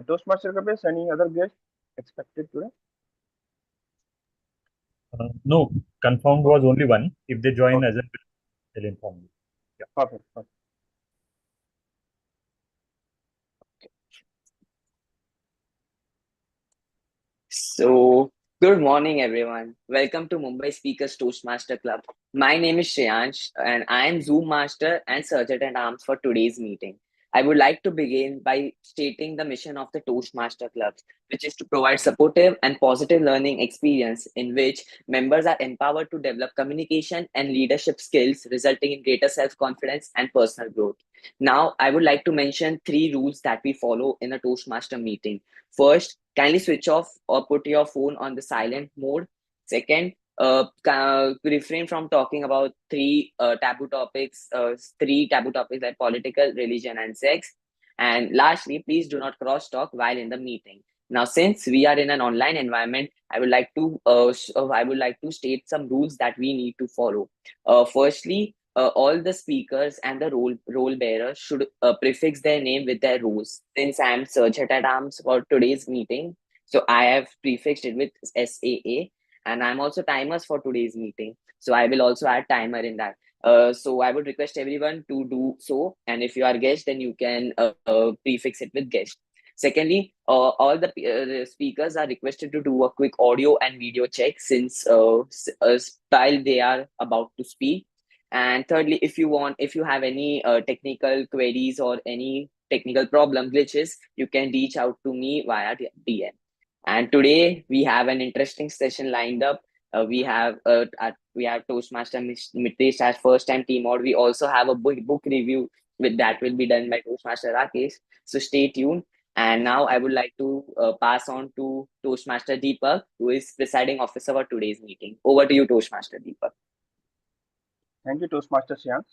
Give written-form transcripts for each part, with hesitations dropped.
Toastmaster Kapes, any other guest expected today? No, confirmed was only one. If they join Okay, as a, they'll inform you. Yeah. perfect. Perfect. So, good morning, everyone. Welcome to Mumbai Speakers Toastmaster Club. My name is Shreyansh, and I am Zoom Master and Sergeant at Arms for today's meeting. I would like to begin by stating the mission of the Toastmaster Club, which is to provide supportive and positive learning experience in which members are empowered to develop communication and leadership skills, resulting in greater self-confidence and personal growth. Now, I would like to mention three rules that we follow in a Toastmaster meeting. First, kindly switch off or put your phone on the silent mode. Second, refrain from talking about three taboo topics like political, religion, and sex. And lastly, please do not cross talk while in the meeting. Now, since we are in an online environment, I would like to state some rules that we need to follow. Firstly, all the speakers and the role bearers should prefix their name with their roles. Since I am Sergeant at Arms for today's meeting, so I have prefixed it with SAA, and I'm also timers for today's meeting. So I will also add timer in that. So I would request everyone to do so, and if you are guest, then you can prefix it with guest. Secondly, all the speakers are requested to do a quick audio and video check since while they are about to speak. And thirdly, if you have any technical queries or any technical problem glitches, you can reach out to me via DM. And today we have an interesting session lined up. We have Toastmaster Mitesh as first time team, or we also have a book review with that will be done by Toastmaster Rakesh. So stay tuned. And now I would like to pass on to Toastmaster Deepak, who is presiding officer for today's meeting. Over to you, Toastmaster Deepak. Thank you, Toastmaster Shreyansh.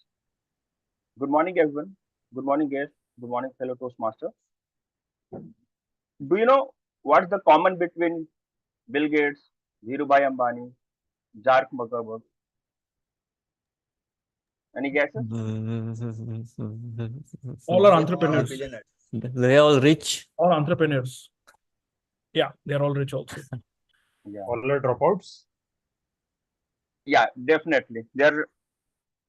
Good morning, everyone. Good morning, guests. Good morning, fellow Toastmaster. Do you know what's the common between Bill Gates, Dhirubhai Ambani, Mark Zuckerberg? Any guesses? All are entrepreneurs. They're all rich. All entrepreneurs. Yeah, they're all rich also. Yeah, All are dropouts. yeah, definitely. They're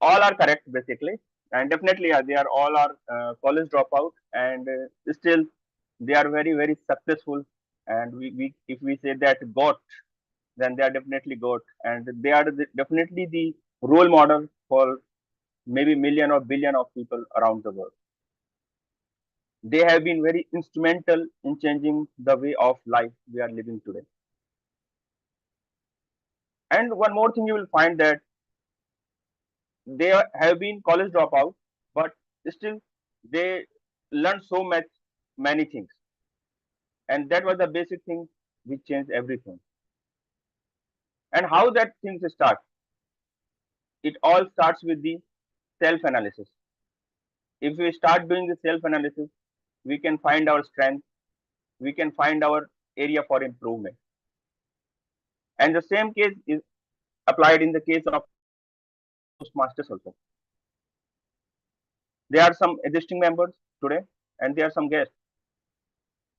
all are correct basically, and definitely they are all are college dropout, and still they are very successful. And we if we say that got, then they are definitely got, and they are definitely the role model for maybe million or billion of people around the world. They have been very instrumental in changing the way of life we are living today. And one more thing you will find that they have been college dropout, but still they learn so much many things, and that was the basic thing which changed everything. And how that things start? It all starts with the self analysis. If we start doing the self analysis, we can find our strength, we can find our area for improvement. And the same case is applied in the case of Toastmasters also. There are some existing members today, and there are some guests.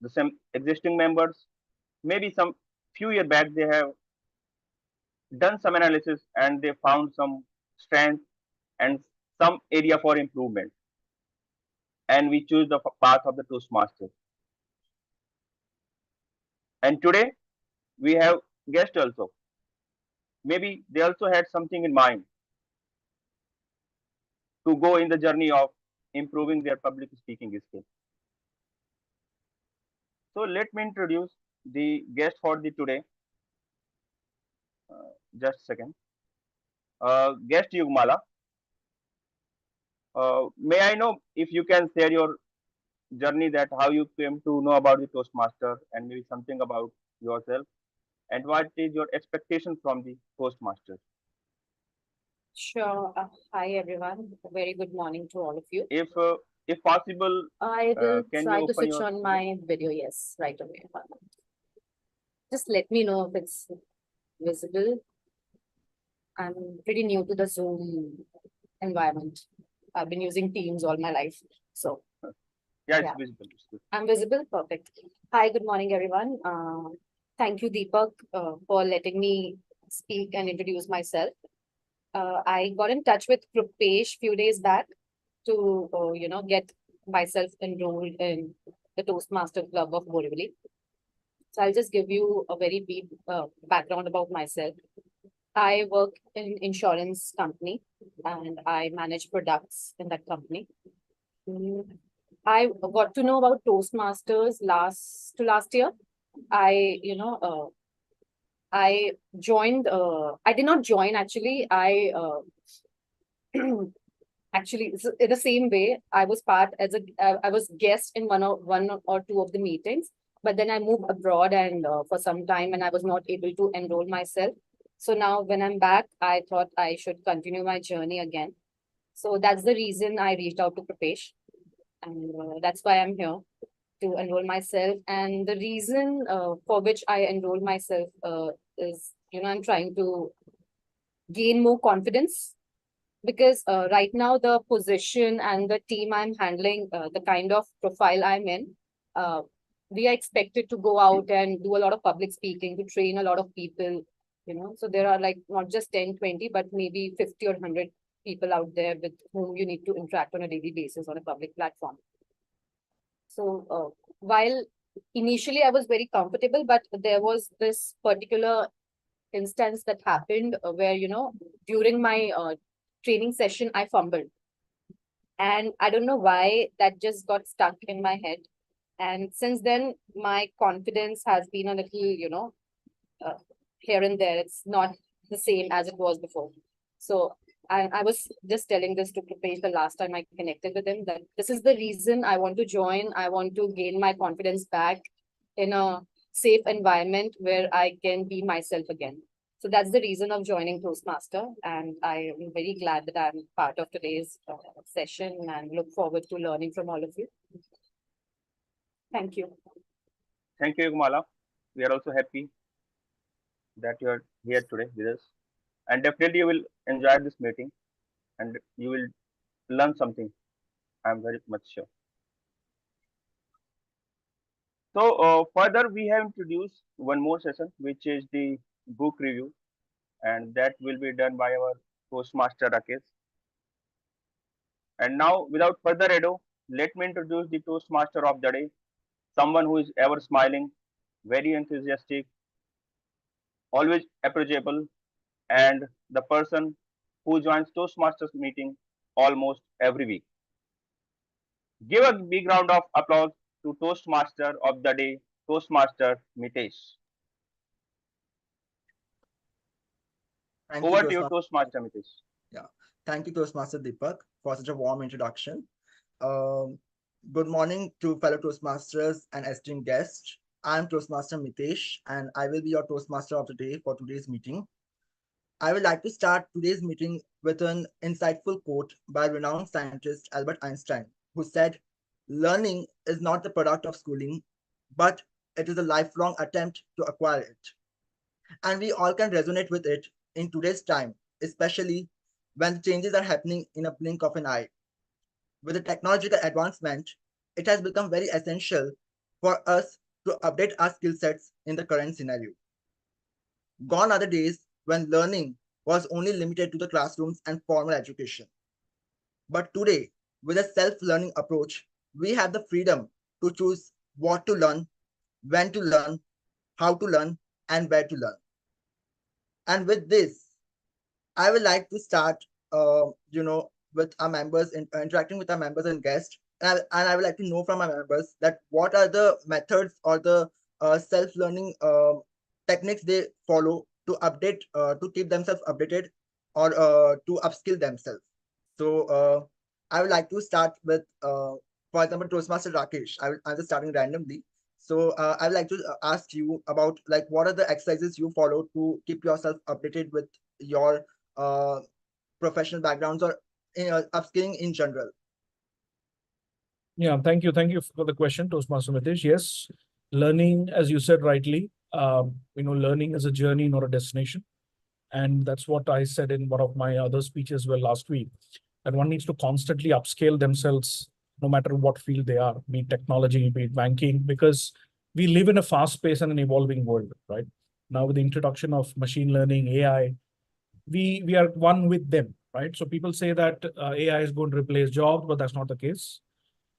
The same existing members, maybe some few years back, they have done some analysis and they found some strength and some area for improvement. And we choose the path of the Toastmasters. And today we have guests also. Maybe they also had something in mind to go in the journey of improving their public speaking skills. So let me introduce the guest for the today. Just a second. Guest Yugmala. May I know if you can share your journey, that how you came to know about the Toastmaster, and maybe something about yourself, and what is your expectation from the Toastmasters? Sure. Hi, everyone. A very good morning to all of you. If possible, I will can try you to open switch your on my video. Yes, right away. Just let me know if it's visible. I'm pretty new to the Zoom environment. I've been using Teams all my life. So Yeah, it's Yeah. visible. It's good. I'm visible. Perfect. Hi, good morning, everyone. Thank you, Deepak, for letting me speak and introduce myself. I got in touch with Krupesh few days back to, get myself enrolled in the Toastmaster Club of Borivali. So I'll just give you a very brief background about myself. I work in insurance company and I manage products in that company. Mm, I got to know about Toastmasters last year. I, I joined, I did not join actually. Actually, in the same way, I was I was guest in one or two of the meetings, but then I moved abroad and for some time and I was not able to enroll myself. So now when I'm back, I thought I should continue my journey again. So that's the reason I reached out to Prapesh, and that's why I'm here to enroll myself. And the reason for which I enroll myself is, I'm trying to gain more confidence because right now the position and the team I'm handling, the kind of profile I'm in, uh, we are expected to go out and do a lot of public speaking, to train a lot of people, So there are like not just 10, 20, but maybe 50 or 100 people out there with whom you need to interact on a daily basis on a public platform. So while initially I was very comfortable, but there was this particular instance that happened where, during my training session, I fumbled. And I don't know why that just got stuck in my head. And since then, my confidence has been a little, uh, here and there. It's not the same as it was before. So I was just telling this to Krupesh the last time I connected with him that this is the reason I want to join. I want to gain my confidence back in a safe environment where I can be myself again. So that's the reason of joining Toastmaster. And I am very glad that I'm part of today's session and look forward to learning from all of you. Thank you. Thank you, Yugmala. We are also happy that you are here today with us. And definitely you will enjoy this meeting and you will learn something. I'm very much sure. So further, we have introduced one more session, which is the book review, and that will be done by our Toastmaster Rakesh. And now, without further ado, let me introduce the Toastmaster of the day, someone who is ever smiling, very enthusiastic, always approachable, and the person who joins Toastmasters meeting almost every week. Give a big round of applause to Toastmaster of the day, Toastmaster Mitesh. Thank you, Over to you, Toastmaster. Toastmaster Mitesh. Yeah, thank you, Toastmaster Deepak, for such a warm introduction. Um, Good morning to fellow Toastmasters and esteemed guests. I'm Toastmaster Mitesh, and I will be your Toastmaster of the day for today's meeting. I would like to start today's meeting with an insightful quote by renowned scientist Albert Einstein, who said, "Learning is not the product of schooling, but it is a lifelong attempt to acquire it." And we all can resonate with it in today's time, especially when the changes are happening in a blink of an eye. With the technological advancement, it has become very essential for us to update our skill sets in the current scenario. Gone are the days when learning was only limited to the classrooms and formal education. But today, with a self-learning approach, we have the freedom to choose what to learn, when to learn, how to learn, and where to learn. And with this, I would like to start, with our members, interacting with our members and guests. And I would like to know from our members that what are the methods or the self-learning techniques they follow to update, to keep themselves updated or to upskill themselves. So I would like to start with, for example, Toastmaster Rakesh. I'm just starting randomly. So I would like to ask you about like what are the exercises you follow to keep yourself updated with your professional backgrounds or upskilling in general. Yeah, thank you. Thank you for the question, Toastmaster Mitesh. Yes, learning, as you said rightly, learning is a journey, not a destination. And that's what I said in one of my other speeches well last week, that one needs to constantly upscale themselves no matter what field they are, be it technology, be it banking, because we live in a fast-paced and an evolving world, right? Now, with the introduction of machine learning, AI, we are one with them, right? So people say that AI is going to replace jobs, but that's not the case.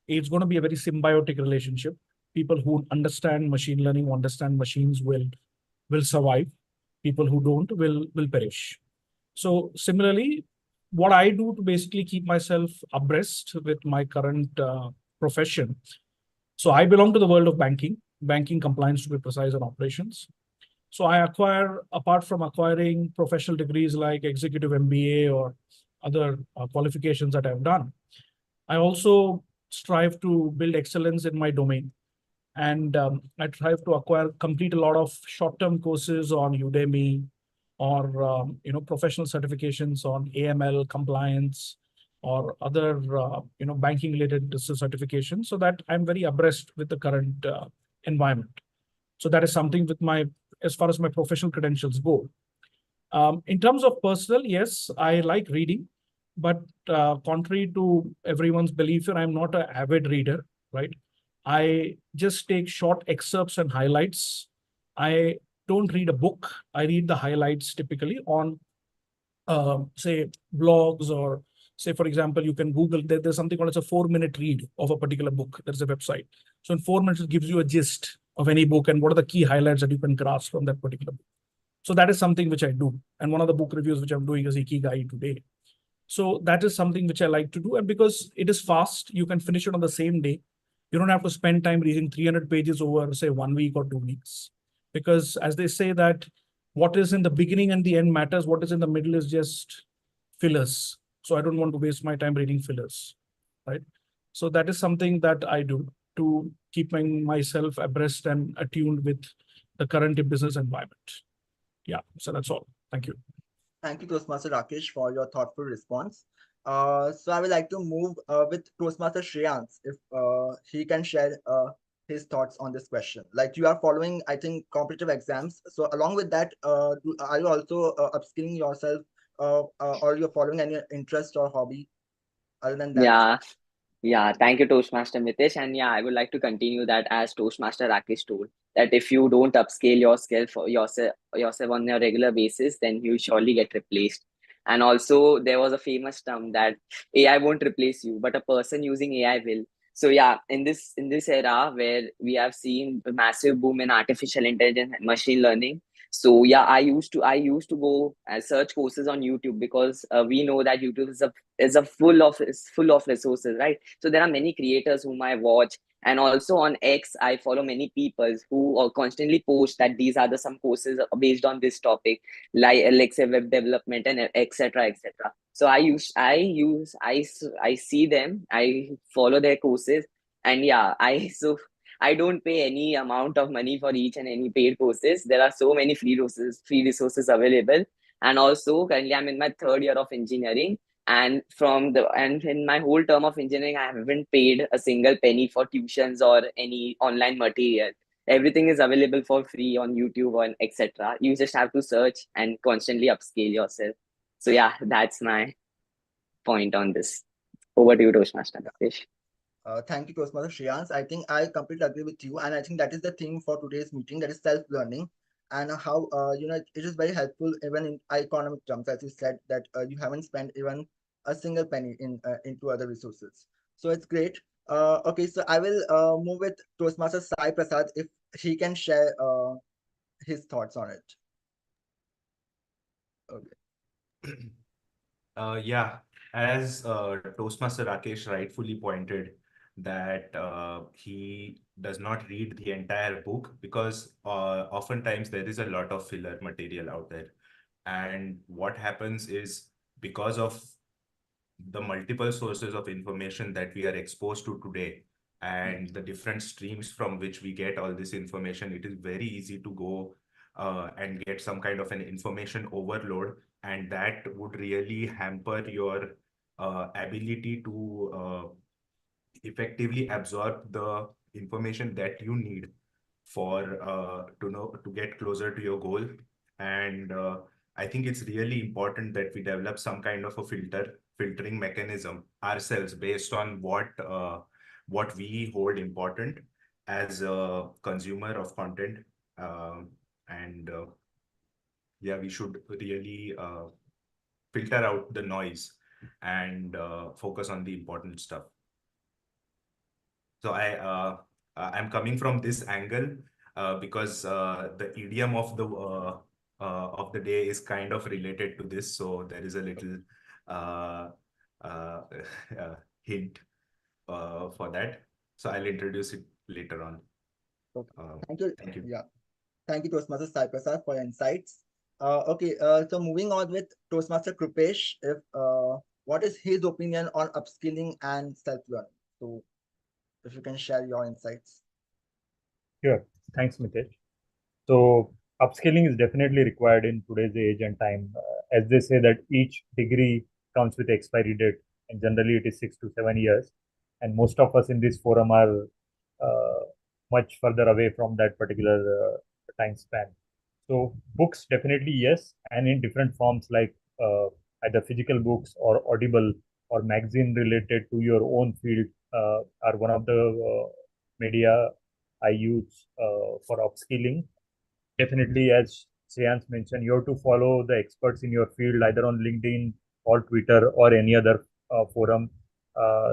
It's going to be a very symbiotic relationship. People who understand machine learning, who understand machines will survive. People who don't will perish. So similarly, what I do to basically keep myself abreast with my current profession. So I belong to the world of banking compliance to be precise, and operations. So I acquire, apart from acquiring professional degrees like executive MBA or other qualifications that I've done, I also strive to build excellence in my domain. And I strive to complete a lot of short-term courses on Udemy, or professional certifications on AML compliance, or other banking related certifications, so that I'm very abreast with the current environment. So that is something with my, as far as my professional credentials go. In terms of personal, yes, I like reading, but contrary to everyone's belief, I'm not an avid reader, right? I just take short excerpts and highlights. I don't read a book. I read the highlights typically on, say, blogs, or say, for example, you can Google, there's something called as a 4-minute read of a particular book. There's a website. So in 4 minutes, it gives you a gist of any book and what are the key highlights that you can grasp from that particular book. So that is something which I do. And one of the book reviews which I'm doing is Ikigai today. So that is something which I like to do. And because it is fast, you can finish it on the same day. You don't have to spend time reading 300 pages over, say, 1 week or 2 weeks. Because as they say that what is in the beginning and the end matters, what is in the middle is just fillers. So I don't want to waste my time reading fillers, right? So that is something that I do to keep myself abreast and attuned with the current business environment. Yeah, so that's all. Thank you. Thank you, Toastmaster Rakesh, for your thoughtful response. So I would like to move with Toastmaster Shreyans, if he can share his thoughts on this question. Like, you are following, I think, competitive exams. So along with that, are you also upskilling yourself, or you're following any interest or hobby other than that? Yeah. Yeah, thank you, Toastmaster Mitesh. And yeah, I would like to continue that as Toastmaster Rakesh told, that if you don't upscale your skill for yourself on a regular basis, then you surely get replaced. And also, there was a famous term that AI won't replace you, but a person using AI will. So yeah, in this era where we have seen a massive boom in artificial intelligence and machine learning, so yeah, I used to go and search courses on YouTube, because we know that YouTube is full of resources, right? So there are many creators whom I watch, and also on X I follow many people who constantly post that these are the some courses based on this topic, like Alexa web development and etc etc. So I see them, I follow their courses, and yeah, I don't pay any amount of money for each and any paid courses. There are so many free resources available. And also currently I'm in my third year of engineering, and in my whole term of engineering, I haven't paid a single penny for tuitions or any online material. Everything is available for free on YouTube and etc. You just have to search and constantly upscale yourself. So yeah, that's my point on this. Over to you, Toastmaster Rakesh. Thank you, Toastmaster Shreyans. I think I completely agree with you, and I think that is the theme for today's meeting. That is self-learning, and how it is very helpful even in economic terms, as you said that you haven't spent even a single penny into other resources. So it's great. Okay, so I will move with Toastmaster Sai Prasad, if he can share his thoughts on it. Okay. Yeah, as Toastmaster Rakesh rightfully pointed, that he does not read the entire book, because oftentimes there is a lot of filler material out there. And what happens is, because of the multiple sources of information that we are exposed to today, and the different streams from which we get all this information, it is very easy to go and get some kind of an information overload, and that would really hamper your ability to effectively absorb the information that you need for to get closer to your goal. And I think it's really important that we develop some kind of a filtering mechanism ourselves, based on what what we hold important as a consumer of content. And yeah, we should really filter out the noise and focus on the important stuff. So I'm coming from this angle because the idiom of the day is kind of related to this. So there is a little uh, uh, hint for that. So I'll introduce it later on. Okay. Thank you. Thank you. Yeah. Thank you, Toastmaster Sai Prasad, for your insights. Okay. So moving on with Toastmaster Krupesh, if what is his opinion on upskilling and self-learning? So if you can share your insights. Sure. Thanks, Mitesh. So upskilling is definitely required in today's age and time. As they say that each degree comes with expiry date, and generally it is 6 to 7 years. And most of us in this forum are much further away from that particular time span. So books definitely yes, and in different forms like either physical books or audible or magazine related to your own field are one of the media I use for upskilling. Definitely, as Shreyans mentioned, you have to follow the experts in your field either on LinkedIn or Twitter or any other forum.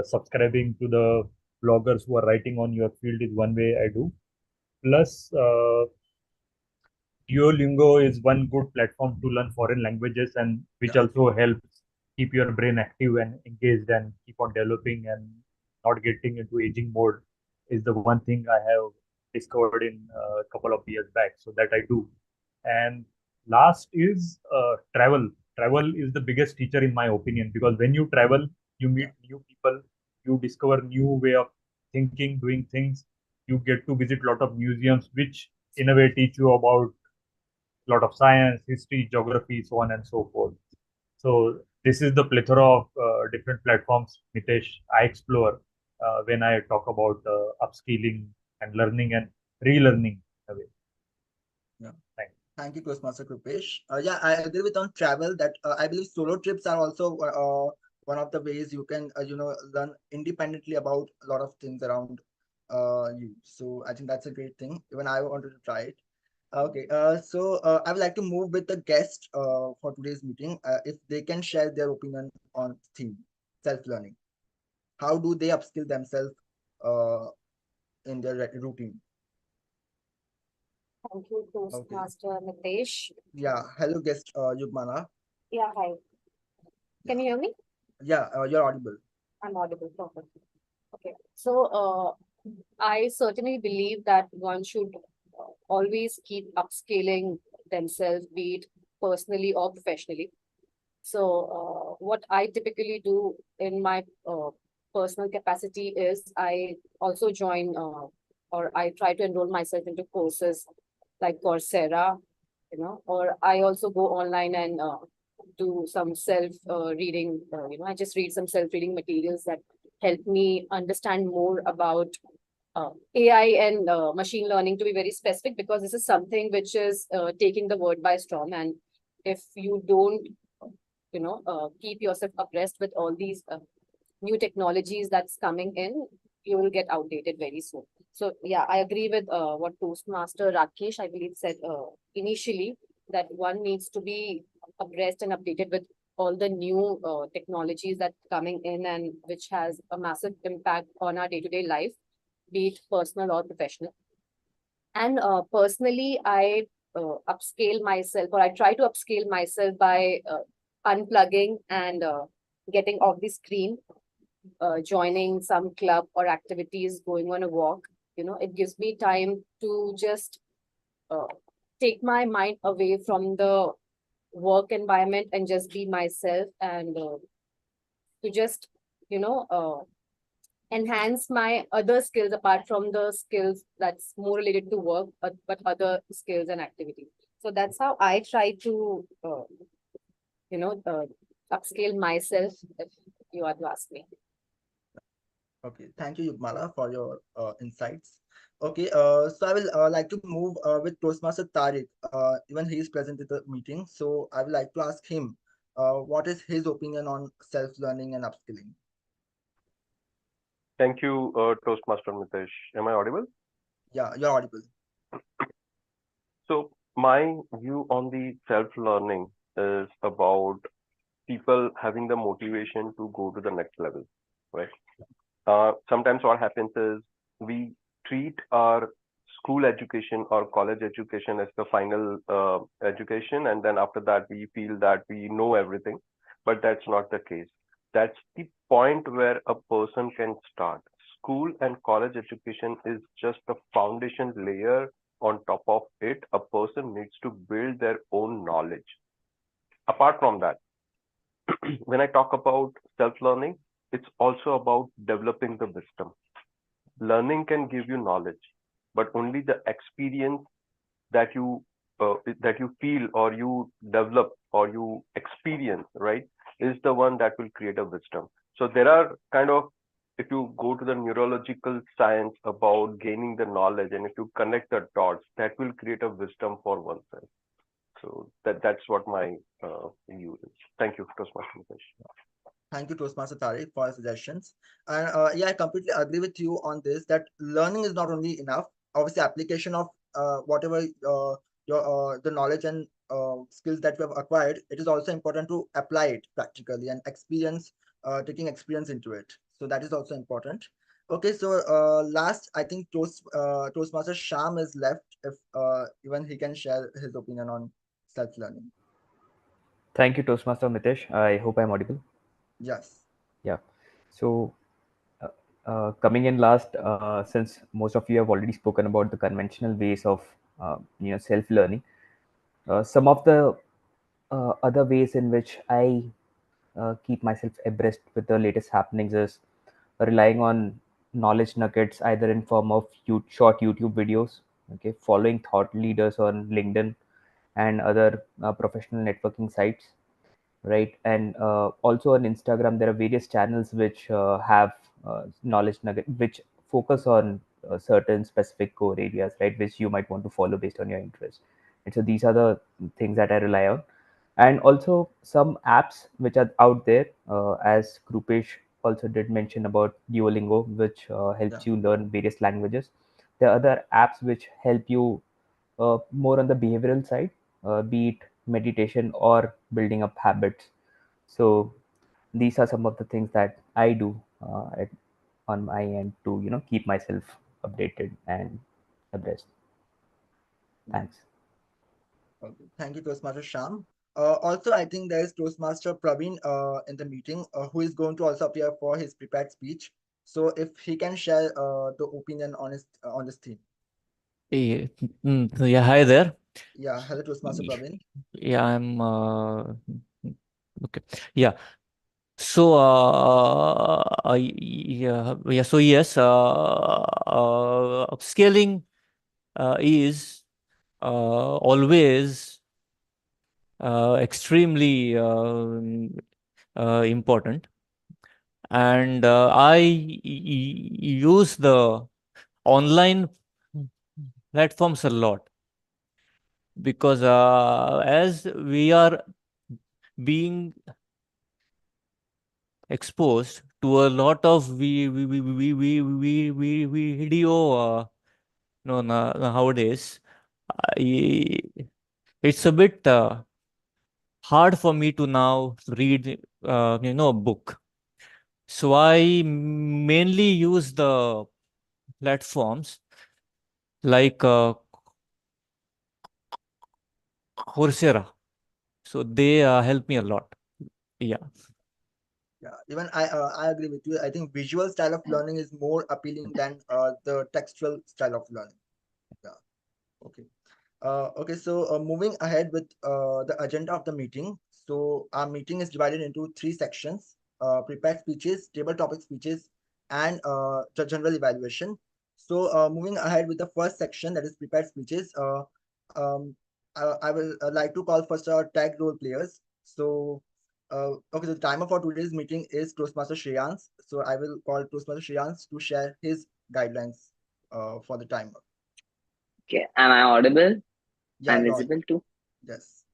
Subscribing to the bloggers who are writing on your field is one way I do. Plus, Duolingo is one good platform to learn foreign languages and which also helps keep your brain active and engaged and keep on developing and not getting into aging mode is the one thing I have discovered in a couple of years back. So that I do. And last is travel. Travel is the biggest teacher in my opinion because when you travel, you meet new people, you discover new way of thinking, doing things. You get to visit a lot of museums, which in a way teach you about a lot of science, history, geography, so on and so forth. So this is the plethora of different platforms, Mitesh, I explore when I talk about upskilling and learning and relearning in a way. Yeah. Thanks. Thank you, Toastmaster Krupesh. Yeah, I agree with on travel that I believe solo trips are also one of the ways you can learn independently about a lot of things around you. So I think that's a great thing. Even I wanted to try it. Okay, so I would like to move with the guest for today's meeting. If they can share their opinion on theme self-learning, how do they upskill themselves uh, in their routine? Thank you, Toastmaster Mitesh. Yeah, hello guest Yugmana. Yeah, hi. Can you hear me? Yeah, you're audible. I'm audible. Perfect. Okay. So, I certainly believe that one should always keep upscaling themselves, be it personally or professionally. So, what I typically do in my personal capacity is I also join or I try to enroll myself into courses like Coursera, or I also go online and do some self reading. I just read some self reading materials that help me understand more about AI and machine learning, to be very specific, because this is something which is taking the world by storm. And if you don't, keep yourself abreast with all these new technologies that's coming in, you will get outdated very soon. So yeah, I agree with what Toastmaster Rakesh, I believe, said initially, that one needs to be abreast and updated with all the new technologies that coming in and which has a massive impact on our day-to-day life, be it personal or professional. And personally, I upscale myself, or I try to upscale myself by unplugging and getting off the screen, joining some club or activities, going on a walk. It gives me time to just uh, take my mind away from the work environment and just be myself, and to just, you know, enhance my other skills apart from the skills that's more related to work, but other skills and activities. So that's how I try to, upscale myself, if you are to ask me. Okay, thank you, Yugmala, for your insights. Okay, so I will like to move with Toastmaster Tariq. Even he is present at the meeting, so I would like to ask him what is his opinion on self-learning and upskilling. Thank you, Toastmaster Mitesh. Am I audible? Yeah, you're audible. So, my view on the self-learning is about people having the motivation to go to the next level, right? Sometimes what happens is we treat our school education or college education as the final education, and then after that we feel that we know everything, but that's not the case. That's the point where a person can start. School and college education is just the foundation layer. On top of it, a person needs to build their own knowledge. Apart from that, when I talk about self-learning, it's also about developing the wisdom. Learning can give you knowledge, but only the experience that you feel or you develop or you experience, right, is the one that will create a wisdom. So there are kind of, if you go to the neurological science about gaining the knowledge, and if you connect the dots, that will create a wisdom for oneself. So that's what my view is. Thank you, Toastmaster Mitesh. Thank you, Toastmaster Tariq, for your suggestions. And yeah, I completely agree with you on this, that learning is not only enough. Obviously, application of whatever the knowledge and skills that you have acquired, it is also important to apply it practically and experience, taking experience into it. So that is also important. Okay, so last, I think Toastmaster Sham is left. If even he can share his opinion on self-learning. Thank you, Toastmaster Mitesh. I hope I'm audible. Yes. Yeah. So, coming in last, since most of you have already spoken about the conventional ways of self-learning, some of the other ways in which I keep myself abreast with the latest happenings is relying on knowledge nuggets either in form of short YouTube videos, okay, following thought leaders on LinkedIn and other professional networking sites, right? And also on Instagram there are various channels which have knowledge nugget which focus on certain specific core areas, right, which you might want to follow based on your interest. And so these are the things that I rely on. And also some apps which are out there, as Krupesh also did mention about Duolingo, which helps you learn various languages. There are other apps which help you more on the behavioral side, be it meditation or building up habits. So these are some of the things that I do on my end to keep myself updated and abreast. Thanks. Okay. Thank you, Toastmaster Sham. Also, I think there is Toastmaster Praveen in the meeting, who is going to also appear for his prepared speech. So if he can share the opinion on this theme. Yeah, yeah, hi there. Yeah, hello, Toastmaster Praveen. Yeah, I'm okay. Yeah. So, yeah. So yes, upscaling is always extremely important, and use the online platforms a lot because as we are being exposed to a lot of video no, nowadays, I, it's a bit hard for me to now read a book. So I mainly use the platforms like Coursera. So they help me a lot. Yeah. Yeah, even I agree with you. I think visual style of learning is more appealing than the textual style of learning. Yeah. Okay. Okay, so moving ahead with the agenda of the meeting. So our meeting is divided into three sections: prepared speeches, table topic speeches, and the general evaluation. So moving ahead with the first section, that is prepared speeches. Um, I will like to call first our tag role players. So okay, the timer for today's meeting is Toastmaster Shreyans. So I will call Toastmaster Shreyans to share his guidelines for the timer. Okay, am I audible Yeah, and you're visible audible. too? Yes.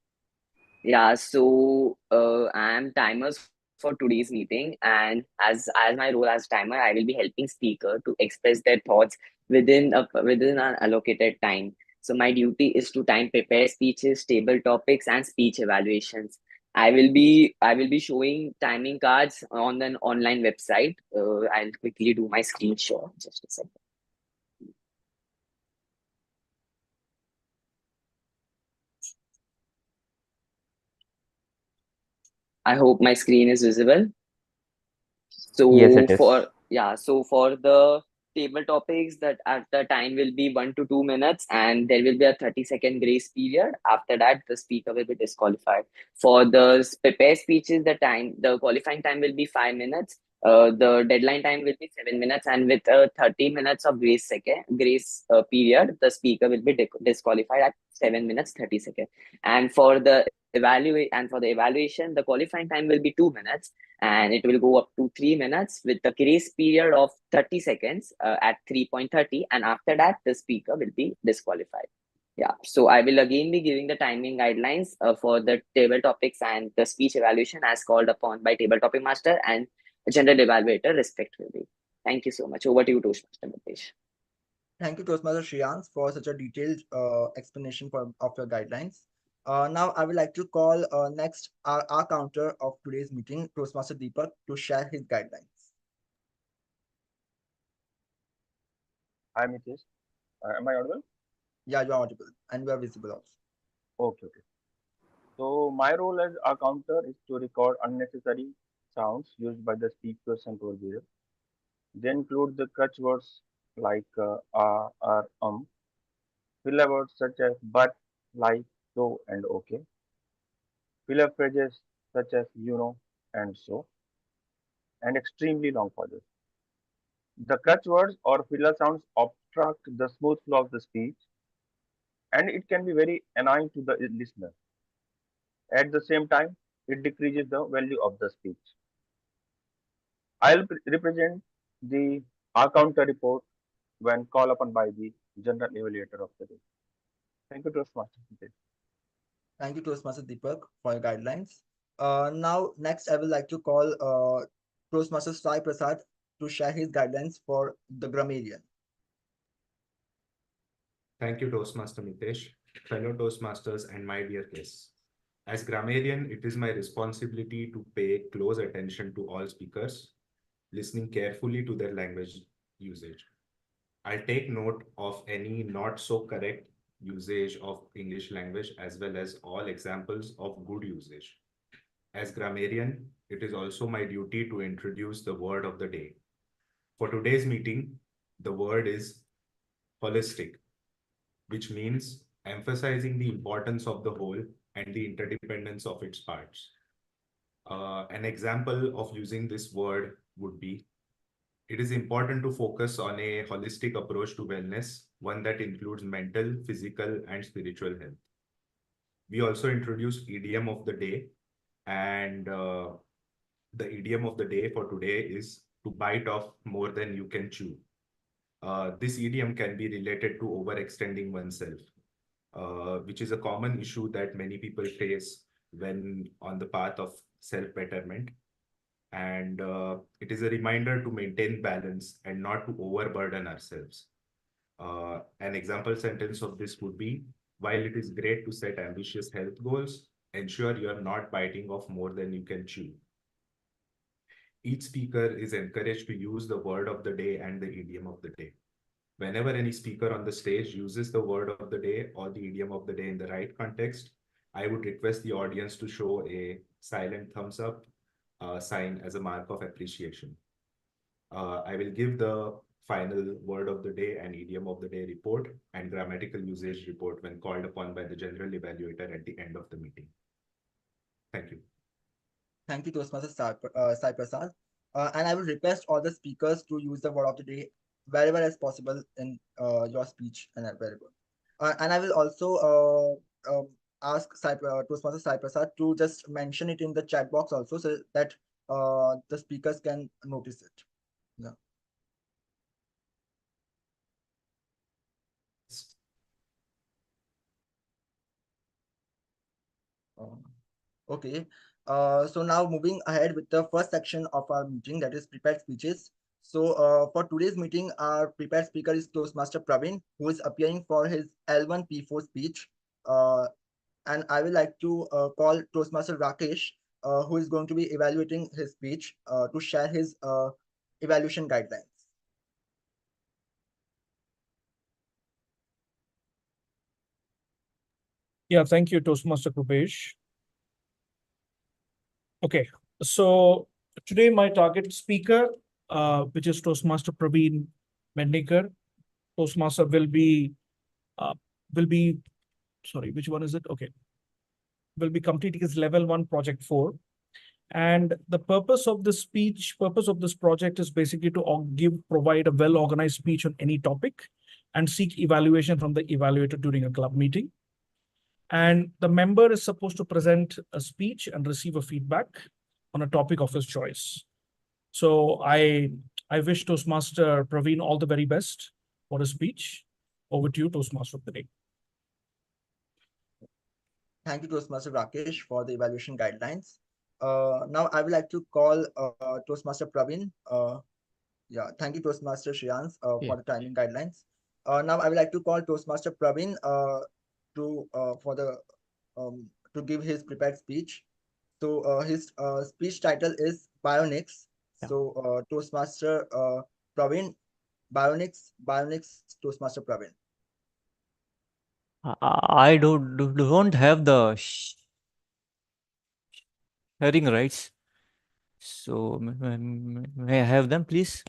Yeah, so I am timers for today's meeting, and as my role as timer, I will be helping speaker to express their thoughts within an allocated time. So my duty is to time prepare speeches, table topics, and speech evaluations. I will be showing timing cards on an online website. I'll quickly do my screen share. Just a second. I hope my screen is visible. Yes, So it is. for the table topics, that at the time will be 1 to 2 minutes, and there will be a 30-second grace period. After that, the speaker will be disqualified. For the prepare speeches, the qualifying time will be 5 minutes. The deadline time will be 7 minutes, and with 30 minutes of grace period, the speaker will be disqualified at 7 minutes 30 seconds. And for the evaluation, the qualifying time will be 2 minutes, and it will go up to 3 minutes with the grace period of 30 seconds at 3.30, and after that the speaker will be disqualified. Yeah, so I will again be giving the timing guidelines for the table topics and the speech evaluation as called upon by table topic master and general evaluator respectively. Thank you so much. Over to you, Toastmaster Mitesh. Thank you, Toastmaster Shreyans, for such a detailed explanation of your guidelines. Now, I would like to call next our counter of today's meeting, Toastmaster Deepak, to share his guidelines. Hi, Mitesh. Am I audible? Yeah, you are audible and you are visible also. Okay, okay. So my role as a counter is to record unnecessary sounds used by the speakers and control behavior. They include the crutch words like or, filler words such as but, like, so, and okay. Filler phrases such as and so, and extremely long pauses. The crutch words or filler sounds obstruct the smooth flow of the speech, and it can be very annoying to the listener. At the same time, it decreases the value of the speech. I'll represent the counter report when called upon by the general evaluator of the day. Thank you, Toastmaster. Thank you, Toastmaster Deepak, for your guidelines. Now, next, I would like to call Toastmaster Sai Prasad to share his guidelines for the grammarian. Thank you, Toastmaster Mitesh, fellow Toastmasters, and my dear guests. As grammarian, it is my responsibility to pay close attention to all speakers, listening carefully to their language usage. I'll take note of any not so correct usage of English language as well as all examples of good usage. As grammarian, it is also my duty to introduce the word of the day. For today's meeting, the word is holistic, which means emphasizing the importance of the whole and the interdependence of its parts. An example of using this word would be, it is important to focus on a holistic approach to wellness, one that includes mental, physical, and spiritual health. We also introduced idiom of the day, and the idiom of the day for today is to bite off more than you can chew. This idiom can be related to overextending oneself, which is a common issue that many people face when on the path of self-betterment. And it is a reminder to maintain balance and not to overburden ourselves. An example sentence of this would be, while it is great to set ambitious health goals, ensure you are not biting off more than you can chew. Each speaker is encouraged to use the word of the day and the idiom of the day. Whenever any speaker on the stage uses the word of the day or the idiom of the day in the right context, I would request the audience to show a silent thumbs up sign as a mark of appreciation. I will give the final word of the day and idiom of the day report and grammatical usage report when called upon by the general evaluator at the end of the meeting. Thank you. Thank you, Toastmaster Sai Prasad. And I will request all the speakers to use the word of the day wherever as possible in your speech and wherever. And I will also ask Toastmaster Sai Prasad to just mention it in the chat box also so that the speakers can notice it. Yeah. Okay. So now moving ahead with the first section of our meeting, that is prepared speeches. So for today's meeting, our prepared speaker is Toastmaster Praveen, who is appearing for his L1 P4 speech. And I would like to call Toastmaster Rakesh, who is going to be evaluating his speech to share his evaluation guidelines. Yeah, thank you, Toastmaster Krupesh. Okay, so today my target speaker, which is Toastmaster Praveen Mendikar. Toastmaster uh, will be, sorry, which one is it? Okay, will be completing his level 1 project 4. And the purpose of this project is basically to provide a well-organized speech on any topic and seek evaluation from the evaluator during a club meeting. And the member is supposed to present a speech and receive a feedback on a topic of his choice. So I wish Toastmaster Praveen all the very best for his speech. Over to you, Toastmaster of the day. Thank you, Toastmaster Rakesh, for the evaluation guidelines. Now I would like to call Toastmaster Praveen. Yeah, thank you, Toastmaster Shreyans, for the timing guidelines. Now I would like to call Toastmaster Praveen to give his prepared speech. So his speech title is Bionics. Yeah. So Toastmaster Praveen, Bionics, Toastmaster Praveen. I don't have the sharing rights. So may I have them, please?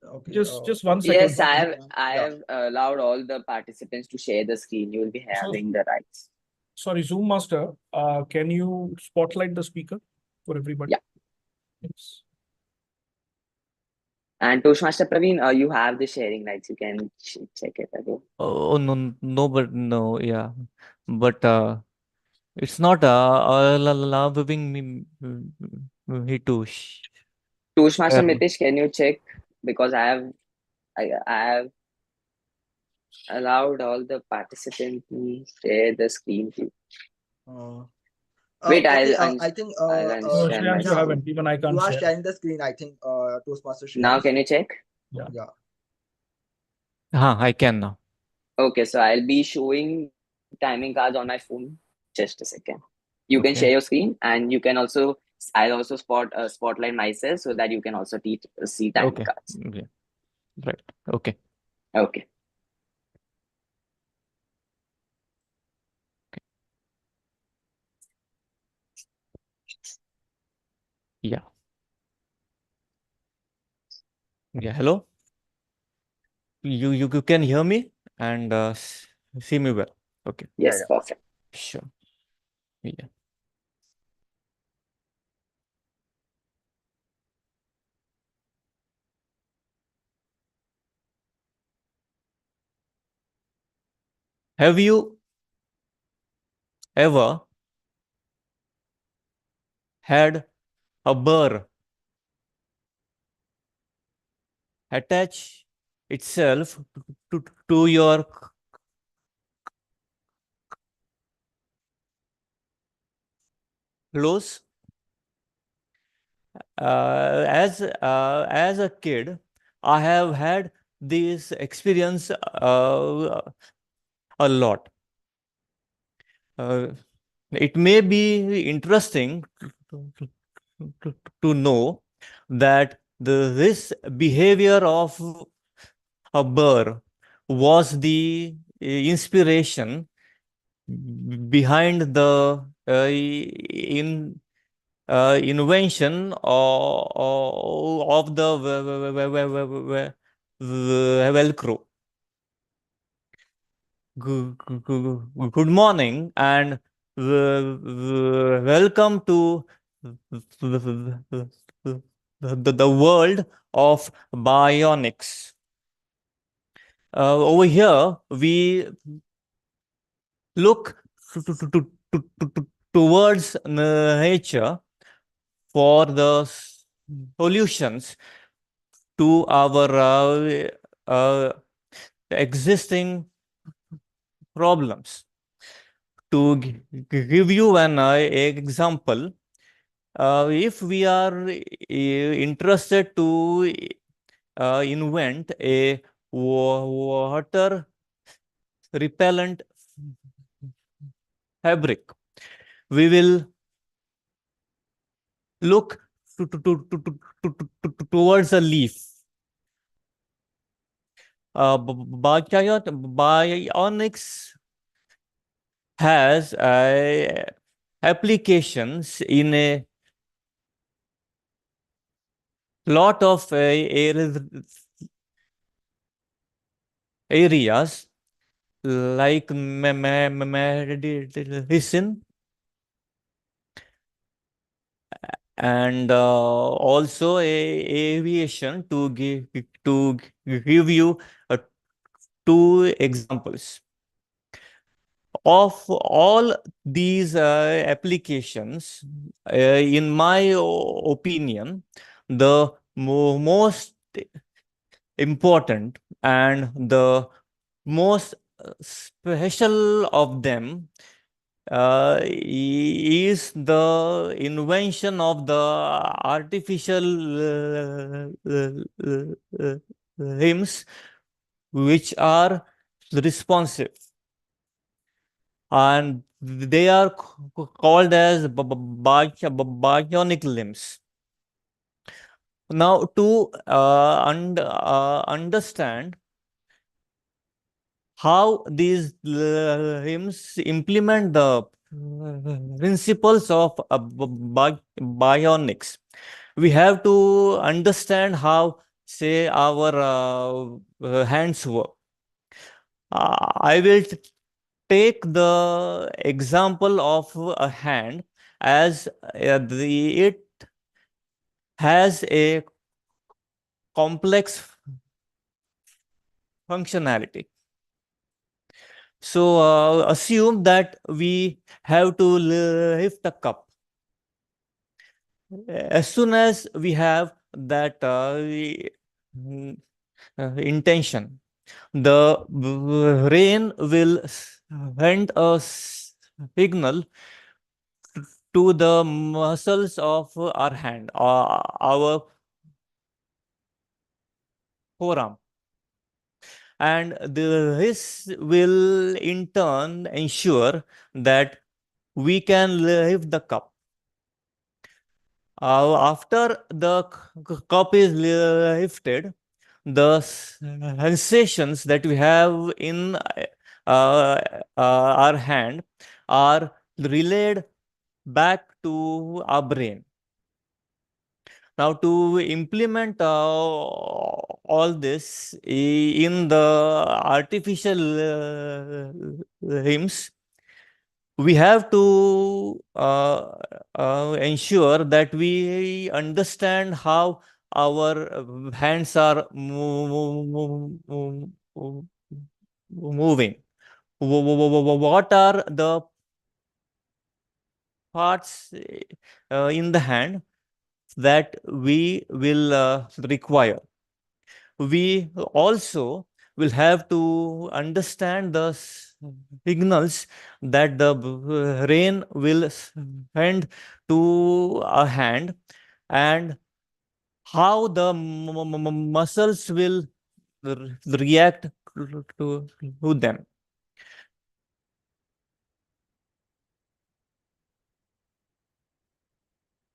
Okay. Just 1 second. Yes, I Yeah. have allowed all the participants to share the screen. You will be having the rights. Sorry, Zoom Master, can you spotlight the speaker for everybody? Yeah. Yes. And Toastmaster Praveen, you have the sharing rights. You can check it again. Oh no, but no, yeah, but it's not allowing me to Toastmaster share. Mitesh, can you check? Because I have allowed all the participants to share the screen too. Wait, Okay, I'll I think No, share my Shreyans, you screen. haven't. Even I can't you are share. sharing the screen, I think, Toastmaster Now Shreyans. can you check? Yeah. Yeah. I can now. Okay, so I'll be showing timing cards on my phone. Just a second. You can Okay. share your screen, and you can also. I'll also spotlight myself so that you can also see timing Okay. cards. Okay. Right. Okay. Okay. Yeah. Yeah. Hello. You can hear me and see me well. Okay. Yes, Yeah. perfect. Sure. Yeah. Have you ever had a burr attach itself to your clothes? As a kid, I have had this experience a lot. It may be interesting to know that this behavior of a burr was the inspiration behind the invention of the Velcro. Good morning and welcome to the world of bionics. Over here, we look towards nature for the solutions to our existing problems. to give you an example, if we are interested to invent a water repellent fabric, we will look towards a leaf. Bionics has applications in a lot of areas like medicine and also aviation. To give you two examples of all these applications, in my opinion, the most important and the most special of them is the invention of the artificial limbs which are responsive, and they are called as bionic limbs. Now, to understand how these limbs implement the principles of bionics, we have to understand how, say, our hands work. I will take the example of a hand as it has a complex functionality. So assume that we have to lift a cup. As soon as we have that intention, the brain will send a signal to the muscles of our hand, our forearm. And this will in turn ensure that we can lift the cup. After the cup is lifted, the sensations that we have in our hand are relayed back to our brain. Now, to implement all this in the artificial limbs, we have to ensure that we understand how our hands are moving. What are the parts in the hand that we will require? We also will have to understand the signals that the brain will send to a hand and how the muscles will react to them.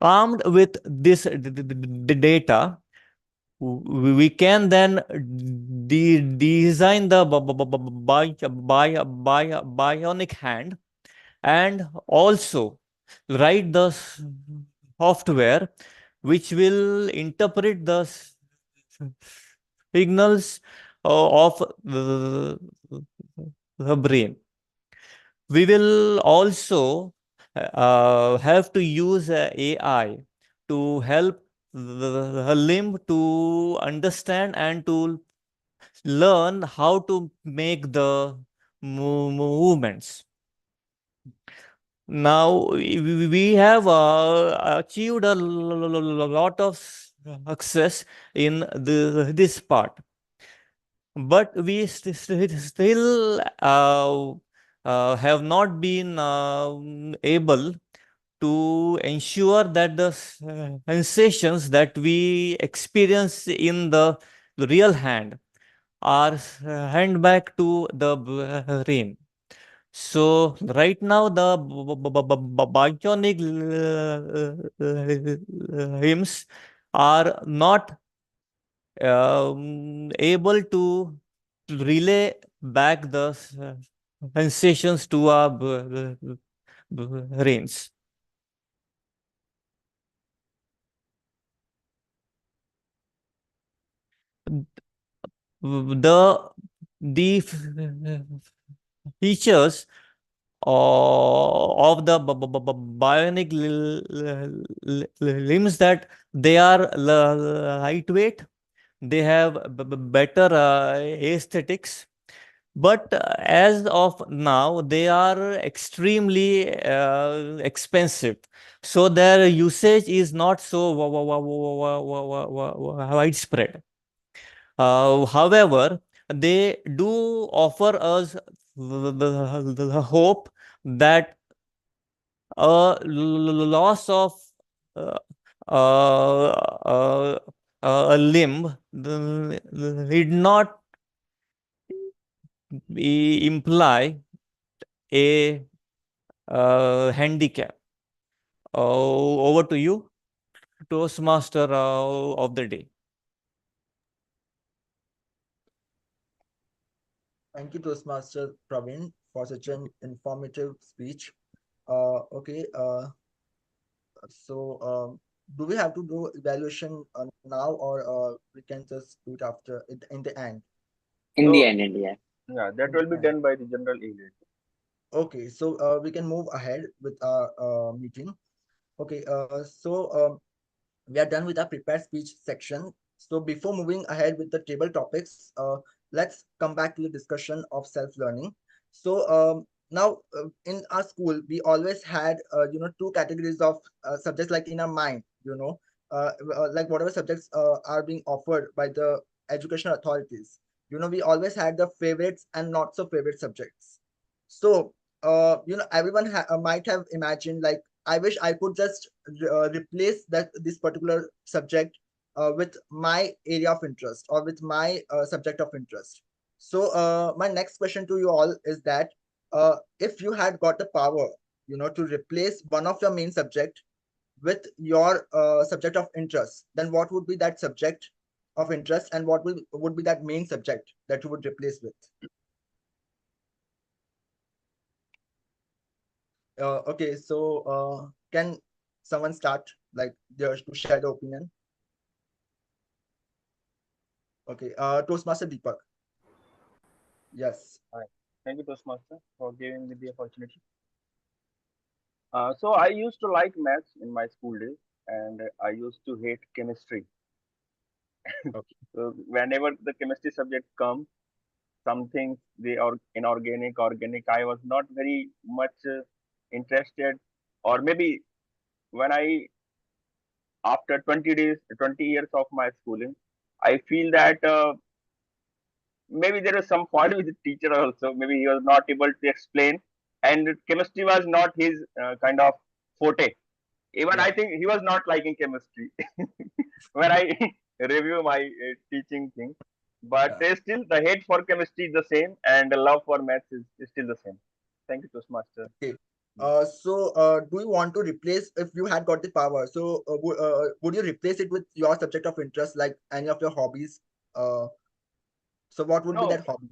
Armed with this data, we can then design the bionic hand and also write the software which will interpret the signals of the brain. We will also have to use AI to help the limb to understand and to learn how to make the movements. Now, we have achieved a lot of success in this part, but we still have not been able to ensure that the sensations that we experience in the real hand are hand back to the brain. So right now the bionic limbs are not able to relay back the sensations to our brains. The features of the bionic limbs that they are lightweight, they have better aesthetics, but as of now they are extremely expensive, so their usage is not so widespread. However, they do offer us the hope that a loss of uh, uh, a limb need not imply a handicap. Over to you, Toastmaster of the day. Thank you, Toastmaster Praveen, for such an informative speech. Okay, so do we have to do evaluation now, or we can just do it after in the end? In the So end, India. yeah, that In will the be end. done by the general English. Okay, so we can move ahead with our meeting. Okay, so we are done with our prepared speech section. So before moving ahead with the table topics, let's come back to the discussion of self-learning. So now in our school, we always had two categories of subjects, like in our mind, like whatever subjects are being offered by the educational authorities. We always had the favorites and not so favorite subjects. So everyone might have imagined, like, I wish I could just replace this particular subject with my area of interest, or with my subject of interest. So my next question to you all is that if you had got the power, to replace one of your main subject with your subject of interest, then what would be that subject of interest, and what would be that main subject that you would replace with? Okay, so can someone start, like, to share the opinion? Okay, Toastmaster Deepak. Yes. Hi. Thank you, Toastmaster, for giving me the opportunity. So I used to like maths in my school days, and I used to hate chemistry. Okay. So whenever the chemistry subject comes, some things they are inorganic, organic, I was not very much interested. Or maybe when I, after 20 days, 20 years of my schooling, I feel that maybe there was some fault with the teacher also. Maybe he was not able to explain, and chemistry was not his kind of forte. Even I Yeah. think he was not liking chemistry when I review my teaching thing. But Yeah. still, the hate for chemistry is the same, and the love for maths is still the same. Thank you, Toastmaster. Okay. So do you want to replace, if you had got the power? So would you replace it with your subject of interest, like any of your hobbies? Uh, so what would be No, that hobby?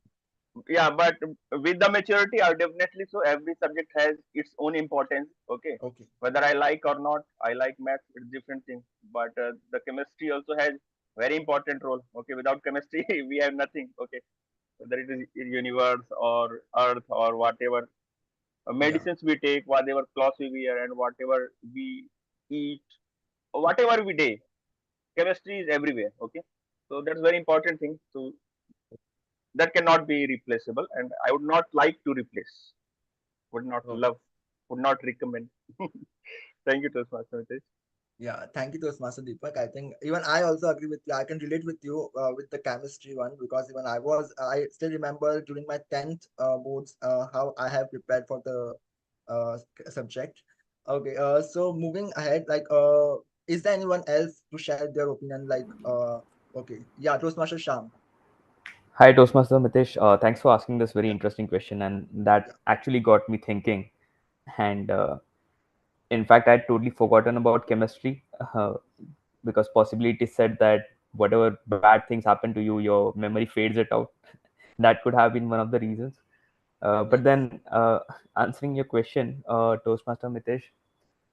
yeah, but with the maturity, I definitely, so every subject has its own importance. Okay, Okay. whether I like or not, I like maths. It's different thing. But the chemistry also has very important role. Okay, without chemistry, we have nothing. Okay, whether it is in universe or earth or whatever Yeah. medicines we take, whatever clothes we wear, and whatever we eat, or whatever we do, chemistry is everywhere. Okay, so that's very important thing. So that cannot be replaceable, and I would not like to replace. Would not Okay. love. Would not recommend. Thank you, Toastmaster. Yeah, thank you, Toastmaster Deepak. I think even I also agree with you. I can relate with you with the chemistry one, because even I still remember during my 10th boards how I have prepared for the subject. Okay, so moving ahead, like, is there anyone else to share their opinion? Like, okay, yeah, Toastmaster Sham. Hi, Toastmaster Mitesh. Thanks for asking this very Yeah, interesting question, and yeah, that actually got me thinking. And in fact, I'd totally forgotten about chemistry, because possibly it is said that whatever bad things happen to you, your memory fades it out. That could have been one of the reasons. But yes, then, answering your question, Toastmaster Mitesh,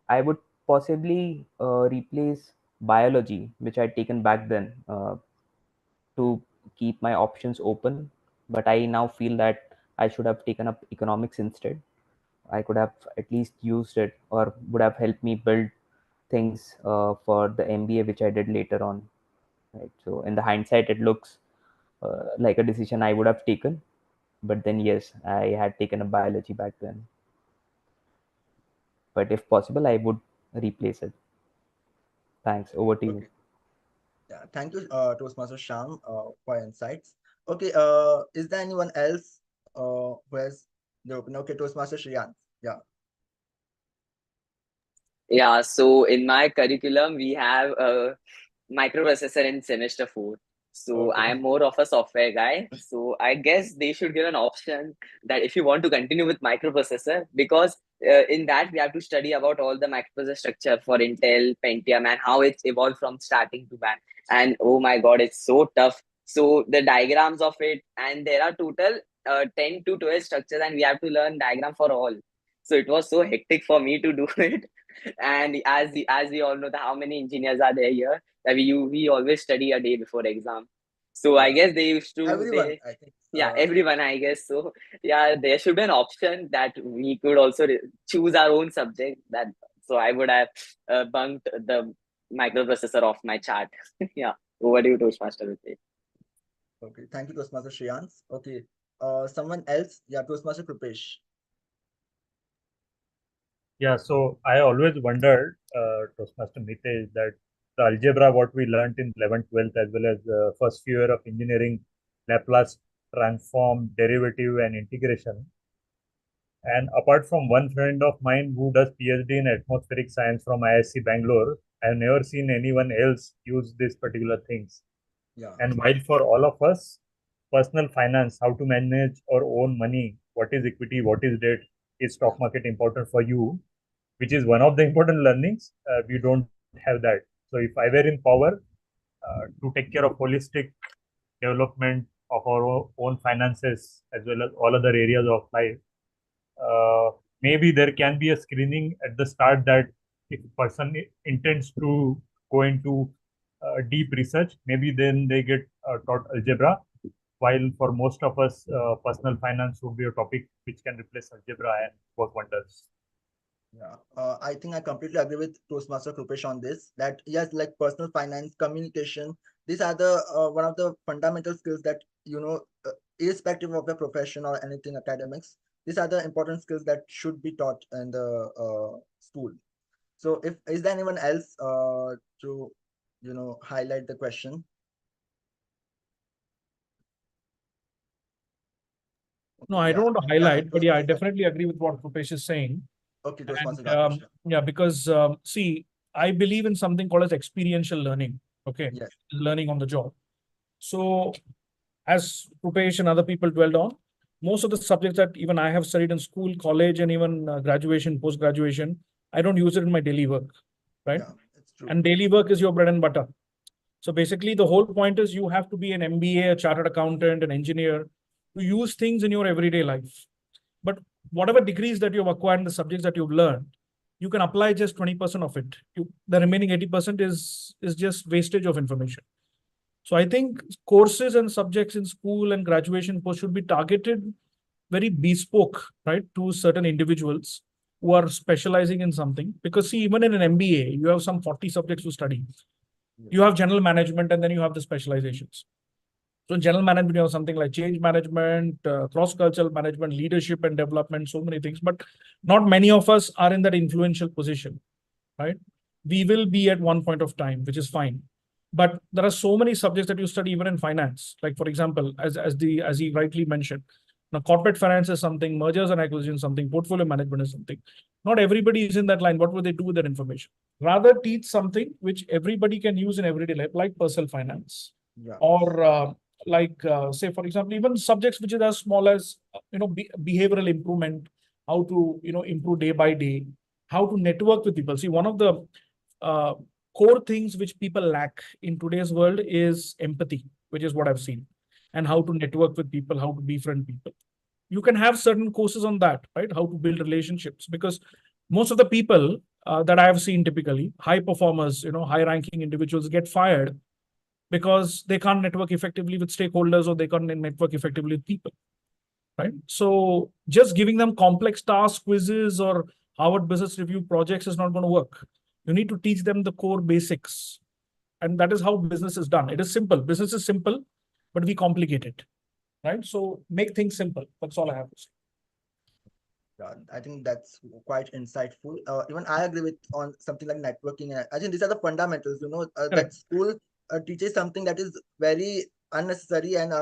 I would possibly replace biology, which I'd taken back then, to keep my options open. But I now feel that I should have taken up economics instead. I could have at least used it, or would have helped me build things for the MBA, which I did later on. Right. So, in the hindsight, it looks like a decision I would have taken. But then, yes, I had taken a biology back then. But if possible, I would replace it. Thanks. Over to you. okay. Yeah, thank you, Toastmaster Sham, for your insights. Okay, is there anyone else who has the opinion? Okay, Toastmaster Shriyan. Yeah, Yeah, so in my curriculum, we have a microprocessor in semester 4. So I okay, am more of a software guy. So I guess they should give an option that if you want to continue with microprocessor, because in that we have to study about all the microprocessor structure for Intel, Pentium, and how it's evolved from starting to back. And oh my God, it's so tough. So the diagrams of it, and there are total 10 to 12 structures, and we have to learn diagram for all. So it was so hectic for me to do it. And as we all know, how many engineers are there here, that we always study a day before exam. So I yeah. guess they used to Everyone, they I think. yeah, everyone, I guess. So yeah, there should be an option that we could also choose our own subject. That so I would have bunked the microprocessor off my chart. Yeah, over to you, Toastmaster. Vijay. Okay, thank you, Toastmaster Shriyan. Okay, someone else? Yeah, Toastmaster Krupesh. Yeah, so I always wondered, Toastmaster Mitesh, that the algebra what we learned in 11th, 12th, as well as first few year of engineering, Laplace transform, derivative, and integration. And apart from one friend of mine who does PhD in atmospheric science from ISC Bangalore, I have never seen anyone else use these particular things. Yeah, And while for all of us, personal finance, how to manage our own money, what is equity, what is debt, is yeah, stock market important for you, which is one of the important learnings. We don't have that. So if I were in power to take care of holistic development of our own finances as well as all other areas of life, uh, maybe there can be a screening at the start that if a person intends to go into deep research, maybe then they get taught algebra. While for most of us, personal finance would be a topic which can replace algebra and work wonders. yeah. I think I completely agree with Toastmaster Krupesh on this. That yes, like personal finance, communication, these are the one of the fundamental skills that irrespective of the profession or anything academics, these are the important skills that should be taught in the school. So, if is there anyone else to highlight the question? No, Okay, I yeah, don't want to yeah, highlight, but yeah, I Toastmaster. definitely agree with what Rupesh is saying. Okay, Toastmaster And Rakesh. yeah, because see, I believe in something called as experiential learning. Okay, Yes, learning on the job. So, as Rupesh and other people dwelled on, most of the subjects that even I have studied in school, college, and even graduation, post graduation, I don't use it in my daily work, right? yeah, it's true. And daily work is your bread and butter. So basically, the whole point is you have to be an MBA, a chartered accountant, an engineer to use things in your everyday life. But whatever degrees that you've acquired in the subjects that you've learned, you can apply just 20% of it. The remaining 80% is just wastage of information. So I think courses and subjects in school and graduation post should be targeted very bespoke, right, to certain individuals who are specializing in something. Because see, even in an MBA, you have some 40 subjects to study. Yes, You have general management and then you have the specializations. So in general management, you have something like change management, cross-cultural management, leadership and development, so many things. But not many of us are in that influential position, right? we will be at one point of time, which is fine. But there are so many subjects that you study even in finance. Like for example, as he rightly mentioned, now corporate finance is something, mergers and acquisitions something, portfolio management is something. Not everybody is in that line. What will they do with that information? Rather teach something which everybody can use in everyday life, like personal finance, Yeah. or say for example, even subjects which is as small as behavioral improvement, how to improve day by day, how to network with people. See, one of the uh, core things which people lack in today's world is empathy, which is what I've seen, and how to network with people, how to befriend people. You can have certain courses on that, right? How to build relationships, because most of the people that I have seen, typically high performers, high ranking individuals, get fired because they can't network effectively with stakeholders, or they can't network effectively with people, right? So just giving them complex task quizzes or Harvard Business Review projects is not going to work. You need to teach them the core basics. And that is how business is done. It is simple. Business is simple, but we complicate it, right? So make things simple. That's all I have to say. Yeah, I think that's quite insightful. Even I agree with on something like networking. I think these are the fundamentals. That Correct. school teaches something that is very unnecessary, and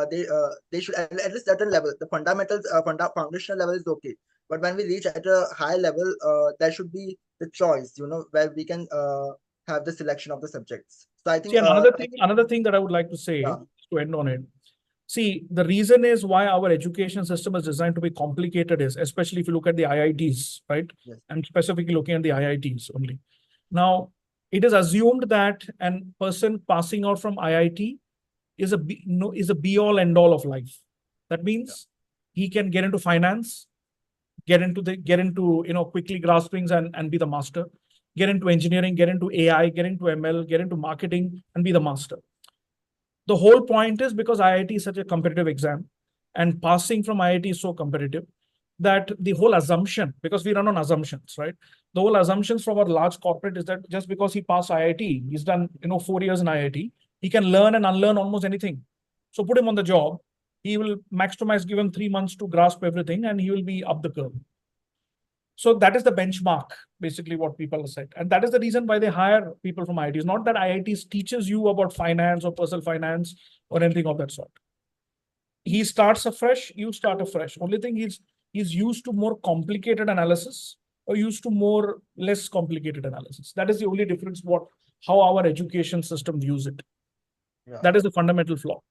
they should at least certain level. The fundamentals, foundational level is okay, but when we reach at a high level, there should be the choice. Where we can have the selection of the subjects. So I See, think another thing that I would like to say yeah, to end on it. See, the reason is why our education system is designed to be complicated is, especially if you look at the IITs, right? yes, And specifically looking at the IITs only. Now, it is assumed that a person passing out from IIT is a be all end all of life. That yeah, means he can get into finance, get into quickly grasp things and be the master, get into engineering, get into AI, get into ML, get into marketing and be the master. The whole point is because IIT is such a competitive exam, and passing from IIT is so competitive, that the whole assumption, because we run on assumptions, right? The whole assumptions from a large corporate is that just because he passed IIT, he's done 4 years in IIT, he can learn and unlearn almost anything. So put him on the job, he will maximize, give him 3 months to grasp everything, and he will be up the curve. So that is the benchmark, basically what people said. And that is the reason why they hire people from IITs. Not that IITs teaches you about finance or personal finance or anything of that sort. He starts afresh, you start afresh. Only thing he's used to more complicated analysis, or used to more less complicated analysis. That is the only difference how our education system views it. yeah. That is the fundamental flaw.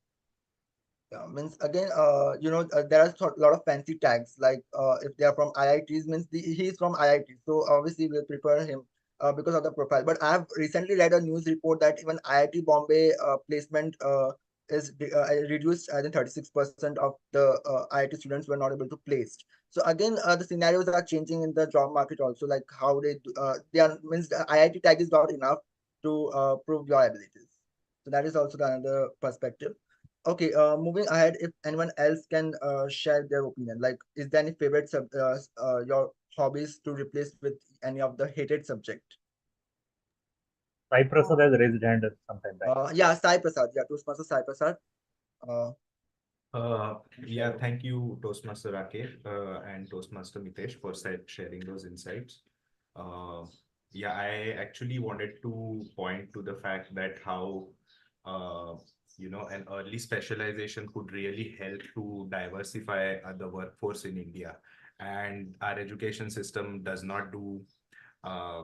Yeah, means again, there are a lot of fancy tags, like if they are from IITs, means he is from IIT. So obviously we'll prefer him because of the profile. But I have recently read a news report that even IIT Bombay placement is reduced. I think 36% of the IIT students were not able to place. So again, the scenarios are changing in the job market also, like how they are, means the IIT tag is not enough to prove your abilities. So that is also the another perspective. Okay, moving ahead, if anyone else can share their opinion, like, is there any favorite your hobbies to replace with any of the hated subject? Sai Prasad has raised hand sometime back. Yeah, Sai Prasad, yeah, Toastmaster Sai Prasad. Uh, Yeah, thank you, Toastmaster Rakesh and Toastmaster Mitesh for sharing those insights. Uh, yeah, I actually wanted to point to the fact that how an early specialization could really help to diversify the workforce in India, and our education system uh,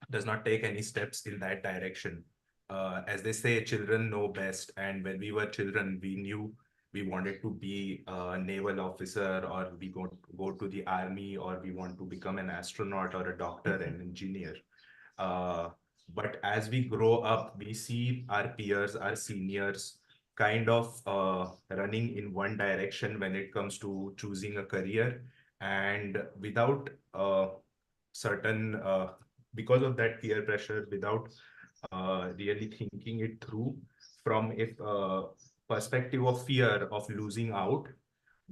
does not take any steps in that direction. As they say, children know best. And when we were children, we knew we wanted to be a naval officer, or we go to the army, or we want to become an astronaut or a doctor and engineer. Uh, but as we grow up, we see our peers, our seniors, kind of running in one direction when it comes to choosing a career, and without certain because of that peer pressure, without really thinking it through from a perspective of fear of losing out,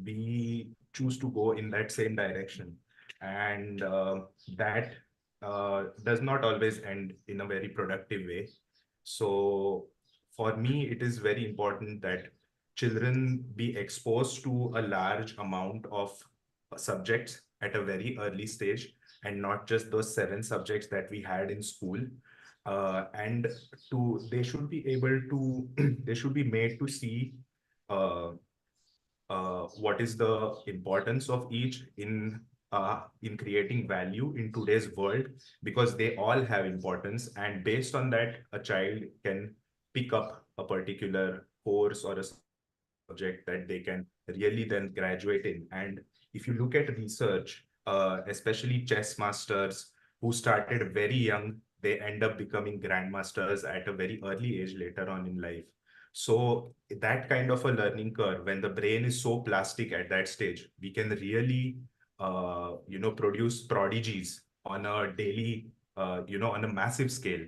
we choose to go in that same direction. And that does not always end in a very productive way. So for me, it is very important that children be exposed to a large amount of subjects at a very early stage, and not just those 7 subjects that we had in school. And they should be able to, they should be made to see uh, what is the importance of each in creating value in today's world, because they all have importance, and based on that a child can pick up a particular course or a subject that they can really then graduate in. And if you look at research, especially chess masters who started very young, they end up becoming grandmasters at a very early age later on in life. So that kind of a learning curve, when the brain is so plastic at that stage, we can really, produce prodigies on a daily, on a massive scale,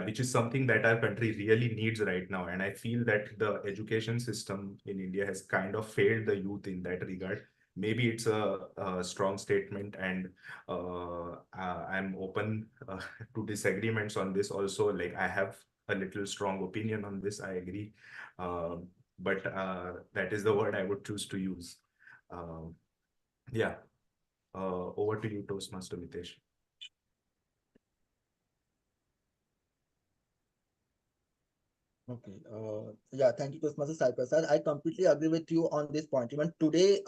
which is something that our country really needs right now. And I feel that the education system in India has kind of failed the youth in that regard. Maybe it's a strong statement, and I'm open to disagreements on this also. Like, I have a little strong opinion on this, I agree. But that is the word I would choose to use. Yeah. Over to you, Toastmaster Mitesh. Okay. Yeah, thank you, Toastmaster Sai Prasad. I completely agree with you on this point. Even today,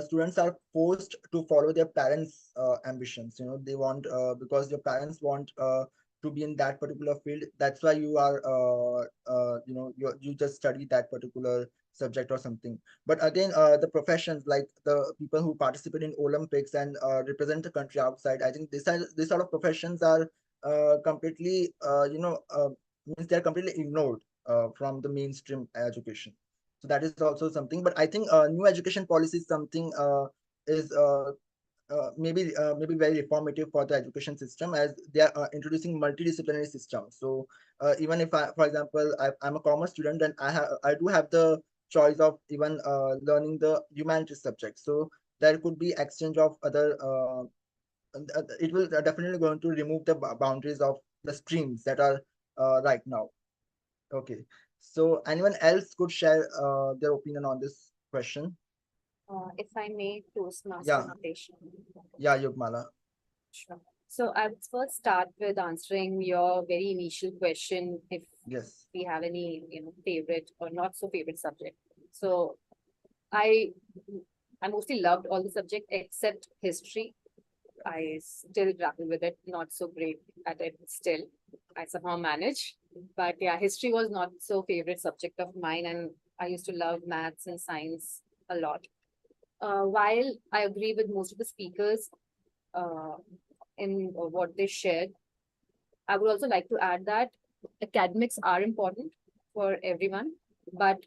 students are forced to follow their parents' ambitions. They want, because your parents want to be in that particular field. That's why you are, you just study that particular subject or something. But again, the professions, like the people who participate in Olympics and represent the country outside, I think this sort of professions are completely, means they're completely ignored from the mainstream education. So that is also something. But I think new education policy is something is maybe very reformative for the education system, as they are introducing multidisciplinary systems. So even if I, for example, I'm a commerce student, and I do have the choice of even learning the humanities subject. So there could be exchange of other. It will definitely going to remove the boundaries of the streams that are right now. Okay. So anyone else could share their opinion on this question? If I may, Toastmaster Yeah. Mitesh. Yeah, Yugmala. Sure. So I would first start with answering your very initial question, if Yes. we have any, favorite or not so favorite subject. So I mostly loved all the subject except history. I still grapple with it, not so great at it still. I somehow manage. But yeah, history was not so favorite subject of mine, and I used to love maths and science a lot. While I agree with most of the speakers uh, in what they shared, I would also like to add that academics are important for everyone, but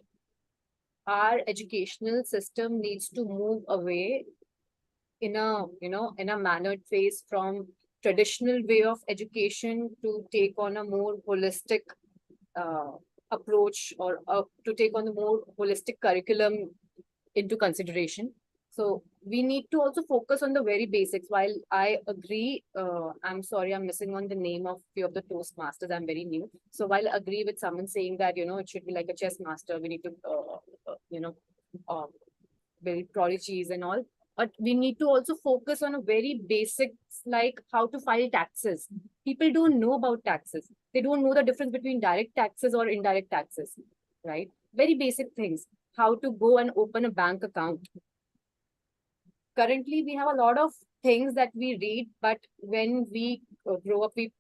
our educational system needs to move away in a mannered phase from traditional way of education to take on a more holistic uh, approach, or to take on a more holistic curriculum into consideration. So we need to also focus on the very basics. While I agree, I'm sorry, I'm missing on the name of few of the Toastmasters. I'm very new. So while I agree with someone saying that, it should be like a chess master, we need to, uh, build prodigies and all. But we need to also focus on a very basics, like how to file taxes. People don't know about taxes. They don't know the difference between direct taxes or indirect taxes, right? Very basic things. How to go and open a bank account. Currently, we have a lot of things that we read, but when we grow up, we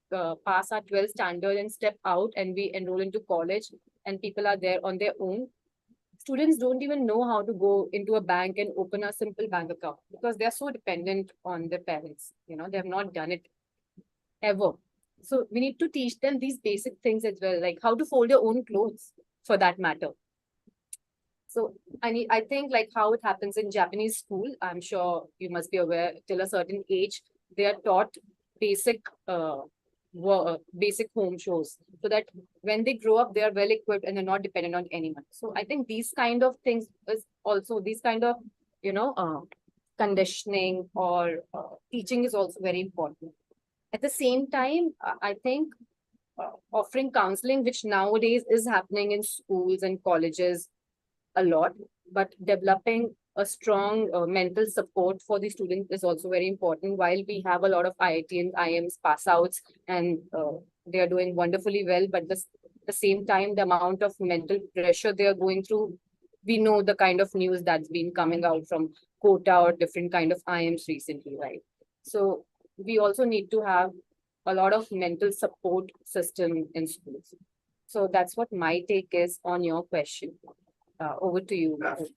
pass our 12th standard and step out, and we enroll into college, and people are there on their own. Students don't even know how to go into a bank and open a simple bank account, because they're so dependent on their parents. They have not done it ever. So we need to teach them these basic things as well, like how to fold your own clothes, for that matter. So I think, like how it happens in Japanese school, I'm sure you must be aware, till a certain age, they are taught basic basic home chores, so that when they grow up, they are well equipped and they're not dependent on anyone. So I think these kind of things is also, these kind of, conditioning or teaching is also very important. At the same time, I think offering counseling, which nowadays is happening in schools and colleges a lot, but developing a strong mental support for the students is also very important. While we have a lot of IITs, IIMs pass outs, and they are doing wonderfully well, but the same time, the amount of mental pressure they are going through, we know the kind of news that's been coming out from Quota or different kind of IIMs recently, right? So we also need to have a lot of mental support system in schools. So that's what my take is on your question. Over to you, Master.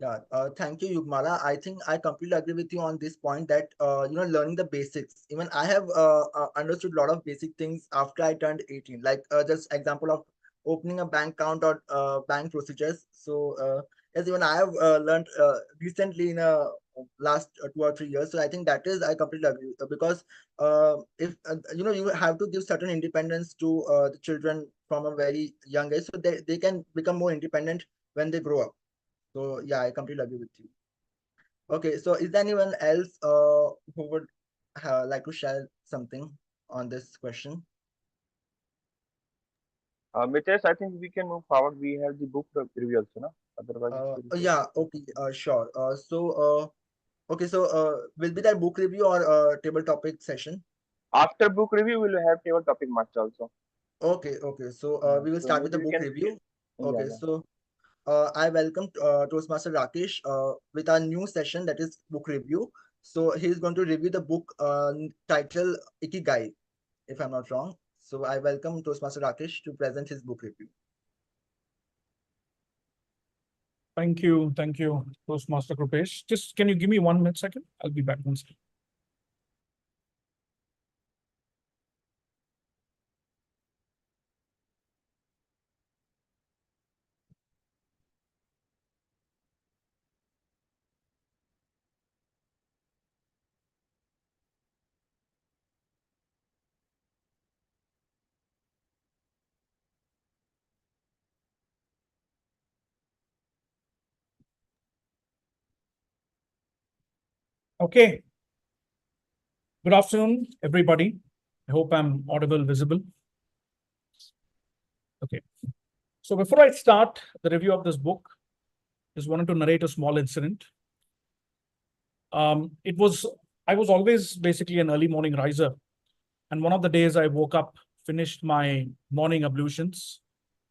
Yeah, thank you, Yugmala. I think I completely agree with you on this point that learning the basics. Even I have understood a lot of basic things after I turned 18. Like just example of opening a bank account or bank procedures. So as even I have learned recently in last 2 or 3 years. So I think that is I completely agree because if you have to give certain independence to the children from a very young age, so they can become more independent when they grow up. So yeah, I completely agree with you. Okay, so is there anyone else who would like to share something on this question? Mitesh, I think we can move forward. We have the book review also, no? Otherwise, it will take Yeah, okay, sure. Okay, so will be that book review or table topic session? after book review, we will have table topic master also. Okay, okay. So we will So start with the maybe we book can, review. yeah, Okay, yeah. so I welcome Toastmaster Rakesh with our new session that is book review. So he is going to review the book titled Ikigai, if I'm not wrong. So I welcome Toastmaster Rakesh to present his book review. Thank you, Toastmaster Rupesh. Just can you give me 1 minute second? I'll be back one second. Okay. Good afternoon, everybody. I hope I'm audible, visible. Okay. So before I start the review of this book, just wanted to narrate a small incident. I was always basically an early morning riser. And one of the days I woke up, finished my morning ablutions,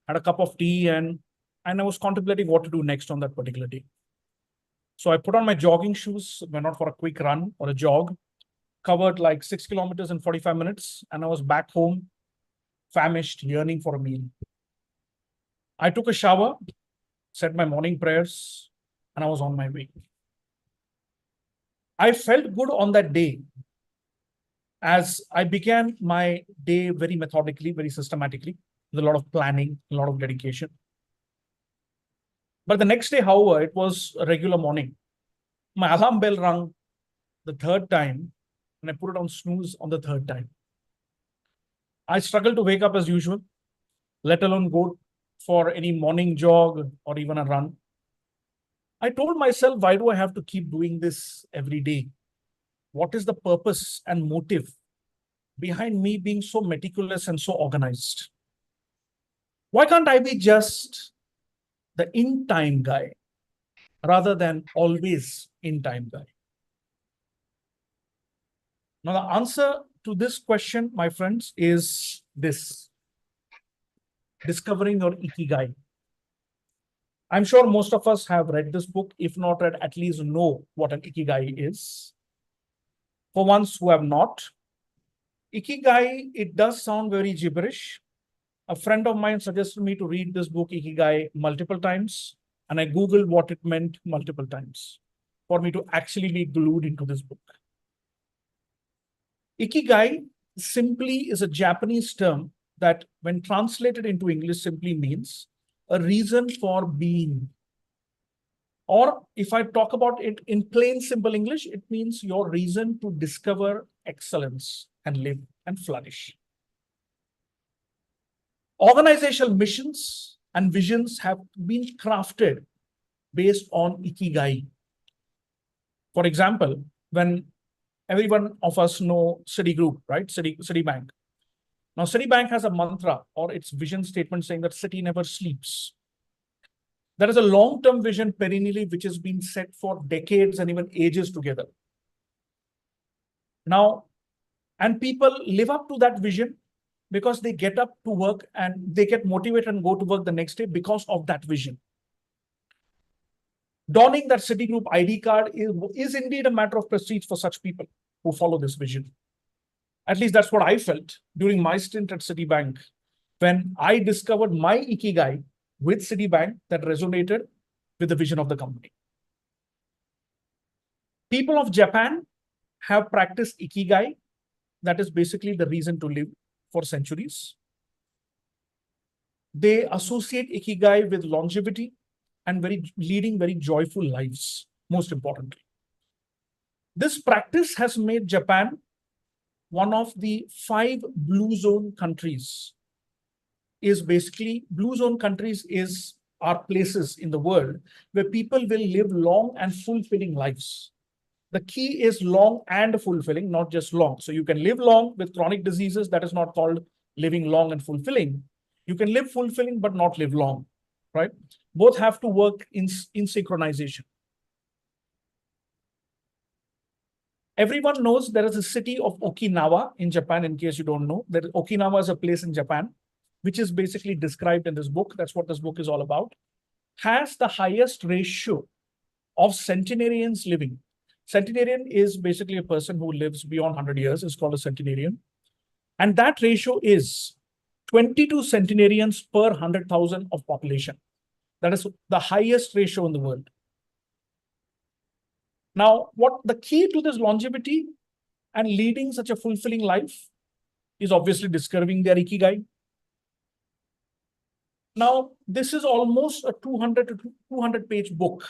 had a cup of tea, and I was contemplating what to do next on that particular day. So I put on my jogging shoes, went out for a quick run or a jog, covered like 6 kilometers in 45 minutes, and I was back home, famished, yearning for a meal. I took a shower, said my morning prayers, and I was on my way. I felt good on that day as I began my day very methodically, very systematically, with a lot of planning, a lot of dedication. But the next day, however, it was a regular morning. My alarm bell rang the third time, and I put it on snooze on the third time. I struggled to wake up as usual, let alone go for any morning jog or even a run. I told myself, why do I have to keep doing this every day? What is the purpose and motive behind me being so meticulous and so organized? Why can't I be just the in time guy rather than always in time guy? Now, the answer to this question, my friends, is this: discovering your ikigai. I'm sure most of us have read this book, if not read, at least know what an ikigai is. For ones who have not, ikigai, it does sound very gibberish. A friend of mine suggested me to read this book, Ikigai, multiple times, and I Googled what it meant multiple times for me to actually be glued into this book. Ikigai simply is a Japanese term that, when translated into English, simply means a reason for being. Or if I talk about it in plain, simple English, it means your reason to discover excellence and live and flourish. Organizational missions and visions have been crafted based on ikigai. For example, when every one of us know Citigroup, right? Citibank. Now, Citibank has a mantra or its vision statement saying that Citi never sleeps. There is a long-term vision perennially, which has been set for decades and even ages together. Now, and people live up to that vision because they get up to work and they get motivated and go to work the next day because of that vision. Donning that Citigroup ID card is indeed a matter of prestige for such people who follow this vision. At least that's what I felt during my stint at Citibank, when I discovered my ikigai with Citibank that resonated with the vision of the company. People of Japan have practiced ikigai, that is basically the reason to live, for centuries. They associate ikigai with longevity and leading very joyful lives, most importantly. This practice has made Japan one of the 5 blue zone countries. Blue zone countries are places in the world where people will live long and fulfilling lives. The key is long and fulfilling, not just long. So you can live long with chronic diseases. That is not called living long and fulfilling. You can live fulfilling, but not live long, right? Both have to work in synchronization. Everyone knows there is a city of Okinawa in Japan, in case you don't know. Okinawa is a place in Japan, which is basically described in this book. That's what this book is all about. Has the highest ratio of centenarians living. Centenarian is basically a person who lives beyond 100 years. It's called a centenarian. And that ratio is 22 centenarians per 100,000 of population. That is the highest ratio in the world. Now, what the key to this longevity and leading such a fulfilling life is obviously discovering their ikigai. Now, this is almost a 200 to 200 page book.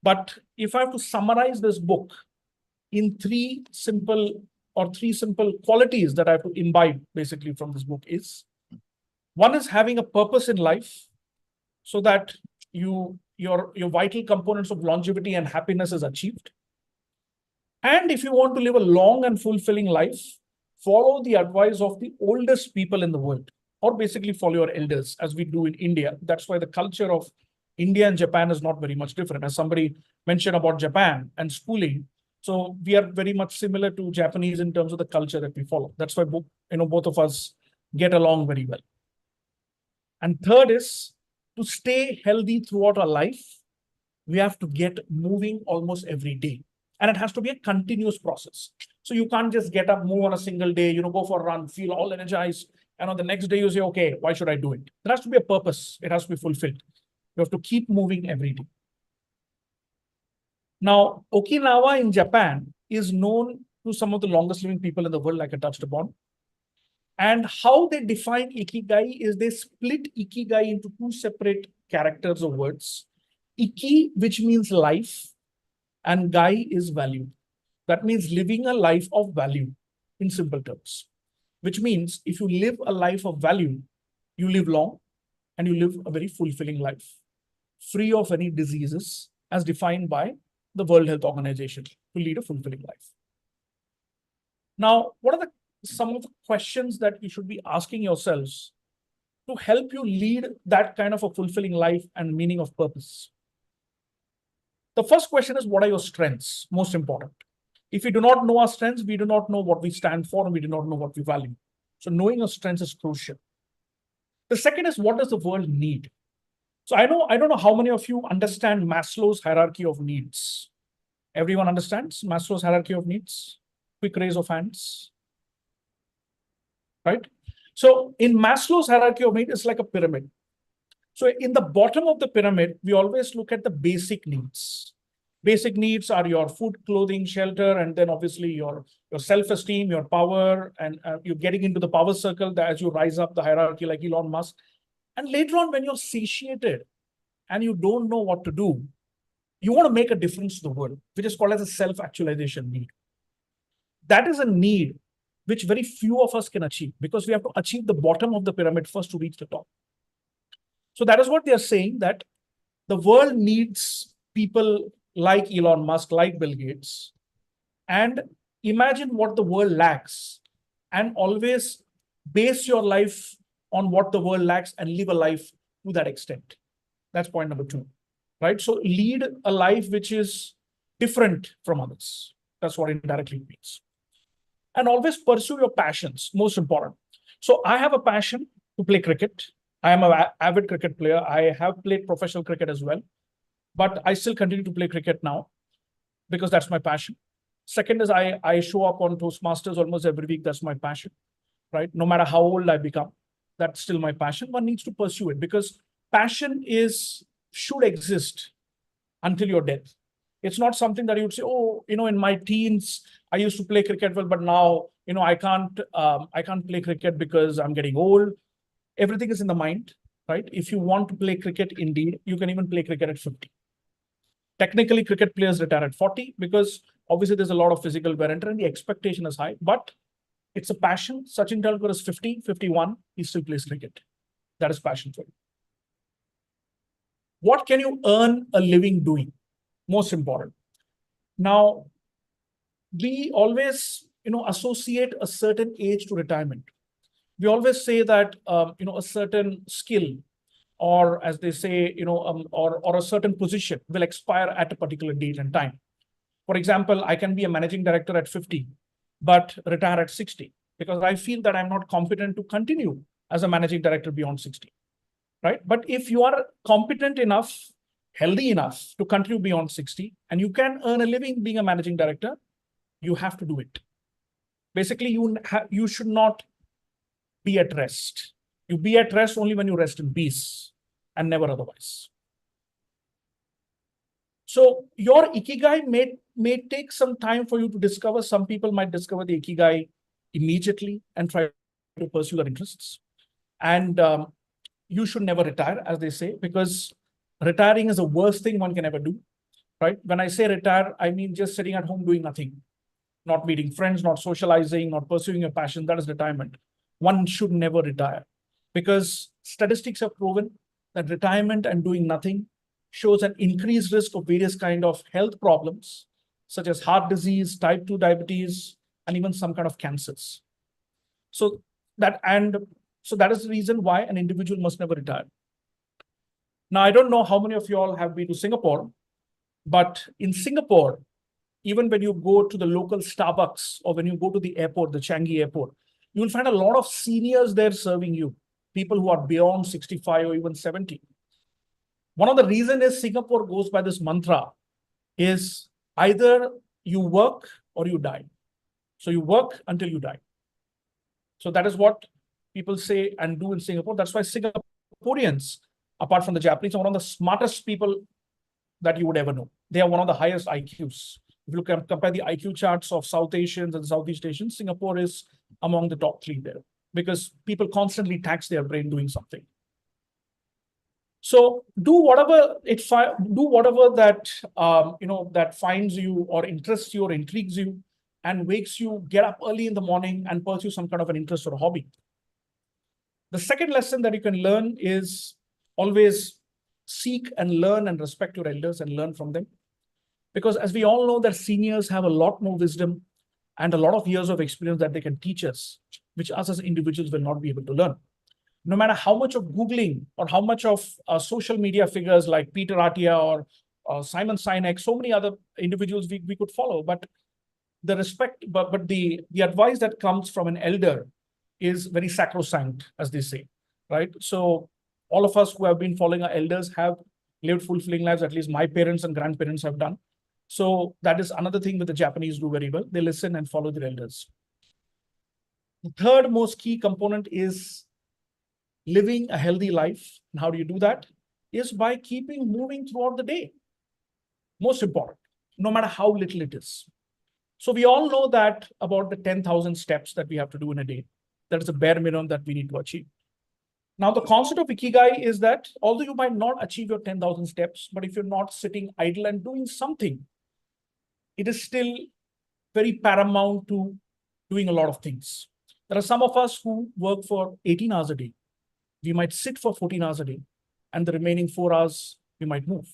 But if I have to summarize this book in three simple qualities that I have to imbibe basically from this book is, one is having a purpose in life so that your vital components of longevity and happiness is achieved. And if you want to live a long and fulfilling life, follow the advice of the oldest people in the world, or basically follow your elders, as we do in India. That's why the culture of India and Japan is not very much different. As somebody mentioned about Japan and schooling, so we are very much similar to Japanese in terms of the culture that we follow. That's why both of us get along very well. And third is, to stay healthy throughout our life, we have to get moving almost every day. And it has to be a continuous process. So you can't just get up, move on a single day, go for a run, feel all energized. And on the next day you say, okay, why should I do it? There has to be a purpose. It has to be fulfilled. You have to keep moving every day. Now, Okinawa in Japan is known to some of the longest living people in the world, like I touched upon. And how they define ikigai is they split ikigai into 2 separate characters or words. Iki, which means life, and gai is value. That means living a life of value in simple terms, which means if you live a life of value, you live long and you live a very fulfilling life, free of any diseases as defined by the World Health Organization, to lead a fulfilling life. Now, what are some of the questions that you should be asking yourselves to help you lead that kind of a fulfilling life and meaning of purpose? The first question is, what are your strengths? Most important. If we do not know our strengths, we do not know what we stand for, and we do not know what we value. So knowing your strengths is crucial. The second is, what does the world need? So I don't know how many of you understand Maslow's hierarchy of needs. Everyone understands Maslow's hierarchy of needs? Quick raise of hands. Right? So in Maslow's hierarchy of needs, it's like a pyramid. So in the bottom of the pyramid, we always look at the basic needs. Basic needs are your food, clothing, shelter, and then obviously your self-esteem, your power, and you're getting into the power circle as you rise up the hierarchy like Elon Musk. And later on, when you're satiated and you don't know what to do, you want to make a difference to the world, which is called as a self-actualization need. That is a need which very few of us can achieve, because we have to achieve the bottom of the pyramid first to reach the top. So that is what they are saying, that the world needs people like Elon Musk, like Bill Gates, and imagine what the world lacks and always base your life on what the world lacks and live a life to that extent. That's point number 2, right? So lead a life which is different from others. That's what indirectly means. And always pursue your passions, most important. So I have a passion to play cricket. I am an avid cricket player. I have played professional cricket as well, but I still continue to play cricket now because that's my passion. Second is I show up on Toastmasters almost every week. That's my passion, right? No matter how old I become, that's still my passion. One needs to pursue it because passion should exist until your death. It's not something that you would say, oh, in my teens, I used to play cricket well, but now, I can't play cricket because I'm getting old. Everything is in the mind, right? If you want to play cricket, indeed, you can even play cricket at 50. Technically, cricket players retire at 40 because obviously there's a lot of physical wear and tear and the expectation is high, but it's a passion. Sachin Tendulkar is 50, 51, he still plays cricket. That is passion for you. What can you earn a living doing? Most important. Now, we always, associate a certain age to retirement. We always say that, a certain skill, or as they say, or a certain position will expire at a particular date and time. For example, I can be a managing director at 50, but retire at 60 because I feel that I'm not competent to continue as a managing director beyond 60, right? But if you are competent enough, healthy enough to continue beyond 60, and you can earn a living being a managing director, you have to do it. Basically, you should not be at rest. You be at rest only when you rest in peace and never otherwise. So your ikigai may take some time for you to discover. Some people might discover the ikigai immediately and try to pursue their interests. And you should never retire, as they say, because retiring is the worst thing one can ever do, right? When I say retire, I mean just sitting at home doing nothing, not meeting friends, not socializing, not pursuing your passion. That is retirement. One should never retire because statistics have proven that retirement and doing nothing shows an increased risk of various kind of health problems, such as heart disease, type 2 diabetes, and even some kind of cancers. So that is the reason why an individual must never retire. Now, I don't know how many of you all have been to Singapore, but in Singapore, even when you go to the local Starbucks or when you go to the airport, the Changi airport, you will find a lot of seniors there serving you, people who are beyond 65 or even 70. One of the reasons is Singapore goes by this mantra is either you work or you die. So you work until you die. So that is what people say and do in Singapore. That's why Singaporeans, apart from the Japanese, are one of the smartest people that you would ever know. They are one of the highest IQs. If you compare the IQ charts of South Asians and Southeast Asians, Singapore is among the top 3 there because people constantly tax their brain doing something. So do whatever that that finds you or interests you or intrigues you and makes you get up early in the morning and pursue some kind of an interest or a hobby. The second lesson that you can learn is always seek and learn and respect your elders and learn from them. Because as we all know that seniors have a lot more wisdom and a lot of years of experience that they can teach us, which us as individuals will not be able to learn. No matter how much of Googling or how much of social media figures like Peter Attia or Simon Sinek, so many other individuals we could follow, but the respect, but the advice that comes from an elder is very sacrosanct, as they say, right? So all of us who have been following our elders have lived fulfilling lives, at least my parents and grandparents have done. So that is another thing that the Japanese do very well. They listen and follow their elders. The third most key component is living a healthy life. And how do you do that? Is by keeping moving throughout the day. Most important, no matter how little it is. So we all know that about the 10,000 steps that we have to do in a day. That is the bare minimum that we need to achieve. Now, the concept of Ikigai is that although you might not achieve your 10,000 steps, but if you're not sitting idle and doing something, it is still very paramount to doing a lot of things. There are some of us who work for 18 hours a day. We might sit for 14 hours a day, and the remaining 4 hours we might move.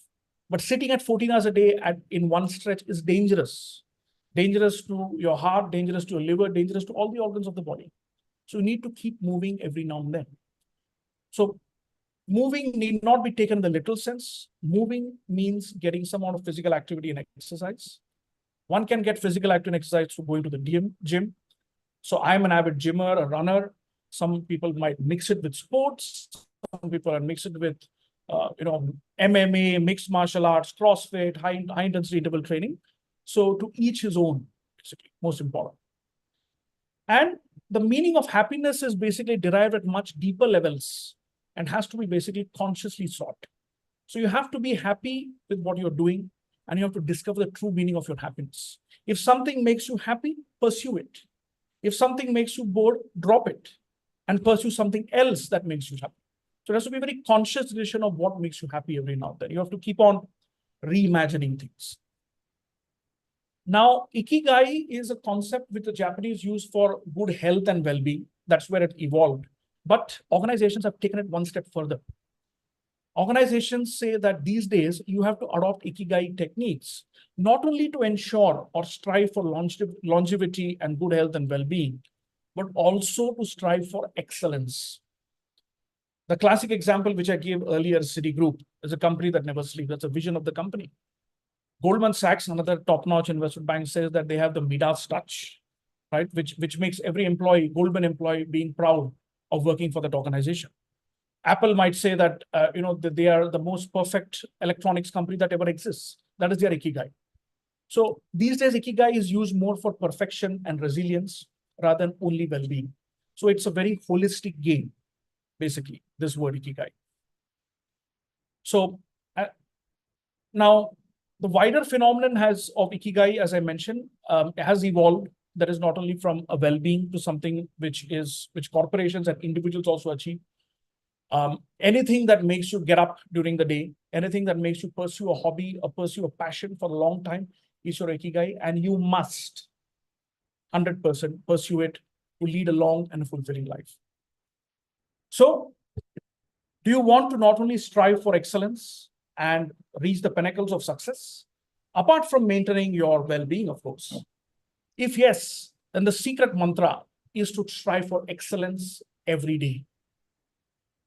But sitting at 14 hours a day in one stretch is dangerous. Dangerous to your heart, dangerous to your liver, dangerous to all the organs of the body. So you need to keep moving every now and then. So moving need not be taken in the literal sense. Moving means getting some amount of physical activity and exercise. One can get physical activity and exercise through going to the gym. So I'm an avid gymmer, a runner. Some people might mix it with sports. Some people are mix it with, MMA, mixed martial arts, CrossFit, high intensity interval training. So to each his own, basically, most important. And the meaning of happiness is basically derived at much deeper levels and has to be basically consciously sought. So you have to be happy with what you're doing and you have to discover the true meaning of your happiness. If something makes you happy, pursue it. If something makes you bored, drop it and pursue something else that makes you happy. So it has to be a very conscious decision of what makes you happy every now and then. You have to keep on reimagining things. Now, ikigai is a concept which the Japanese use for good health and well-being. That's where it evolved. But organizations have taken it one step further. Organizations say that these days you have to adopt ikigai techniques, not only to ensure or strive for longevity and good health and well-being, but also to strive for excellence. The classic example which I gave earlier, Citigroup, is a company that never sleeps. That's a vision of the company. Goldman Sachs, another top-notch investment bank, says that they have the Midas touch, right? Which makes every employee, Goldman employee, being proud of working for that organization. Apple might say that that they are the most perfect electronics company that ever exists. That is their ikigai. So these days, ikigai is used more for perfection and resilience rather than only well-being. So it's a very holistic game, basically, this word ikigai. So now the wider phenomenon of ikigai, as I mentioned, has evolved. That is not only from a well-being to something which corporations and individuals also achieve. Anything that makes you get up during the day, anything that makes you pursue a hobby or pursue a passion for a long time is your ikigai, and you must 100% pursue it to lead a long and fulfilling life. So, do you want to not only strive for excellence and reach the pinnacles of success, apart from maintaining your well-being, of course? If yes, then the secret mantra is to strive for excellence every day.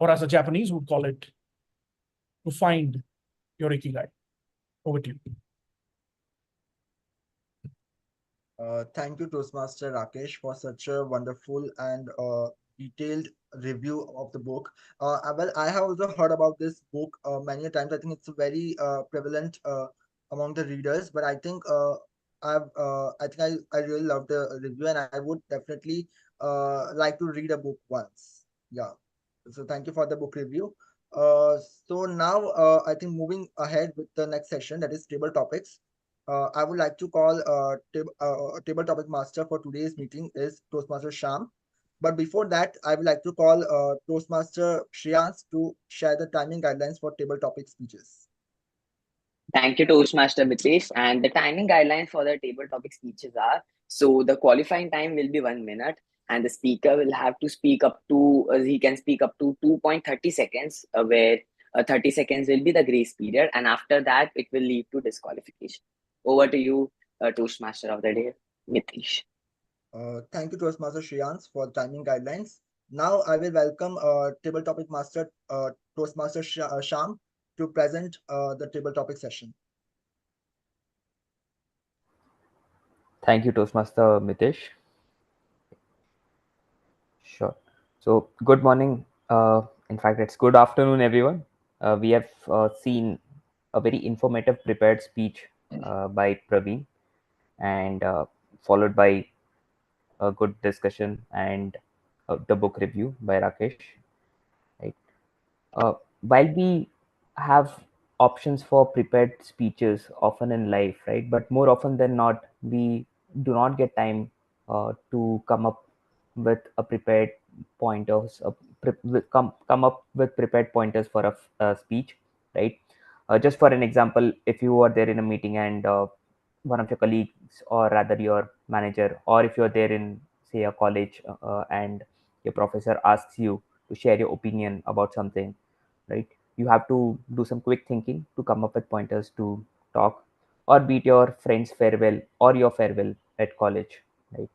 Or as the Japanese would call it, to find your ikigai. Over to you. Thank you, Toastmaster Rakesh, for such a wonderful and detailed review of the book. Well, I have also heard about this book many times. I think it's very prevalent among the readers, but I think I really love the review, and I would definitely like to read a book once. Yeah. So thank you for the book review. So now I think moving ahead with the next session, that is table topics. I would like to call table topic master for today's meeting is Toastmaster Sham. But before that, I would like to call Toastmaster Shreyans to share the timing guidelines for table topic speeches. Thank you, Toastmaster Mitesh. And the timing guidelines for the table topic speeches are, so the qualifying time will be 1 minute, and the speaker will have to speak up to, he can speak up to 2.30 seconds, where 30 seconds will be the grace period. And after that, it will lead to disqualification. Over to you, Toastmaster of the day, Mitesh. Thank you, Toastmaster Shreyans, for the timing guidelines. Now I will welcome table topic master Toastmaster Sham to present the table topic session. Thank you, Toastmaster Mitesh. Sure. So, good morning. In fact, it's good afternoon, everyone. We have seen a very informative prepared speech by Praveen, and followed by a good discussion and the book review by Rakesh. Right. While we have options for prepared speeches often in life, right, but more often than not, we do not get time to come up with a prepared pointers, come up with prepared pointers for a speech, right? Just for an example, if you are there in a meeting and one of your colleagues, or rather your manager, or if you're there in, say, a college, and your professor asks you to share your opinion about something, right? You have to do some quick thinking to come up with pointers to talk, or beat your friend's farewell or your farewell at college, right?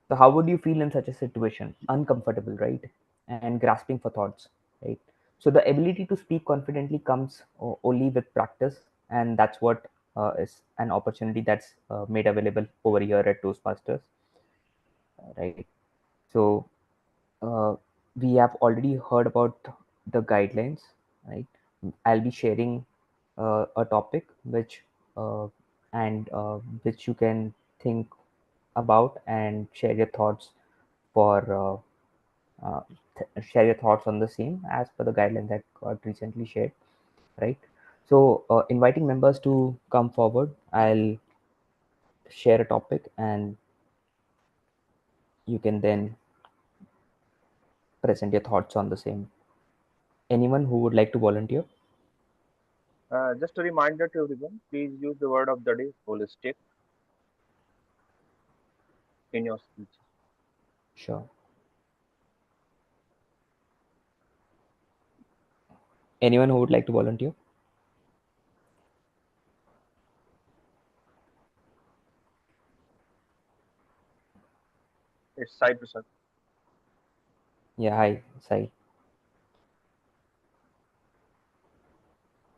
So how would you feel in such a situation? Uncomfortable, right? And grasping for thoughts, right? So the ability to speak confidently comes only with practice, and that's what is an opportunity that's made available over here at Toastmasters, right? So uh, we have already heard about the guidelines, right? I'll be sharing a topic uh, which you can think about and share your thoughts for share your thoughts on the same as per the guideline that got recently shared, right? So inviting members to come forward, I'll share a topic and you can then present your thoughts on the same. Anyone who would like to volunteer? Just a reminder to everyone, please use the word of the day, holistic, in your speech. Sure. Anyone who would like to volunteer? It's Sai Prasad. Yeah, hi, Sai.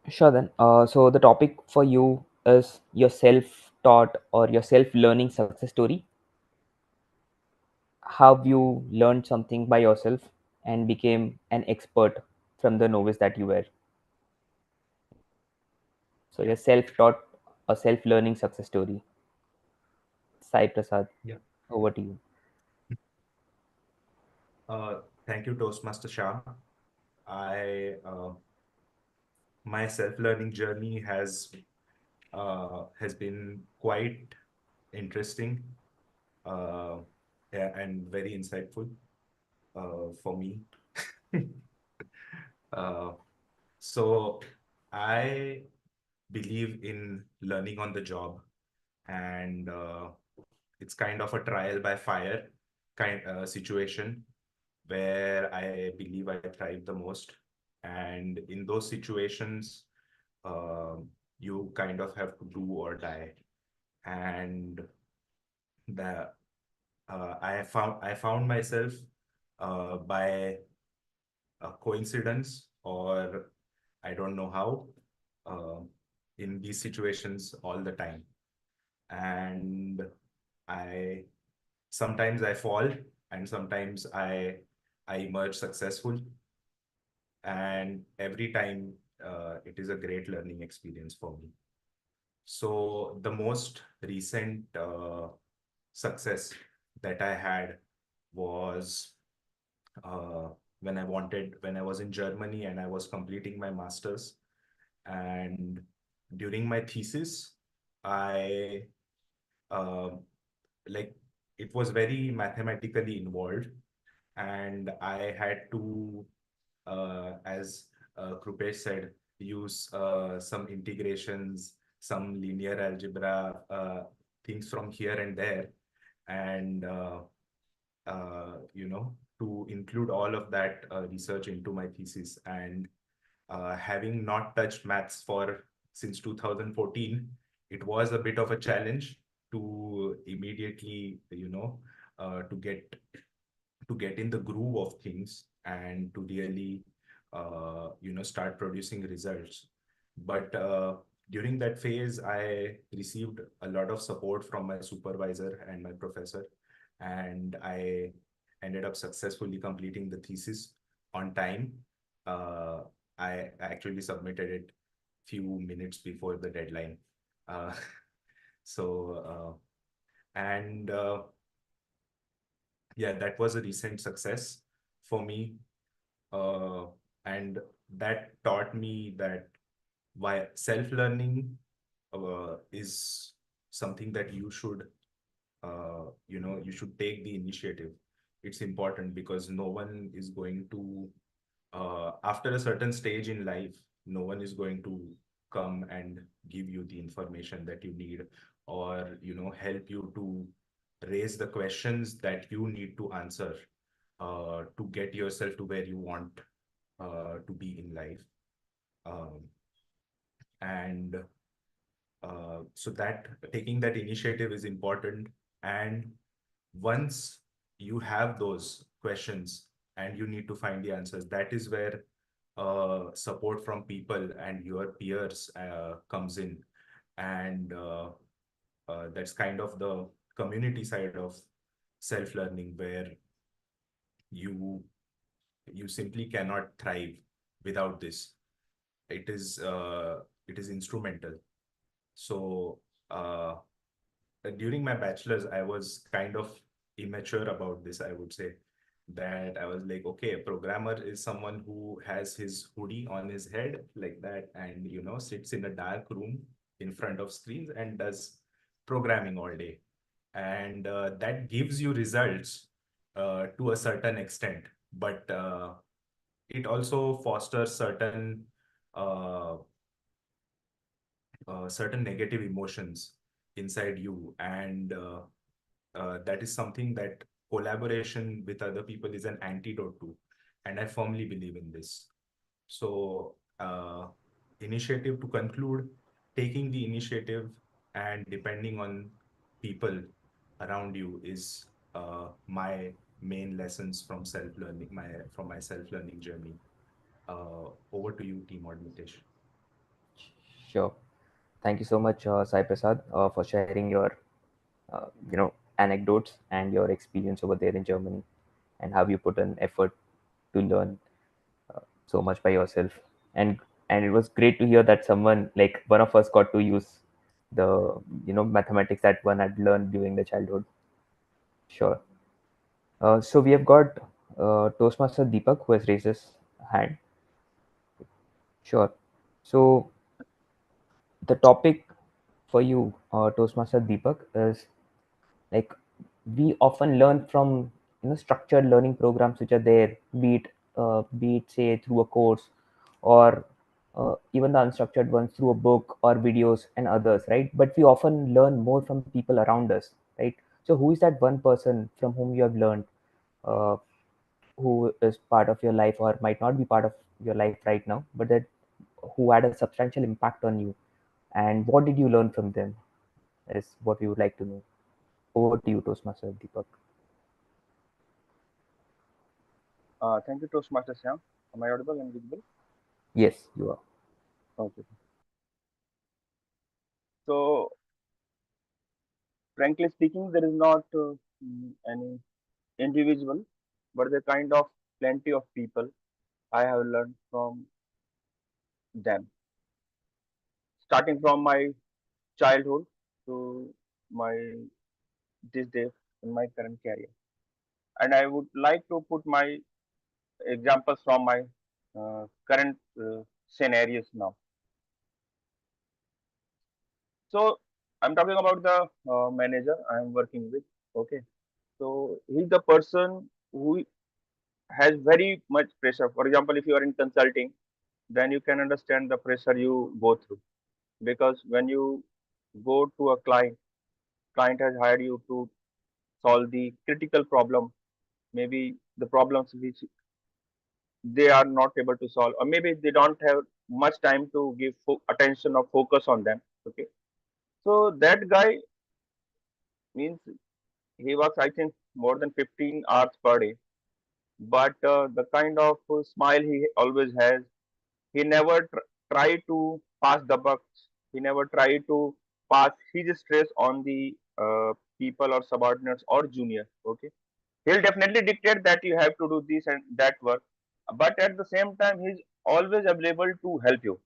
Sure then. So the topic for you is your self-taught or your self-learning success story. How you learned something by yourself and became an expert from the novice that you were. So your self-taught or self-learning success story. Sai Prasad, Yeah. over to you. Thank you, Toastmaster Shah. My self-learning journey has been quite interesting, uh, and very insightful for me. uh, so I believe in learning on the job, and it's kind of a trial by fire situation where I believe I thrive the most. And in those situations, you kind of have to do or die. And the I found myself by a coincidence, or I don't know how, uh, in these situations all the time. And I sometimes I fall, and sometimes I emerge successful, and every time it is a great learning experience for me. So the most recent success that I had was uh, when I was in Germany and I was completing my master's. And during my thesis, I uh, like it was very mathematically involved, and I had to, as Krupesh said, use some integrations, some linear algebra, things from here and there, and to include all of that research into my thesis. And having not touched maths for since 2014, it was a bit of a challenge to immediately, to get in the groove of things and to really, start producing results. But during that phase, I received a lot of support from my supervisor and my professor, and I ended up successfully completing the thesis on time. Uh, I actually submitted it few minutes before the deadline. Uh, so, and yeah, that was a recent success for me. Uh, and that taught me that why self-learning is something that you should take the initiative. It's important because no one is going to, after a certain stage in life, no one is going to come and give you the information that you need, or help you to raise the questions that you need to answer to get yourself to where you want to be in life. Um, and so that taking that initiative is important. And once you have those questions and you need to find the answers, that is where support from people and your peers comes in, and that's kind of the community side of self-learning, where you you simply cannot thrive without this. It is instrumental. So during my bachelor's, I was kind of immature about this, I would say. That I was like, okay, a programmer is someone who has his hoodie on his head like that, and sits in a dark room in front of screens and does programming all day. And that gives you results to a certain extent, but it also fosters uh, certain negative emotions inside you, and that is something that collaboration with other people is an antidote to, and I firmly believe in this. So initiative to conclude, taking the initiative and depending on people around you is my main lessons from self-learning, my self-learning journey. Over to you, Team Mitesh. Sure. Thank you so much, Sai Prasad, for sharing your, anecdotes and your experience over there in Germany, and how you put an effort to learn so much by yourself. And it was great to hear that someone like one of us got to use the mathematics that one had learned during the childhood. Sure. So we have got Toastmaster Deepak who has raised his hand. Sure. So the topic for you, Toastmaster Deepak, is like we often learn from structured learning programs which are there, be it say through a course, or even the unstructured ones through a book or videos and others, right? But we often learn more from people around us, right? So who is that one person from whom you have learned, uh, who is part of your life or might not be part of your life right now, but that who had a substantial impact on you, and what did you learn from them is what we would like to know. Over to you, Toastmaster Deepak. Thank you, Toastmaster Sam. Am I audible and visible? Yes, you are. Okay. So, frankly speaking, there is not any individual, but the kind of plenty of people I have learned from them, starting from my childhood to my this day in my current career. And I would like to put my examples from my current scenarios now. So I'm talking about the manager I am working with. Okay, so he's the person who has very much pressure. For example, if you are in consulting, then you can understand the pressure you go through, because when you go to a client has hired you to solve the critical problem, maybe the problems which they are not able to solve, or maybe they don't have much time to give attention or focus on them. Okay, so that guy means he works, I think, more than 15 hours per day, but the kind of smile he always has, he never try to pass the bucks, he never try to pass his stress on the people or subordinates or juniors. Okay, he'll definitely dictate that you have to do this and that work, but at the same time he's always available to help you.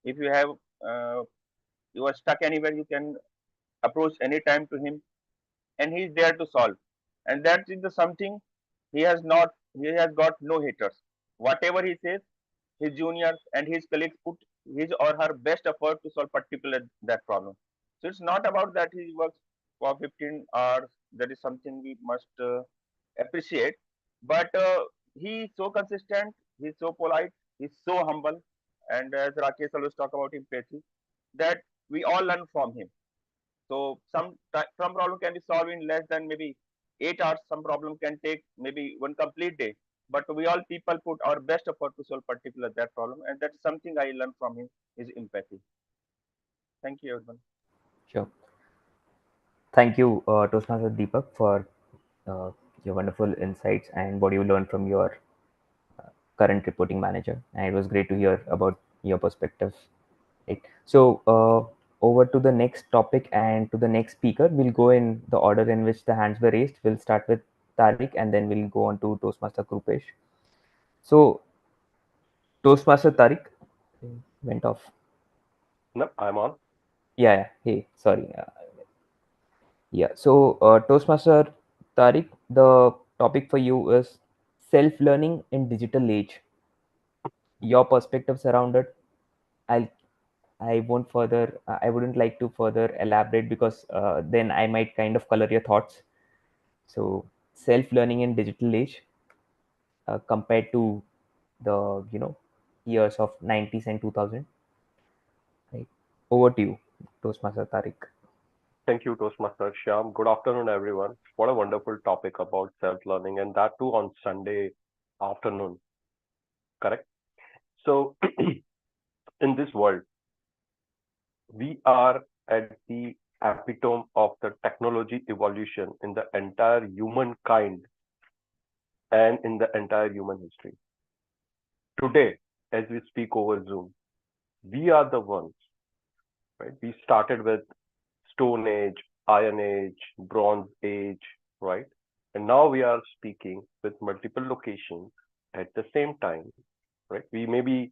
If you have uh, you are stuck anywhere, you can approach anytime to him, and he's there to solve. And that is the something he has not, he has got no haters. Whatever he says, his juniors and his colleagues put his or her best effort to solve particular that problem. So it's not about that he works for 15 hours. That is something we must appreciate. But he is so consistent, he's so polite, he's so humble. And as Rakesh always talk about empathy, that we all learn from him. So some problem can be solved in less than maybe 8 hours. Some problem can take maybe one complete day. But we all people put our best effort to solve particular that problem, and that's something I learned from him is empathy. Thank you, everyone. Sure. Thank you, Toastmaster Deepak, for your wonderful insights and what you learned from your current reporting manager, and it was great to hear about your perspective. Right. So over to the next topic and to the next speaker. We'll go in the order in which the hands were raised. We'll start with Tariq, and then we'll go on to Toastmaster Krupesh. So Toastmaster Tariq went off. No, I'm on. Yeah. Hey, sorry. Yeah. So Toastmaster Tariq, the topic for you is self-learning in digital age. Your perspectives around it. I'll I won't further. I wouldn't like to further elaborate because then I might kind of color your thoughts. So self-learning in digital age compared to the years of 90s and 2000. Right. Over to you, Toastmaster Tariq. Thank you, Toastmaster Shyam. Good afternoon, everyone. What a wonderful topic about self-learning, and that too on Sunday afternoon. Correct? So, in this world, we are at the epitome of the technology evolution in the entire humankind and in the entire human history. Today, as we speak over Zoom, we are the ones, right? We started with Stone Age, Iron Age, Bronze Age, right? And now we are speaking with multiple locations at the same time, right? We may be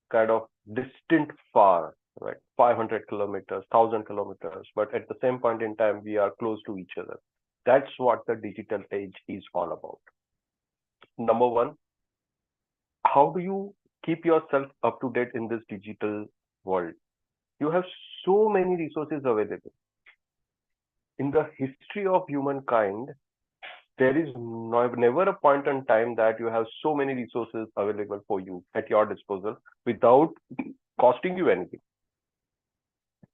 kind of distant far, right? 500 kilometers, 1,000 kilometers, but at the same point in time, we are close to each other. That's what the digital age is all about. Number one, how do you keep yourself up to date in this digital world? You have so many resources available. In the history of humankind, there is never a point in time that you have so many resources available for you at your disposal without costing you anything.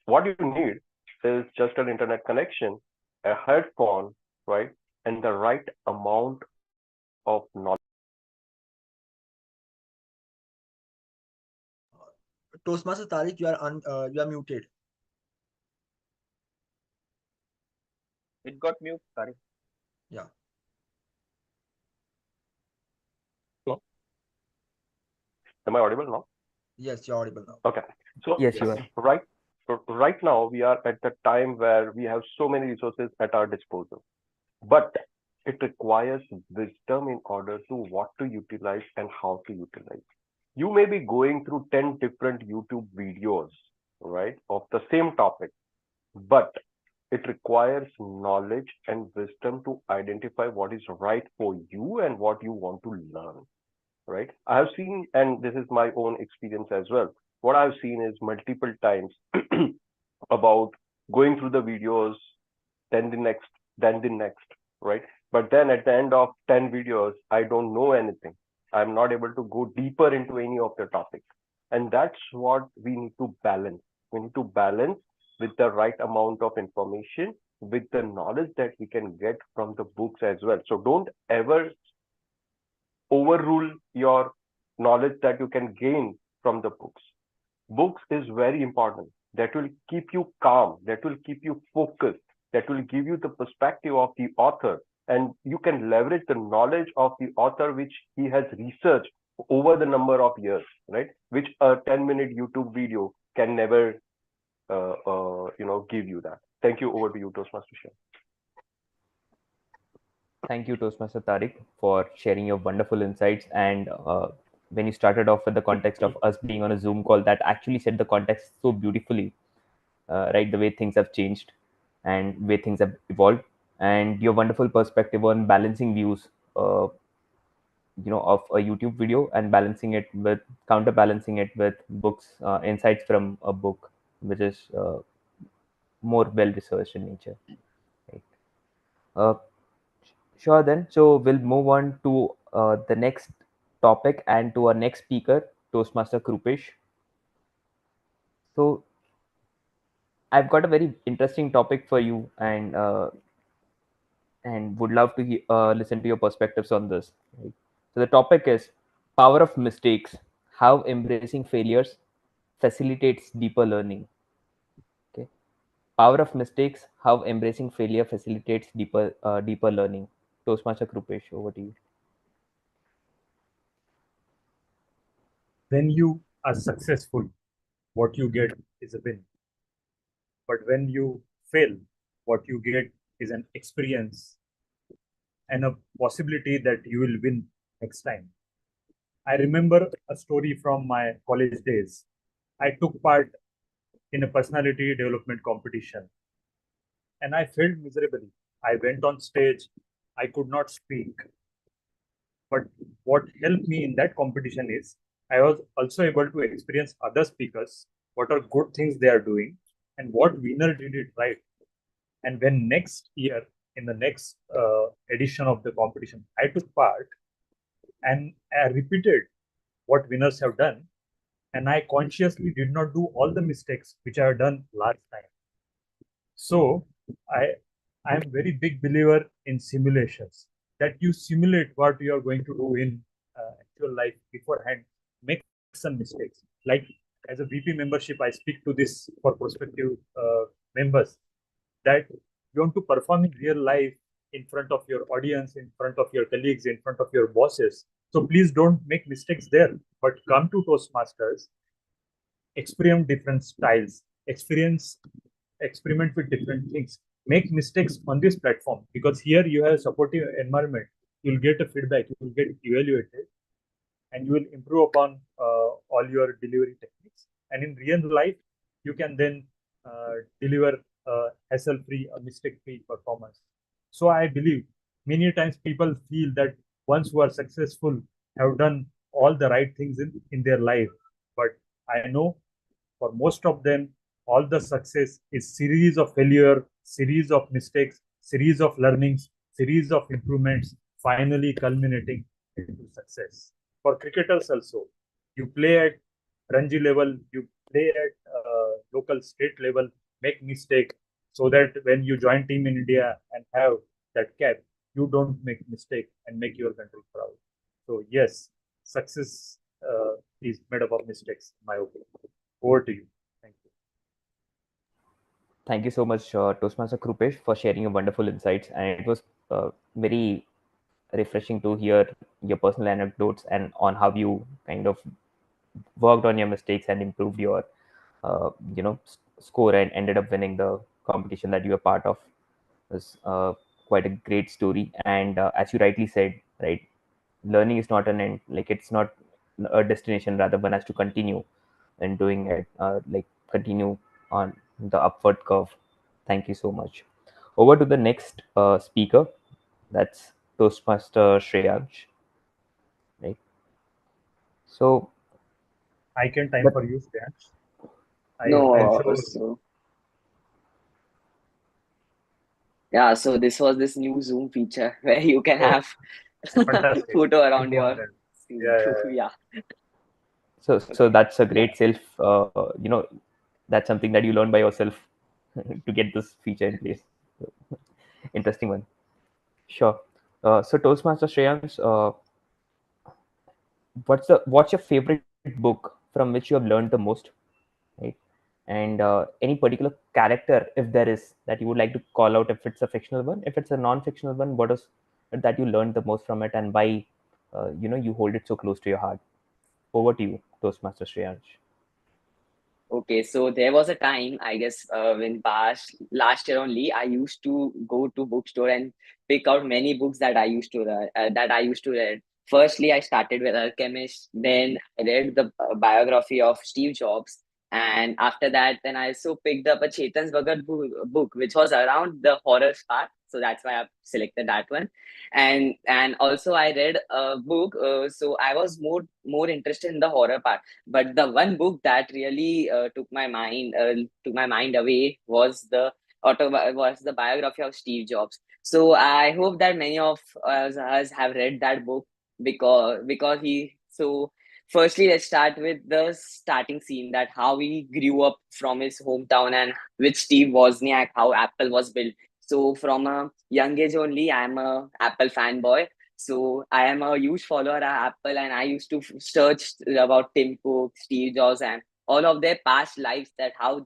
What you need is just an internet connection, a headphone, right, and the right amount of knowledge. Toastmaster Tariq, you are muted. It got mute. Sorry. Yeah. Am I audible now? Yes, you're audible now. Okay. So Yes, you are. right now we are at the time where we have so many resources at our disposal, but it requires wisdom in order to what to utilize and how to utilize. You may be going through 10 different YouTube videos, right, of the same topic, but it requires knowledge and wisdom to identify what is right for you and what you want to learn, right? I have seen, and this is my own experience as well. What I've seen is multiple times about going through the videos, then the next, right? But then at the end of 10 videos, I don't know anything. I'm not able to go deeper into any of the topics. And that's what we need to balance. We need to balance with the right amount of information, with the knowledge that we can get from the books as well. So don't ever overrule your knowledge that you can gain from the books. Books is very important. That will keep you calm, that will keep you focused, that will give you the perspective of the author, and you can leverage the knowledge of the author which he has researched over the number of years, right? Which a 10-minute YouTube video can never give you that. Thank you. Over to you, Toastmaster Shyam. Thank you, Toastmaster Tariq, for sharing your wonderful insights. And when you started off with the context of us being on a Zoom call, that actually set the context so beautifully, right? The way things have changed and way things have evolved, and your wonderful perspective on balancing views, of a YouTube video and balancing it with counterbalancing it with books, insights from a book, which is more well researched in nature. Right. Uh, Sure, then. So we'll move on to the next topic and to our next speaker, Toastmaster Krupesh. So I've got a very interesting topic for you, and would love to listen to your perspectives on this. Right? So the topic is power of mistakes: how embracing failures facilitates deeper learning. Okay, power of mistakes: how embracing failure facilitates deeper learning. Toastmaster Krupesh, over to you. when you are successful, what you get is a win. But when you fail, what you get is an experience and a possibility that you will win next time. I remember a story from my college days. I took part in a personality development competition and I failed miserably. I went on stage, I could not speak. But what helped me in that competition is I was also able to experience other speakers, what are good things they are doing, and what winner did it right. And when next year, in the next edition of the competition, I took part and I repeated what winners have done. And I consciously did not do all the mistakes which I have done last time. So I am very big believer in simulations, that you simulate what you are going to do in actual life beforehand, make some mistakes. Like as a VP membership, I speak to this for prospective members, that you want to perform in real life in front of your audience, in front of your colleagues, in front of your bosses. So please don't make mistakes there, but come to Toastmasters, experiment different styles, experiment with different things, make mistakes on this platform, because here you have a supportive environment. You'll get a feedback, you will get evaluated, and you will improve upon all your delivery techniques. And in real life, you can then deliver hassle-free or mistake-free performance. So I believe many times people feel that ones who are successful have done all the right things in their life. But I know for most of them, all the success is series of failure, series of mistakes, series of learnings, series of improvements, finally culminating into success. For cricketers also, you play at Ranji level, you play at local state level, make mistake, so that when you join Team India and have that cap, you don't make mistake and make your country proud. So yes, success is made up of mistakes, in my opinion. Over to you. Thank you. Thank you so much, Toastmaster Krupesh, for sharing your wonderful insights. And it was very refreshing to hear your personal anecdotes and on how you kind of worked on your mistakes and improved your, score and ended up winning the competition that you were part of. It was quite a great story. And as you rightly said, right, learning is not an end. Like it's not a destination. Rather, one has to continue and doing it. Like continue on the upward curve. Thank you so much. Over to the next speaker. That's Toastmaster Shreyansh. Right. So, I can time but for you, Stan. I'll No, show. so yeah, so this was this new Zoom feature where you can Oh, have fantastic. photo around Info on your that. screen Yeah, too. yeah, Yeah. so that's a Yeah. great self. That's something that you learn by yourself to get this feature in place. Interesting one. Sure. So Toastmaster Shreyans, what's your favorite book from which you have learned the most, right? And any particular character, if there is, that you would like to call out, if it's a fictional one, if it's a non-fictional one, what is it that you learned the most from it, and why you hold it so close to your heart? Over to you, Toastmaster Shreyansh. Okay, so there was a time, I guess, when past last year only, I used to go to bookstore and pick out many books that I used to read. Firstly, I started with Alchemist. Then I read the biography of Steve Jobs, and after that, then I also picked up a Chetan Bhagat book, which was around the horror part. So that's why I selected that one. And also I read a book. So I was more interested in the horror part, but the one book that really took my mind away was the biography of Steve Jobs. So I hope that many of us have read that book, because he so firstly, let's start with the starting scene, that how he grew up from his hometown, and with Steve Wozniak, how Apple was built. So from a young age only, I'm a Apple fanboy. So I am a huge follower of Apple, and I used to search about Tim Cook, Steve Jobs, and all of their past lives, that how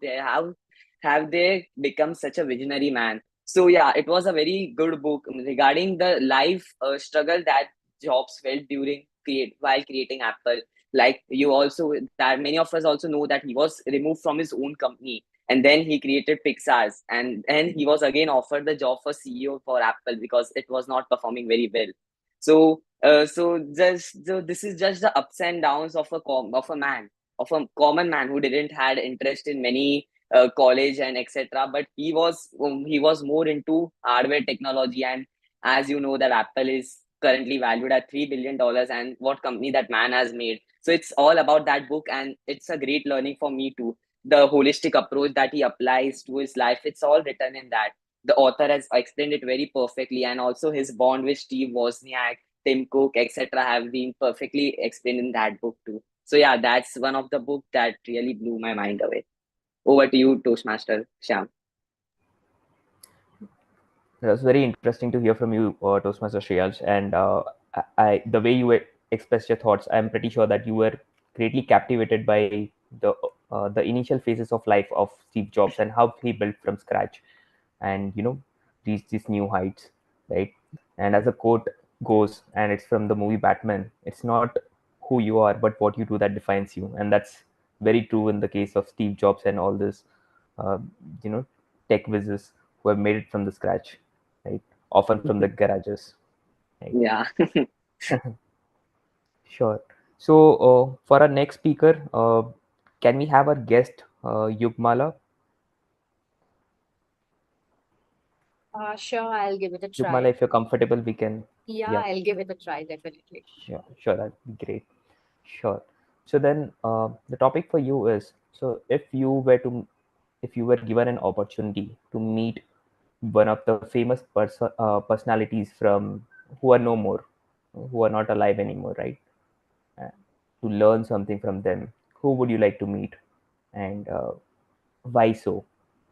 have they become such a visionary man. So yeah, it was a very good book regarding the life struggle that Jobs felt during while creating Apple. Like you also, that many of us also know that he was removed from his own company, and then he created Pixar's, and he was again offered the job for CEO for Apple because it was not performing very well. So this is just the ups and downs of of a common man who didn't had interest in many college and etc. But he was more into hardware technology, and as you know that Apple is currently valued at $3 billion, and what company that man has made. So it's all about that book, and it's a great learning for me too. The holistic approach that he applies to his life, it's all written in that. The author has explained it very perfectly, and also his bond with Steve Wozniak, Tim Cook, etc., have been perfectly explained in that book too. So yeah, that's one of the book that really blew my mind away. Over to you, Toastmaster Sham. It was very interesting to hear from you, Toastmaster Shreyans, and the way you expressed your thoughts, I'm pretty sure that you were greatly captivated by the initial phases of life of Steve Jobs and how he built from scratch, and reached these new heights, right? And as a quote goes, and it's from the movie Batman, it's not who you are, but what you do that defines you, and that's very true in the case of Steve Jobs and all this, uh, you know, tech whizzes who have made it from the scratch, right? Often from the garages, right? Yeah. Sure. So, for our next speaker, can we have our guest, Yugmala? Sure, I'll give it a Yugmala, try. if you're comfortable, we can. Yeah, Yeah, I'll give it a try, definitely. sure, that'd be great. Sure. So then, the topic for you is, so if you were given an opportunity to meet one of the famous personalities from who are no more, who are not alive anymore, right? Uh, to learn something from them, who would you like to meet, and why so?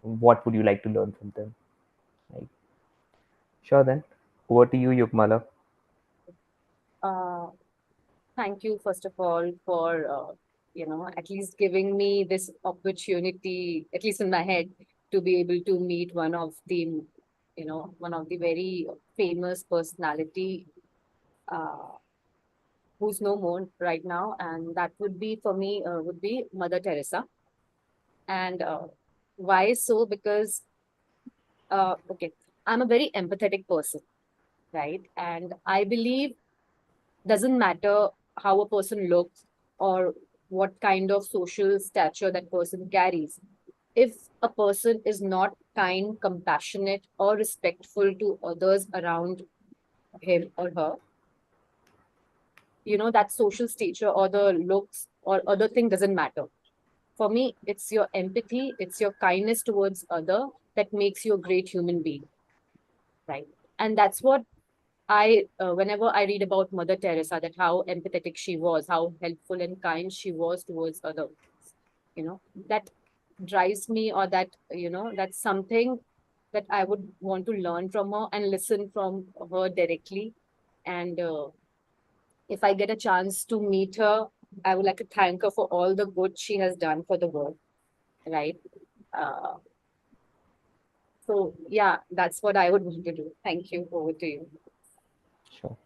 What would you like to learn from them? Right. Sure. Then, over to you, Yukmala. Uh, Thank you, first of all, for at least giving me this opportunity, at least in my head, to be able to meet one of the very famous personality who's no more right now, and that would be for me would be Mother Teresa. And why so? Because okay, I'm a very empathetic person, right? And I believe doesn't matter how a person looks or what kind of social stature that person carries. If a person is not kind, compassionate, or respectful to others around him or her, that social stature or the looks or other thing doesn't matter. For me, it's your empathy, it's your kindness towards other that makes you a great human being, right? And that's what whenever I read about Mother Teresa, that how empathetic she was, how helpful and kind she was towards others, that drives me, or that's something that I would want to learn from her and listen from her directly. And if I get a chance to meet her, I would like to thank her for all the good she has done for the world, right? Uh, so yeah, that's what I would want to do. Thank you. Over to you. Sure.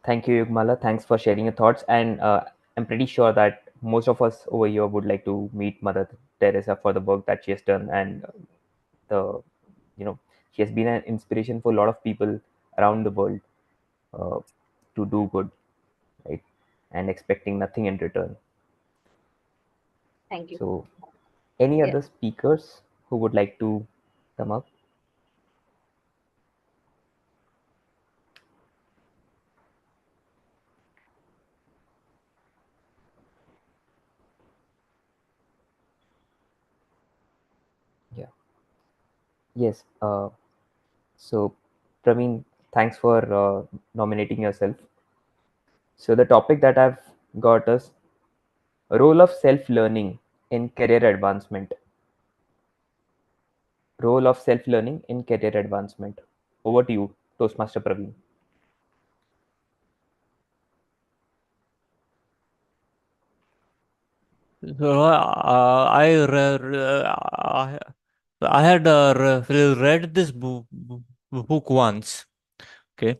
Thank you, Yugmala. Thanks for sharing your thoughts. And I'm pretty sure that most of us over here would like to meet Mother Teresa for the work that she has done, and the she has been an inspiration for a lot of people around the world, uh, to do good, right? And expecting nothing in return. Thank you. So, any Yeah. other speakers who would like to come up? Yeah. Yes. So, Praveen, thanks for nominating yourself. So, the topic that I've got is role of self-learning in career advancement. Role of self-learning in career advancement. Over to you, Toastmaster Praveen. So I had read this book once. Okay,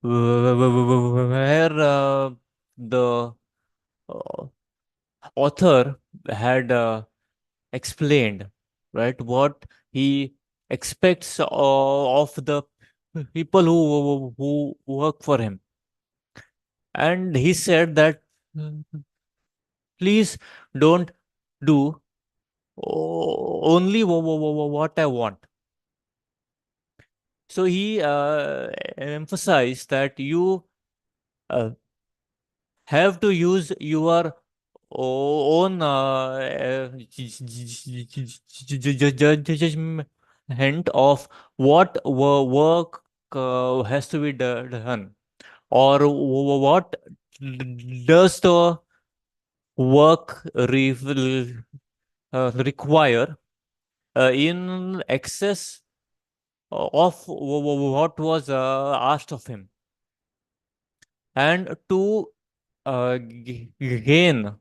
where the uh, author had explained, right, what he expects of the people who work for him. And he said that please don't do only what I want. So he emphasized that you uh, have to use your own judgment of what work has to be done, or what does the work require in excess of what was asked of him, and to gain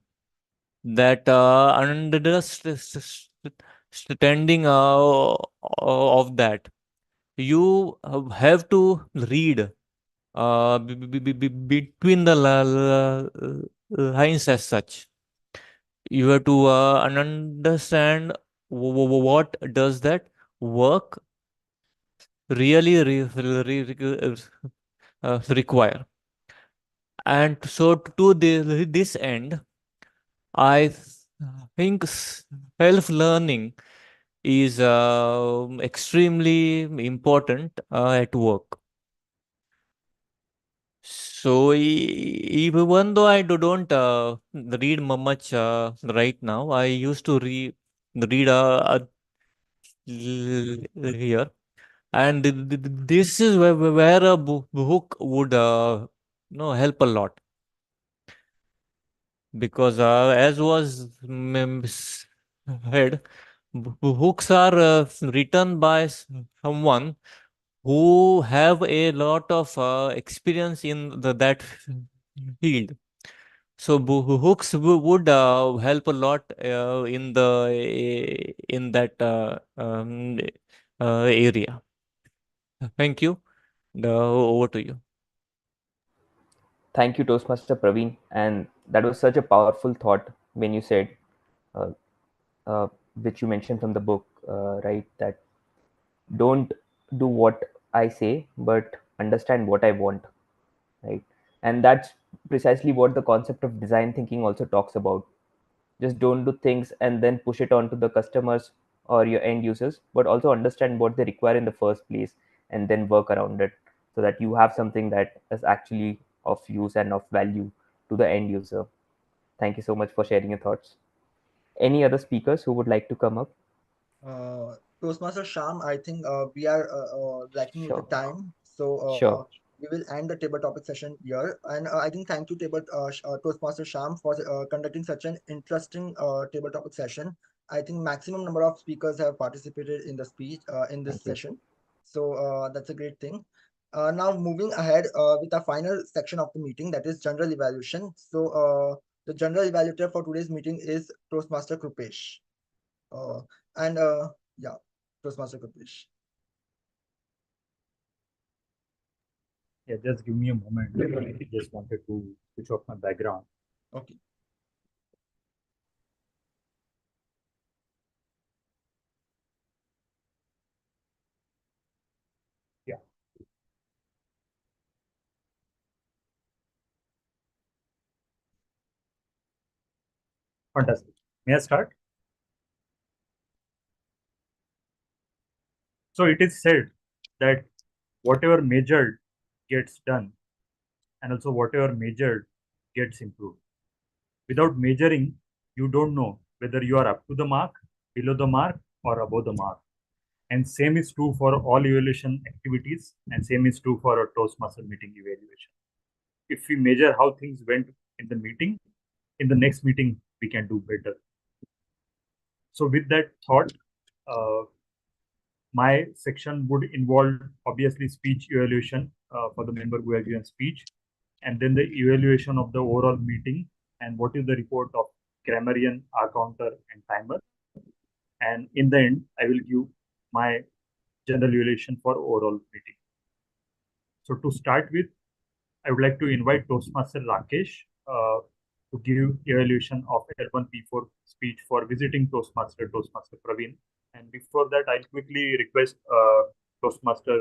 that understanding of that, you have to read between the lines as such. You have to understand what does that work really require. And so to this end, I think self-learning is extremely important at work. So even though I don't read much right now, I used to read here, and this is where a book would help a lot, because as was said, books are written by someone who have a lot of experience in that field. So books would help a lot in that area. Thank you. Over to you. Thank you, Toastmaster Praveen. And that was such a powerful thought when you said, uh, uh, which you mentioned from the book, right? That don't do what I say, but understand what I want, right? And that's precisely what the concept of design thinking also talks about. Just don't do things and then push it on to the customers or your end users, but also understand what they require in the first place and then work around it so that you have something that is actually of use and of value to the end user. Thank you so much for sharing your thoughts. Any other speakers who would like to come up? Toastmaster Sham, I think we are lacking with the Sure. time, so Sure. we will end the table topic session here. And I think thank you, Toastmaster Sham, for conducting such an interesting table topic session. I think maximum number of speakers have participated in the speech in this Thank you. session, so that's a great thing. Now moving ahead with the final section of the meeting, that is general evaluation. So the general evaluator for today's meeting is Toastmaster Krupesh. Uh, and yeah, Toastmaster Kapish. Yeah, just give me a moment. I just wanted to switch off my background. Okay. Yeah. Fantastic. May I start? So it is said that whatever measured gets done, and also whatever measured gets improved. Without measuring, you don't know whether you are up to the mark, below the mark, or above the mark. And same is true for all evaluation activities, and same is true for a Toastmaster meeting evaluation. If we measure how things went in the meeting, in the next meeting, we can do better. So with that thought, my section would involve obviously speech evaluation for the member who has given speech, and then the evaluation of the overall meeting and what is the report of grammarian, R counter, and timer. And in the end, I will give my general evaluation for overall meeting. So to start with, I would like to invite Toastmaster Rakesh to give evaluation of L1P4 speech for visiting Toastmaster Praveen. And before that, I'll quickly request Toastmaster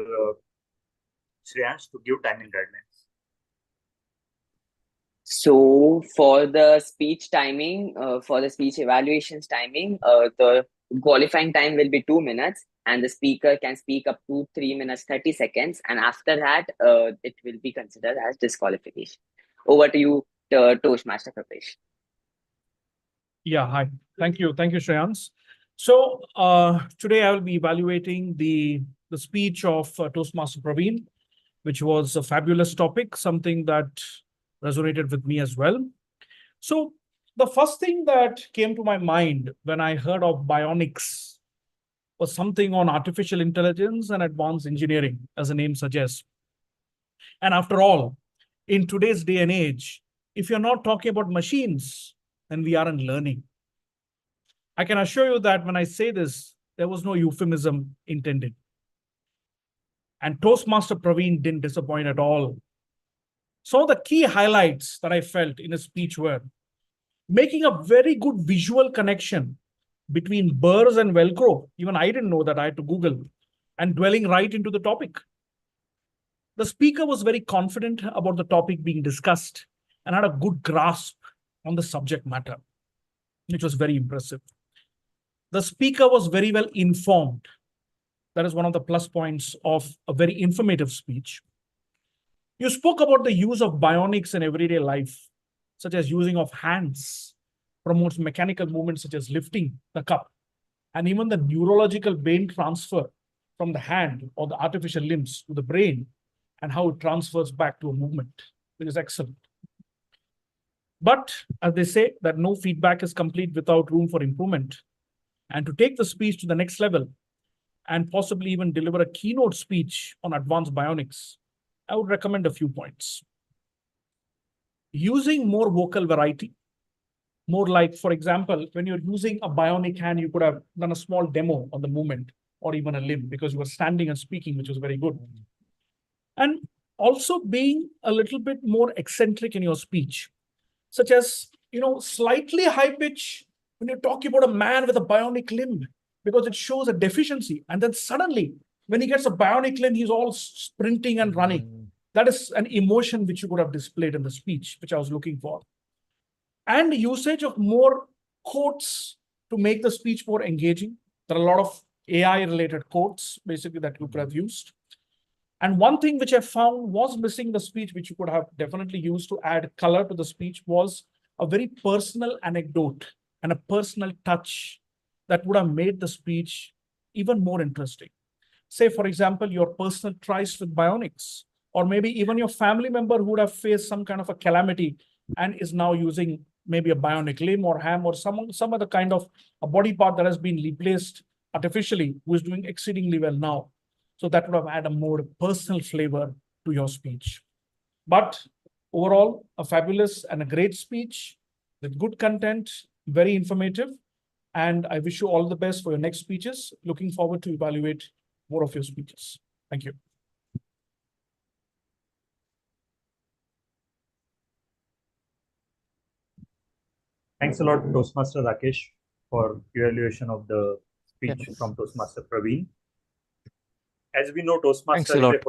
Shreyansh to give timing guidelines. So for the speech timing, for the speech evaluations timing, the qualifying time will be 2 minutes, and the speaker can speak up to 3 minutes 30 seconds, and after that, it will be considered as disqualification. Over to you, Toastmaster Prapesh. Yeah, hi. Thank you, Shreyans. So today I will be evaluating the speech of Toastmaster Praveen, which was a fabulous topic, something that resonated with me as well. So the first thing that came to my mind when I heard of bionics was something on artificial intelligence and advanced engineering, as the name suggests. And after all, in today's day and age, if you're not talking about machines, then we aren't learning. I can assure you that when I say this, there was no euphemism intended. And Toastmaster Praveen didn't disappoint at all. So the key highlights that I felt in his speech were making a very good visual connection between burrs and Velcro. Even I didn't know that. I had to Google, and dwelling right into the topic. The speaker was very confident about the topic being discussed and had a good grasp on the subject matter, which was very impressive. The speaker was very well informed. That is one of the plus points of a very informative speech. You spoke about the use of bionics in everyday life, such as using of hands, promotes mechanical movements such as lifting the cup, and even the neurological brain transfer from the hand or the artificial limbs to the brain and how it transfers back to a movement, which is excellent. But as they say, that no feedback is complete without room for improvement. And to take the speech to the next level and possibly even deliver a keynote speech on advanced bionics, I would recommend a few points. Using more vocal variety, more like, for example, when you're using a bionic hand, you could have done a small demo on the movement or even a limb because you were standing and speaking, which was very good. And also being a little bit more eccentric in your speech, such as, slightly high pitch when you're talking about a man with a bionic limb, because it shows a deficiency. And then suddenly, when he gets a bionic limb, he's all sprinting and running. That is an emotion which you could have displayed in the speech, which I was looking for. And usage of more quotes to make the speech more engaging. There are a lot of AI-related quotes, basically, that you could have used. And one thing which I found was missing the speech, which you could have definitely used to add color to the speech, was a very personal anecdote and a personal touch that would have made the speech even more interesting. Say, for example, your personal tries with bionics, or maybe even your family member who would have faced some kind of a calamity and is now using maybe a bionic limb or ham or some other kind of a body part that has been replaced artificially, who is doing exceedingly well now. So that would have added a more personal flavor to your speech. But overall, a fabulous and a great speech with good content, very informative. And I wish you all the best for your next speeches. Looking forward to evaluate more of your speeches. Thank you. Thanks a lot, Toastmaster Rakesh, for evaluation of the speech from Toastmaster Praveen. As we know, Toastmaster is a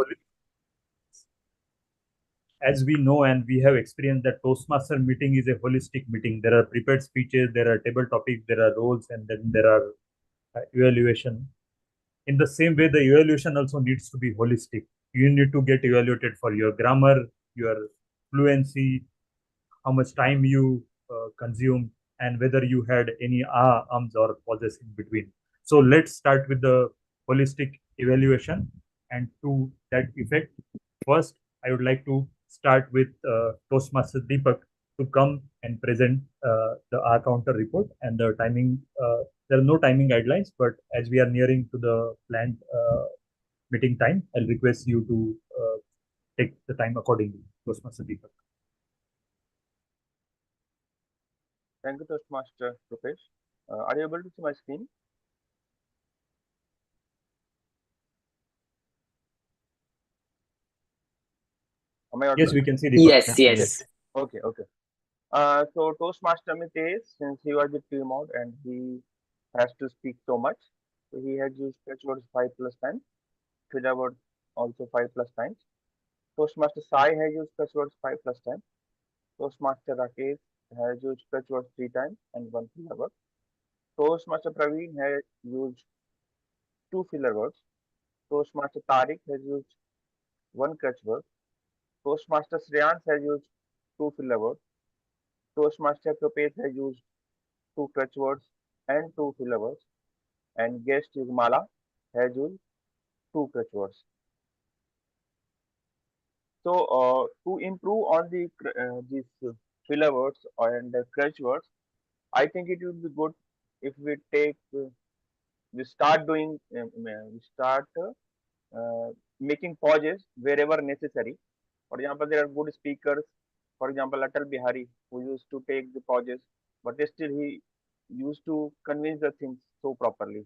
as we know and we have experienced that Toastmaster meeting is a holistic meeting. There are prepared speeches, there are table topics, there are roles, and then there are evaluation. In the same way, the evaluation also needs to be holistic. You need to get evaluated for your grammar, your fluency, how much time you consume, and whether you had any ums or pauses in between. So let's start with the holistic evaluation. And to that effect, first, I would like to start with Toastmaster Deepak to come and present the R counter report and the timing. There are no timing guidelines, but as we are nearing to the planned meeting time, I'll request you to take the time accordingly. Toastmaster Deepak. Thank you, Toastmaster Rupesh. Are you able to see my screen? Am I audible? Yes, we can see the Yes. Okay. So Toastmaster Mitesh, since he was the team out and he has to speak so much, so he has used catchwords 5 plus times, filler words also 5 plus times. Toastmaster Sai has used catchwords 5 plus times. Toastmaster Rakesh has used catchwords 3 times and one filler word. Toastmaster Praveen has used two filler words. Toastmaster Tariq has used one catchword. Toastmaster Shreyans has used two filler words. Toastmaster Kapesh has used two catchwords and two filler words. And guest Yugmala has used two catchwords. So to improve on these filler words and catch words, I think it would be good if we start doing we start making pauses wherever necessary. For example, there are good speakers. For example, Atal Bihari, who used to take the pauses, but still he used to convince the things so properly.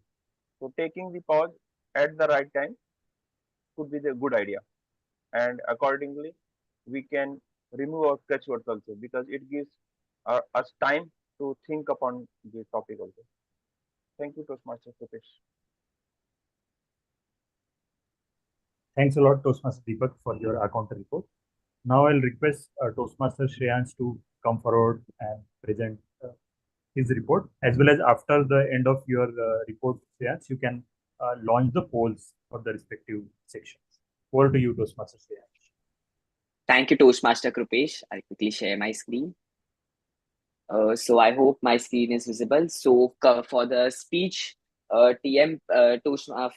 So taking the pause at the right time could be the good idea, and accordingly, we can remove our catchwords also because it gives us time to think upon the topic also. Thank you, Toastmaster Sukesh. Thanks a lot, Toastmaster Deepak, for your account report. Now I'll request Toastmaster Shreyans to come forward and present his report, as well as after the end of your report, Shreyans, you can launch the polls for the respective sections. Over to you, Toastmaster Shreyans. Thank you, Toastmaster Krupesh. I'll quickly share my screen. So I hope my screen is visible. So for the speech, TM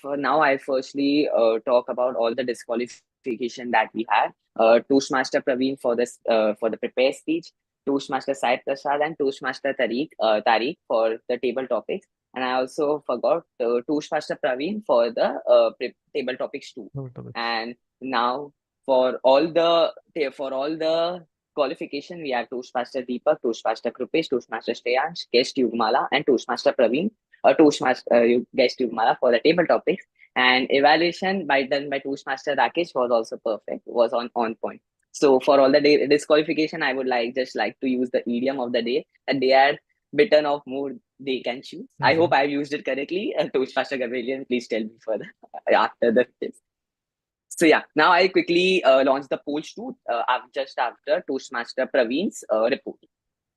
for now, I firstly talk about all the disqualification that we had. Toastmaster Praveen for the prepared speech, Toastmaster Sai Prasad and Toastmaster Tariq for the table topics. And I also forgot Toastmaster Praveen for the table topics too. And now for all the qualification, we have Toastmaster Deepak, Toastmaster Krupesh, Toastmaster Shreyansh, Guest Yugmala, and Toastmaster Praveen, or Guest Yugmala for the table topics. And evaluation done by Toastmaster Rakesh was also perfect, was on point. So for all the day disqualification, I would just like to use the idiom of the day, that they are bitten off more they can chew. I hope I've used it correctly. Toastmaster Gabrielian, please tell me further after the tips. So yeah, now I'll quickly launch the polls too, just after Toastmaster Praveen's report.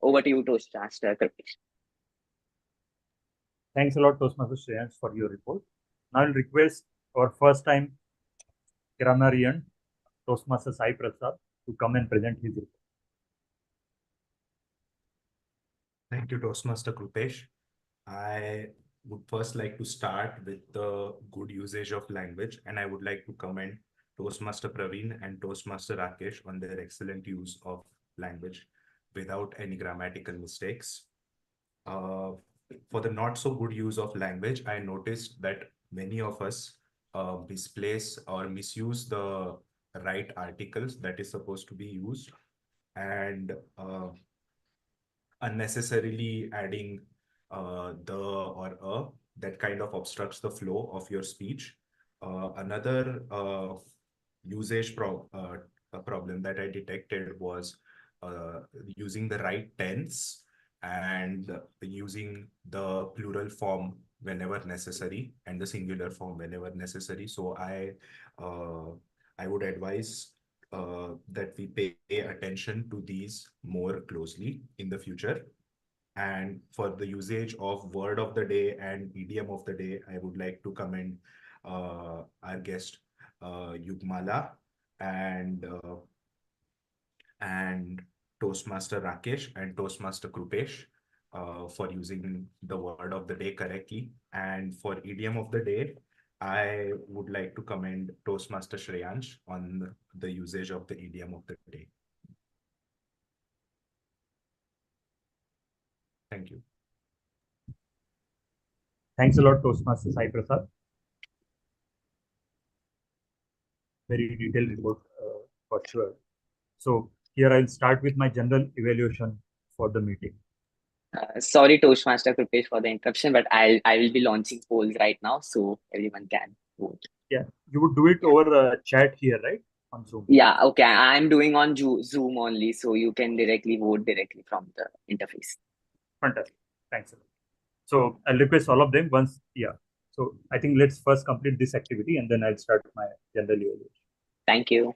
Over to you, Toastmaster Kripesh. Thanks a lot, Toastmaster Shreyans, for your report. Now I'll request our first time grammarian, Toastmaster Sai Prasad, to come and present his report. Thank you, Toastmaster Krupesh. I would first like to start with the good usage of language, and I would like to commend Toastmaster Praveen and Toastmaster Rakesh on their excellent use of language without any grammatical mistakes. For the not so good use of language, I noticed that many of us misplace or misuse the right articles that is supposed to be used, and unnecessarily adding the or a that kind of obstructs the flow of your speech. Another usage problem that I detected was using the right tense and using the plural form whenever necessary and the singular form whenever necessary. So I would advise that we pay attention to these more closely in the future. And for the usage of word of the day and idiom of the day, I would like to commend our guest Yugmala and Toastmaster Rakesh and Toastmaster Krupesh for using the word of the day correctly. And for idiom of the day, I would like to commend Toastmaster Shreyansh on the usage of the idiom of the day. Thank you. Thanks a lot, Toastmaster Sai Prasad. Very detailed report for sure. So here I'll start with my general evaluation for the meeting. Sorry, Toastmaster Krupesh, for the interruption, but I will be launching polls right now, so everyone can vote. Yeah, you would do it over chat here, right? on Zoom. Yeah, okay. I'm doing on Zoom only, so you can directly vote directly from the interface. Fantastic. Thanks a lot. So I'll request all of them once. Yeah. So I think let's first complete this activity and then I'll start my general evaluation. Thank you.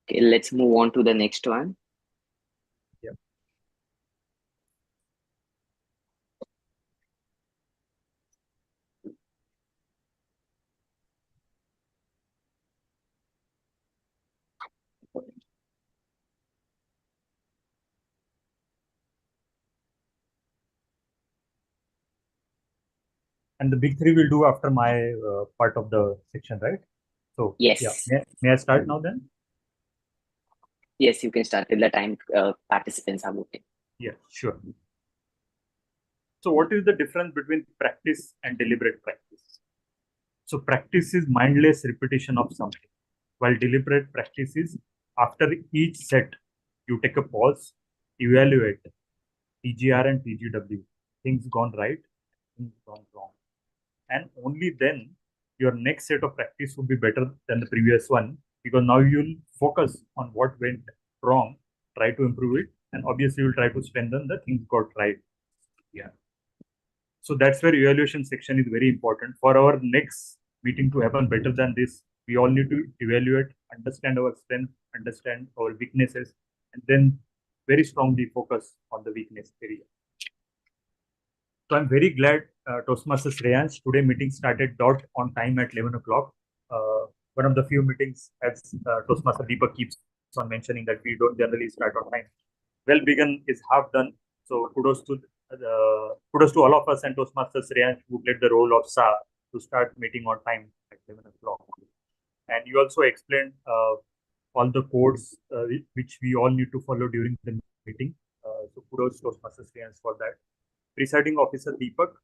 Okay, let's move on to the next one. Yeah. And the big three will do after my part of the section, right? So Yes. yeah, may I start now then? Yes, you can start till the time participants are voting. Yeah, sure. So what is the difference between practice and deliberate practice? So practice is mindless repetition of something, while deliberate practice is after each set, you take a pause, evaluate TGR and TGW, things gone right, things gone wrong. And only then your next set of practice will be better than the previous one, because now you'll focus on what went wrong, try to improve it, and obviously you'll try to strengthen the things got right. Yeah. So that's where evaluation section is very important. For our next meeting to happen better than this, we all need to evaluate, understand our strength, understand our weaknesses, and then very strongly focus on the weakness area. So I'm very glad Toastmasters Reyansh, today meeting started dot on time at 11 o'clock. One of the few meetings, as Toastmaster Deepak keeps on mentioning, that we don't generally start on time. Well begun is half done. So kudos to all of us and Toastmasters Reyansh who played the role of Sa to start meeting on time at 11 o'clock. And you also explained all the codes which we all need to follow during the meeting. So kudos to Toastmasters Reyansh for that. Presiding officer Deepak,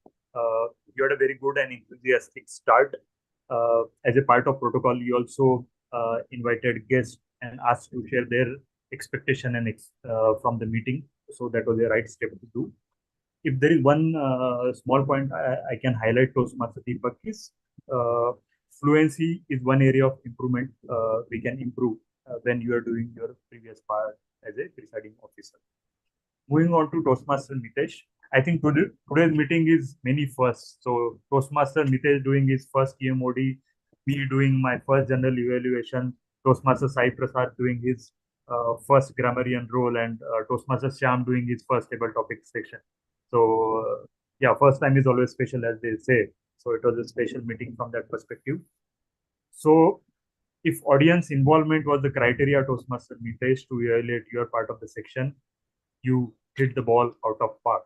you had a very good and enthusiastic start. As a part of protocol, you also invited guests and asked to share their expectation and from the meeting. So that was the right step to do. If there is one small point I can highlight, Toastmaster Deepak, is fluency is one area of improvement we can improve when you are doing your previous part as a presiding officer. Moving on to Toastmaster Mitesh, I think today's meeting is many firsts. So Toastmaster Mitesh doing his first EMOD, me doing my first general evaluation, Toastmaster Sai Prasad doing his first grammarian role, and Toastmaster Shyam doing his first table topic section. So yeah, first time is always special, as they say. So it was a special meeting from that perspective. So if audience involvement was the criteria, Toastmaster Mitesh, to evaluate your part of the section, you hit the ball out of park.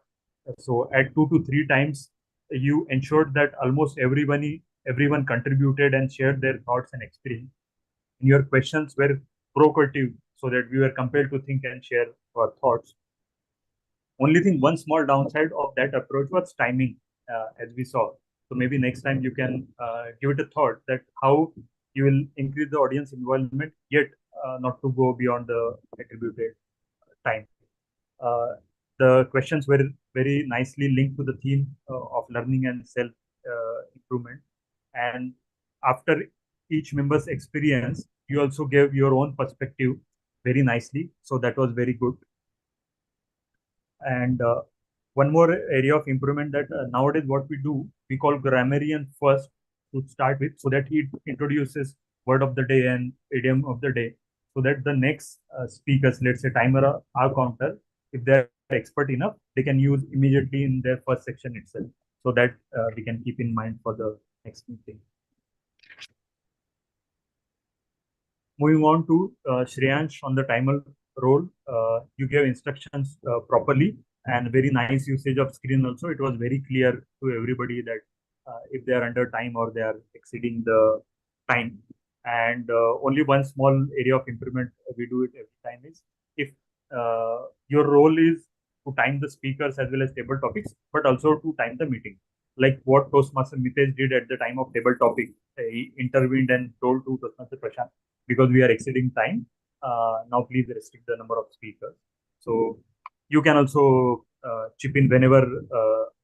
So at 2 to 3 times, you ensured that almost everyone contributed and shared their thoughts and experience. And your questions were provocative, so that we were compelled to think and share our thoughts. Only thing, one small downside of that approach was timing, as we saw. So maybe next time you can give it a thought that how you will increase the audience involvement, yet not to go beyond the attributed time. The questions were very nicely linked to the theme of learning and self improvement. And after each member's experience, you also gave your own perspective very nicely. So that was very good. And one more area of improvement that nowadays what we do, we call grammarian first to start with, so that he introduces word of the day and idiom of the day, so that the next speakers, let's say timer or counter, if they're expert enough, they can use immediately in their first section itself. So that we can keep in mind for the next meeting. Moving on to Shreyansh on the timer role, you gave instructions properly and very nice usage of screen also. It was very clear to everybody that if they are under time or they are exceeding the time. And only one small area of improvement we do it every time is if your role is to time the speakers as well as table topics, but also to time the meeting. Like what Toastmaster Mitesh did at the time of table topic, he intervened and told to Toastmaster Prashant, because we are exceeding time, now please restrict the number of speakers. So you can also chip in whenever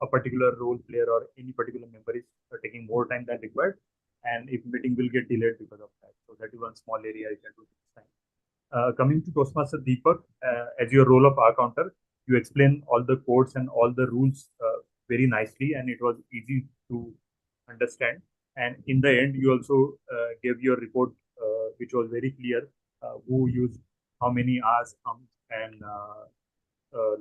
a particular role player or any particular member is taking more time than required, and if meeting will get delayed because of that. So that is one small area you can do this time. Coming to Toastmaster Deepak, as your role of our counter, you explain all the codes and all the rules very nicely, and it was easy to understand. And in the end, you also gave your report, which was very clear, who used how many hours, and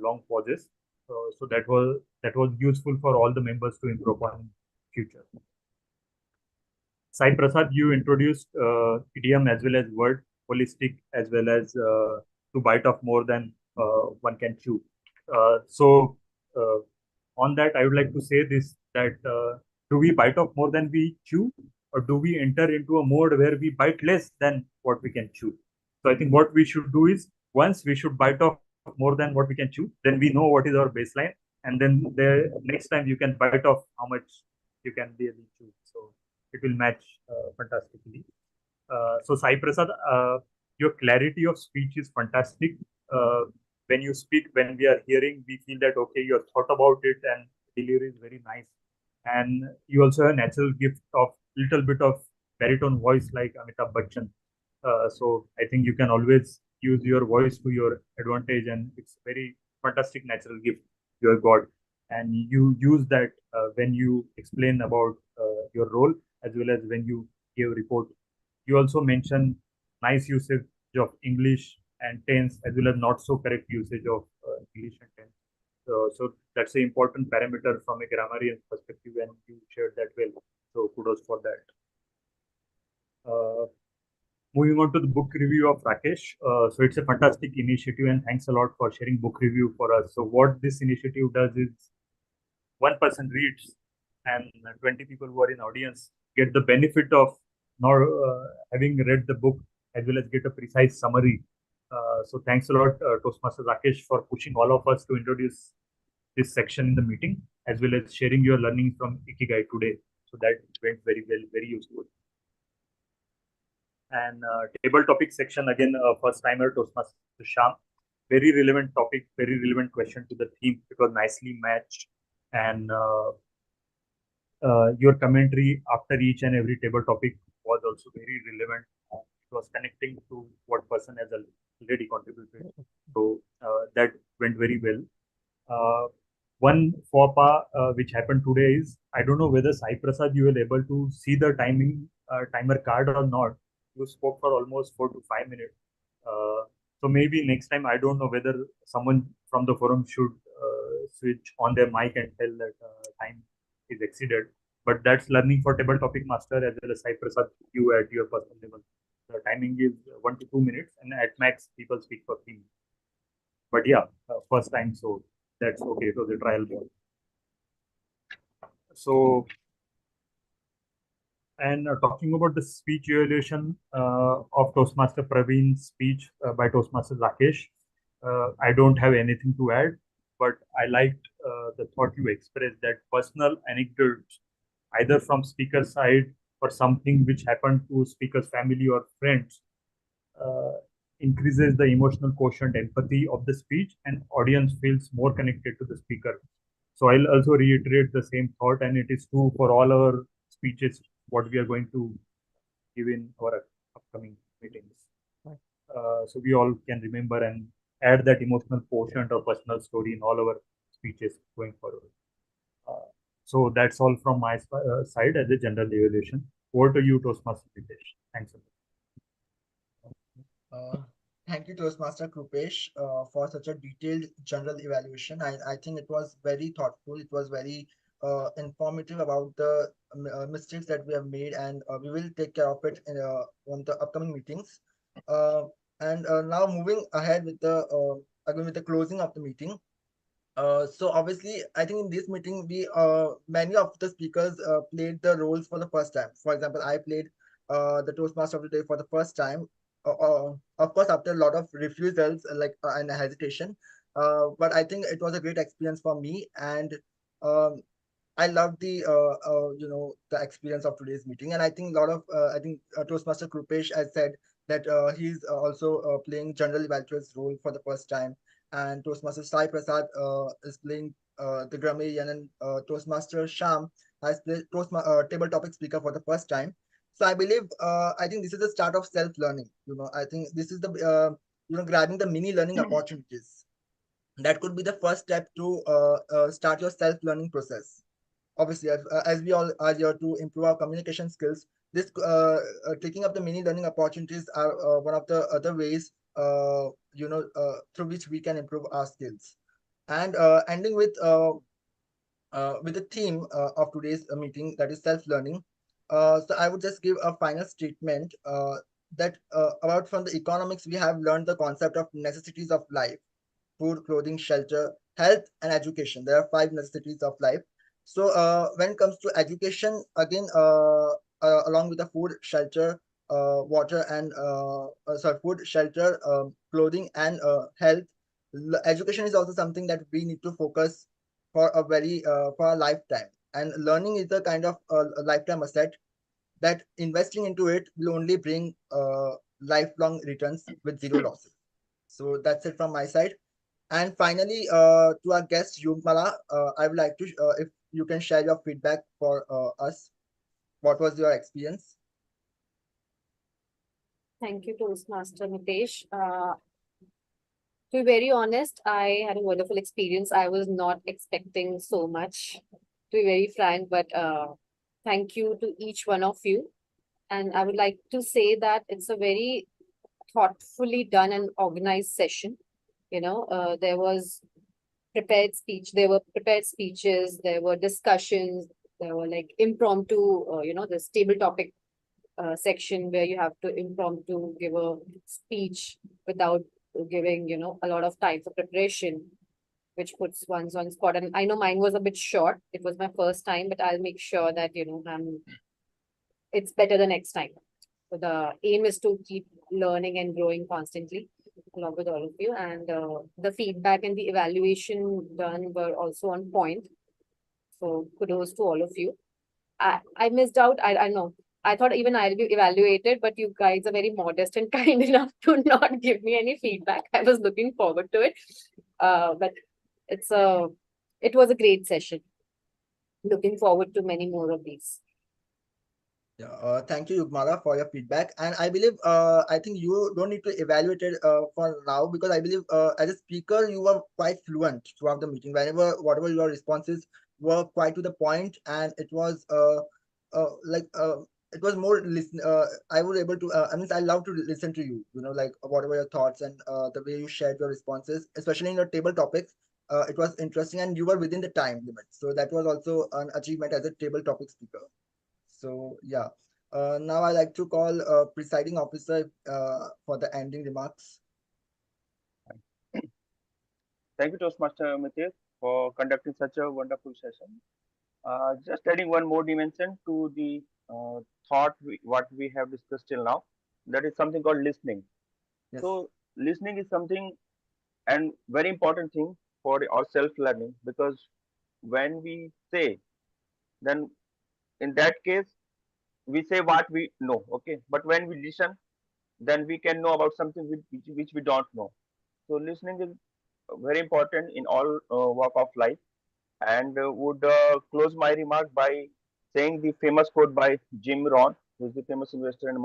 long pauses. So that was useful for all the members to improve on future. Sai Prasad, you introduced idiom as well as word, holistic as well as to bite off more than one can chew. So on that, I would like to say this, that do we bite off more than we chew, or do we enter into a mode where we bite less than what we can chew? So I think what we should do is, once we should bite off more than what we can chew, then we know what is our baseline, and then the next time you can bite off how much you can really chew. So it will match fantastically. So Sai Prasad, your clarity of speech is fantastic. When you speak, when we are hearing, we feel that okay, you have thought about it, and delivery is very nice. And you also have a natural gift of little bit of baritone voice like Amitabh Bachchan. So I think you can always use your voice to your advantage, and it's very fantastic natural gift you have got. And you use that when you explain about your role, as well as when you give report. You also mention nice usage of English and tense, as well as not so correct usage of English and tense. So that's an important parameter from a grammarian perspective, and you shared that well. So kudos for that. Moving on to the book review of Rakesh. So it's a fantastic initiative, and thanks a lot for sharing book review for us. So what this initiative does is, one person reads, and 20 people who are in audience get the benefit of not having read the book, as well as get a precise summary. So thanks a lot, Toastmaster Rakesh, for pushing all of us to introduce this section in the meeting, as well as sharing your learning from Ikigai today. So that went very well, very useful. And table topic section, again, first timer Toastmaster Sham. Very relevant topic, very relevant question to the theme. It was nicely matched. And your commentary after each and every table topic was also very relevant. It was connecting to what person has already contributed. So that went very well. One faux pas which happened today is, I don't know whether Sai Prasad, you were able to see the timer card or not. You spoke for almost 4 to 5 minutes. So maybe next time, I don't know whether someone from the forum should switch on their mic and tell that time is exceeded. But that's learning for table topic master, as well as Sai Prasad, you at your personal level. The timing is 1 to 2 minutes, and at max people speak for 3 minutes. But yeah, first time, so that's okay. It was a trial ball. So, and talking about the speech evaluation of Toastmaster Praveen's speech by Toastmaster Rakesh, I don't have anything to add, but I liked the thought you expressed, that personal anecdotes, either from speaker side or something which happened to speaker's family or friends, increases the emotional quotient, empathy of the speech, and audience feels more connected to the speaker. So I'll also reiterate the same thought, and it is true for all our speeches, what we are going to give in our upcoming meetings. So we all can remember and add that emotional quotient or personal story in all our speeches going forward. So that's all from my side as a general evaluation. Over to you, Toastmaster Mitesh. Thanks a lot. Thank you, Toastmaster Krupesh, for such a detailed general evaluation. I think it was very thoughtful. It was very informative about the mistakes that we have made, and we will take care of it in, on the upcoming meetings. And now moving ahead with the again with the closing of the meeting. So obviously, I think in this meeting, we many of the speakers played the roles for the first time. For example, I played the Toastmaster of the day for the first time. Of course, after a lot of refusals and hesitation, but I think it was a great experience for me, and um, I love the the experience of today's meeting, and I think a lot of Toastmaster Krupesh has said that he's also playing General Evaluator's role for the first time, and Toastmaster Sai Prasad is playing the grammarian, and Toastmaster Sham has played table topic speaker for the first time. So I believe I think this is the start of self learning. I think this is the grabbing the mini learning opportunities. That could be the first step to start your self learning process. Obviously, as we all are here to improve our communication skills, this taking up the mini learning opportunities are one of the other ways through which we can improve our skills. And ending with the theme of today's meeting, that is self learning. So I would just give a final statement that about from the economics, we have learned the concept of necessities of life: food, clothing, shelter, health, and education. There are five necessities of life. So when it comes to education, again, along with the food, shelter, water, and food, shelter, clothing, and health, education is also something that we need to focus for a lifetime. And learning is a kind of a lifetime asset that investing into it will only bring lifelong returns with zero losses. So that's it from my side. And finally, to our guest Yugmala, I would like to, if you can share your feedback for us. What was your experience? Thank you, Toastmaster Mitesh. To be very honest, I had a wonderful experience. I was not expecting so much, to be very frank, but thank you to each one of you. And I would like to say that it's a very thoughtfully done and organized session. There was there were prepared speeches, there were discussions, there were like impromptu, this table topic section where you have to impromptu give a speech without giving, a lot of time for preparation, which puts ones on spot. And I know mine was a bit short. It was my first time, but I'll make sure that, it's better the next time. So the aim is to keep learning and growing constantly along with all of you. And the feedback and the evaluation done were also on point. So kudos to all of you. I missed out. I know. I thought even I'll be evaluated, but you guys are very modest and kind enough to not give me any feedback. I was looking forward to it. But it was a great session. Looking forward to many more of these. Yeah, thank you, Yugmala, for your feedback. And I believe, I think you don't need to evaluate it for now, because I believe as a speaker, you were quite fluent throughout the meeting. Whatever your responses were quite to the point, and it was like it was more listen. I was able to. I mean, I love to listen to you. Like whatever your thoughts and the way you shared your responses, especially in your table topics. It was interesting, and you were within the time limit. So that was also an achievement as a table topic speaker. So yeah, now I like to call presiding officer for the ending remarks. Thank you, Toastmaster Mitesh, for conducting such a wonderful session. Just adding one more dimension to the what we have discussed till now. That is something called listening. Yes. So listening is something and very important thing for our self learning, because when we say, then in that case we say what we know, okay, but when we listen, then we can know about something which we don't know. So listening is very important in all walk of life. And would close my remark by saying the famous quote by Jim Rohn, who is the famous investor and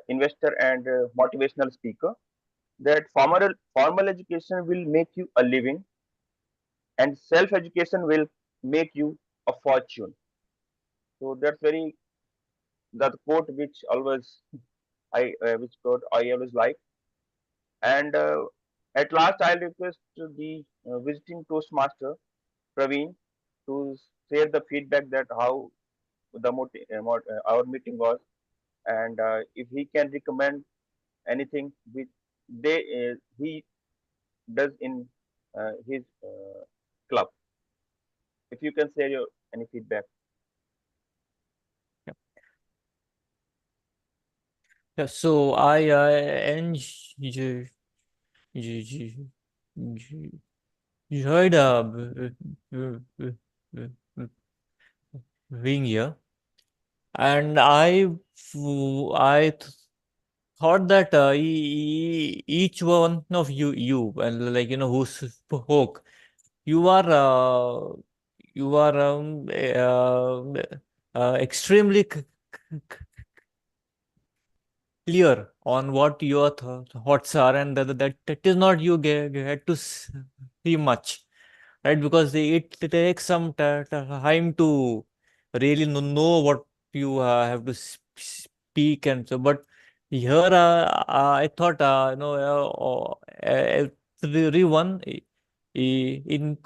investor and motivational speaker, that formal education will make you a living, and self education will make you a fortune. So that's very the quote which always which quote I always like. And at last, I'll request the visiting Toastmaster Praveen to share the feedback that how our meeting was, and if he can recommend anything which he does in his club. If you can share your any feedback. Yeah, so I enjoyed being here, and I thought that each one of you and like who spoke, you are extremely clear on what your thoughts are, and that is not you get to see much, right? Because it takes some time to really know what you have to speak, and so. But here, I thought, everyone, including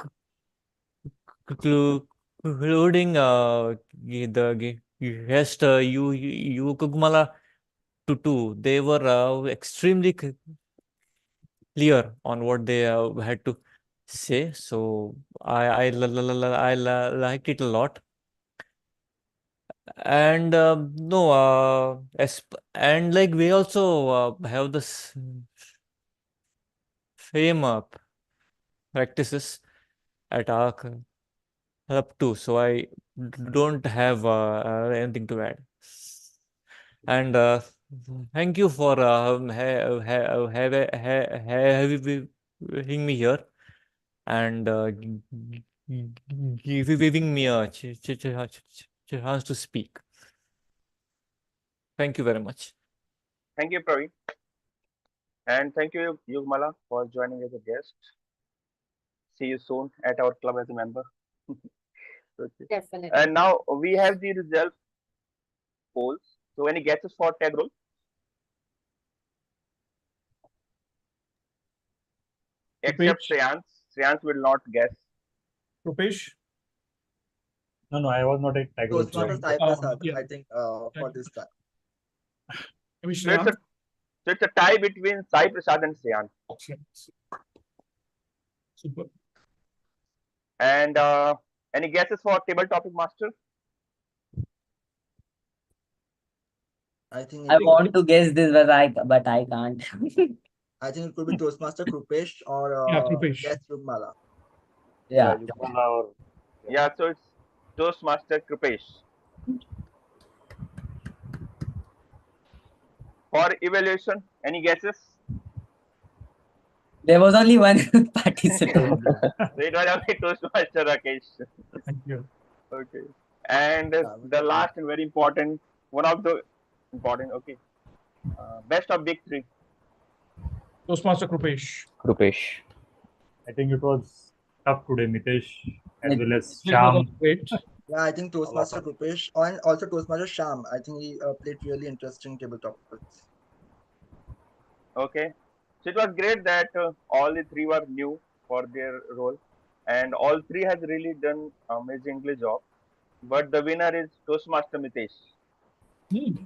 the guest, you Kugmala to they were extremely clear on what they had to say. So I liked it a lot. And no, and like we also have this same practices at our club too. So I don't have anything to add. And thank you for having me here and giving me a chance to speak. Thank you very much. Thank you, Praveen, and thank you, Yugmala, for joining as a guest. See you soon at our club as a member. Okay. Definitely. And now we have the result polls. So any guesses for tag role? Except Rupesh, Shreyans. Shreyans will not guess. Rupesh, No, I was not a tag role player. Toastmasters Sai Prasad, yeah, I think, for this time. maybe So it's a Shreyans. so it's a tie between Sai Prasad and Shreyans. Super. And any guesses for table topic master? I think I it, want to guess this, but I can't. I think it could be Toastmaster Krupesh or Yeah, Rupesh. guest Rugmala. Yeah. Yugmala or Yeah, so it's Toastmaster Krupesh. For evaluation, any guesses? There was only one participant. So it was only Toastmaster Rakesh. Thank you. Okay. And the last and very important, one of the important, okay. Best of big three. Toastmaster Rupesh. Rupesh. I think it was tough today, Mitesh, as It- well as It was also Sham. great. Yeah, I think Toastmaster Krupesh and also Toastmaster Sham. I think he played really interesting table topics. Okay. So it was great that all the three were new for their role, and all three has really done amazingly job. But the winner is Toastmaster Mitesh. Hmm.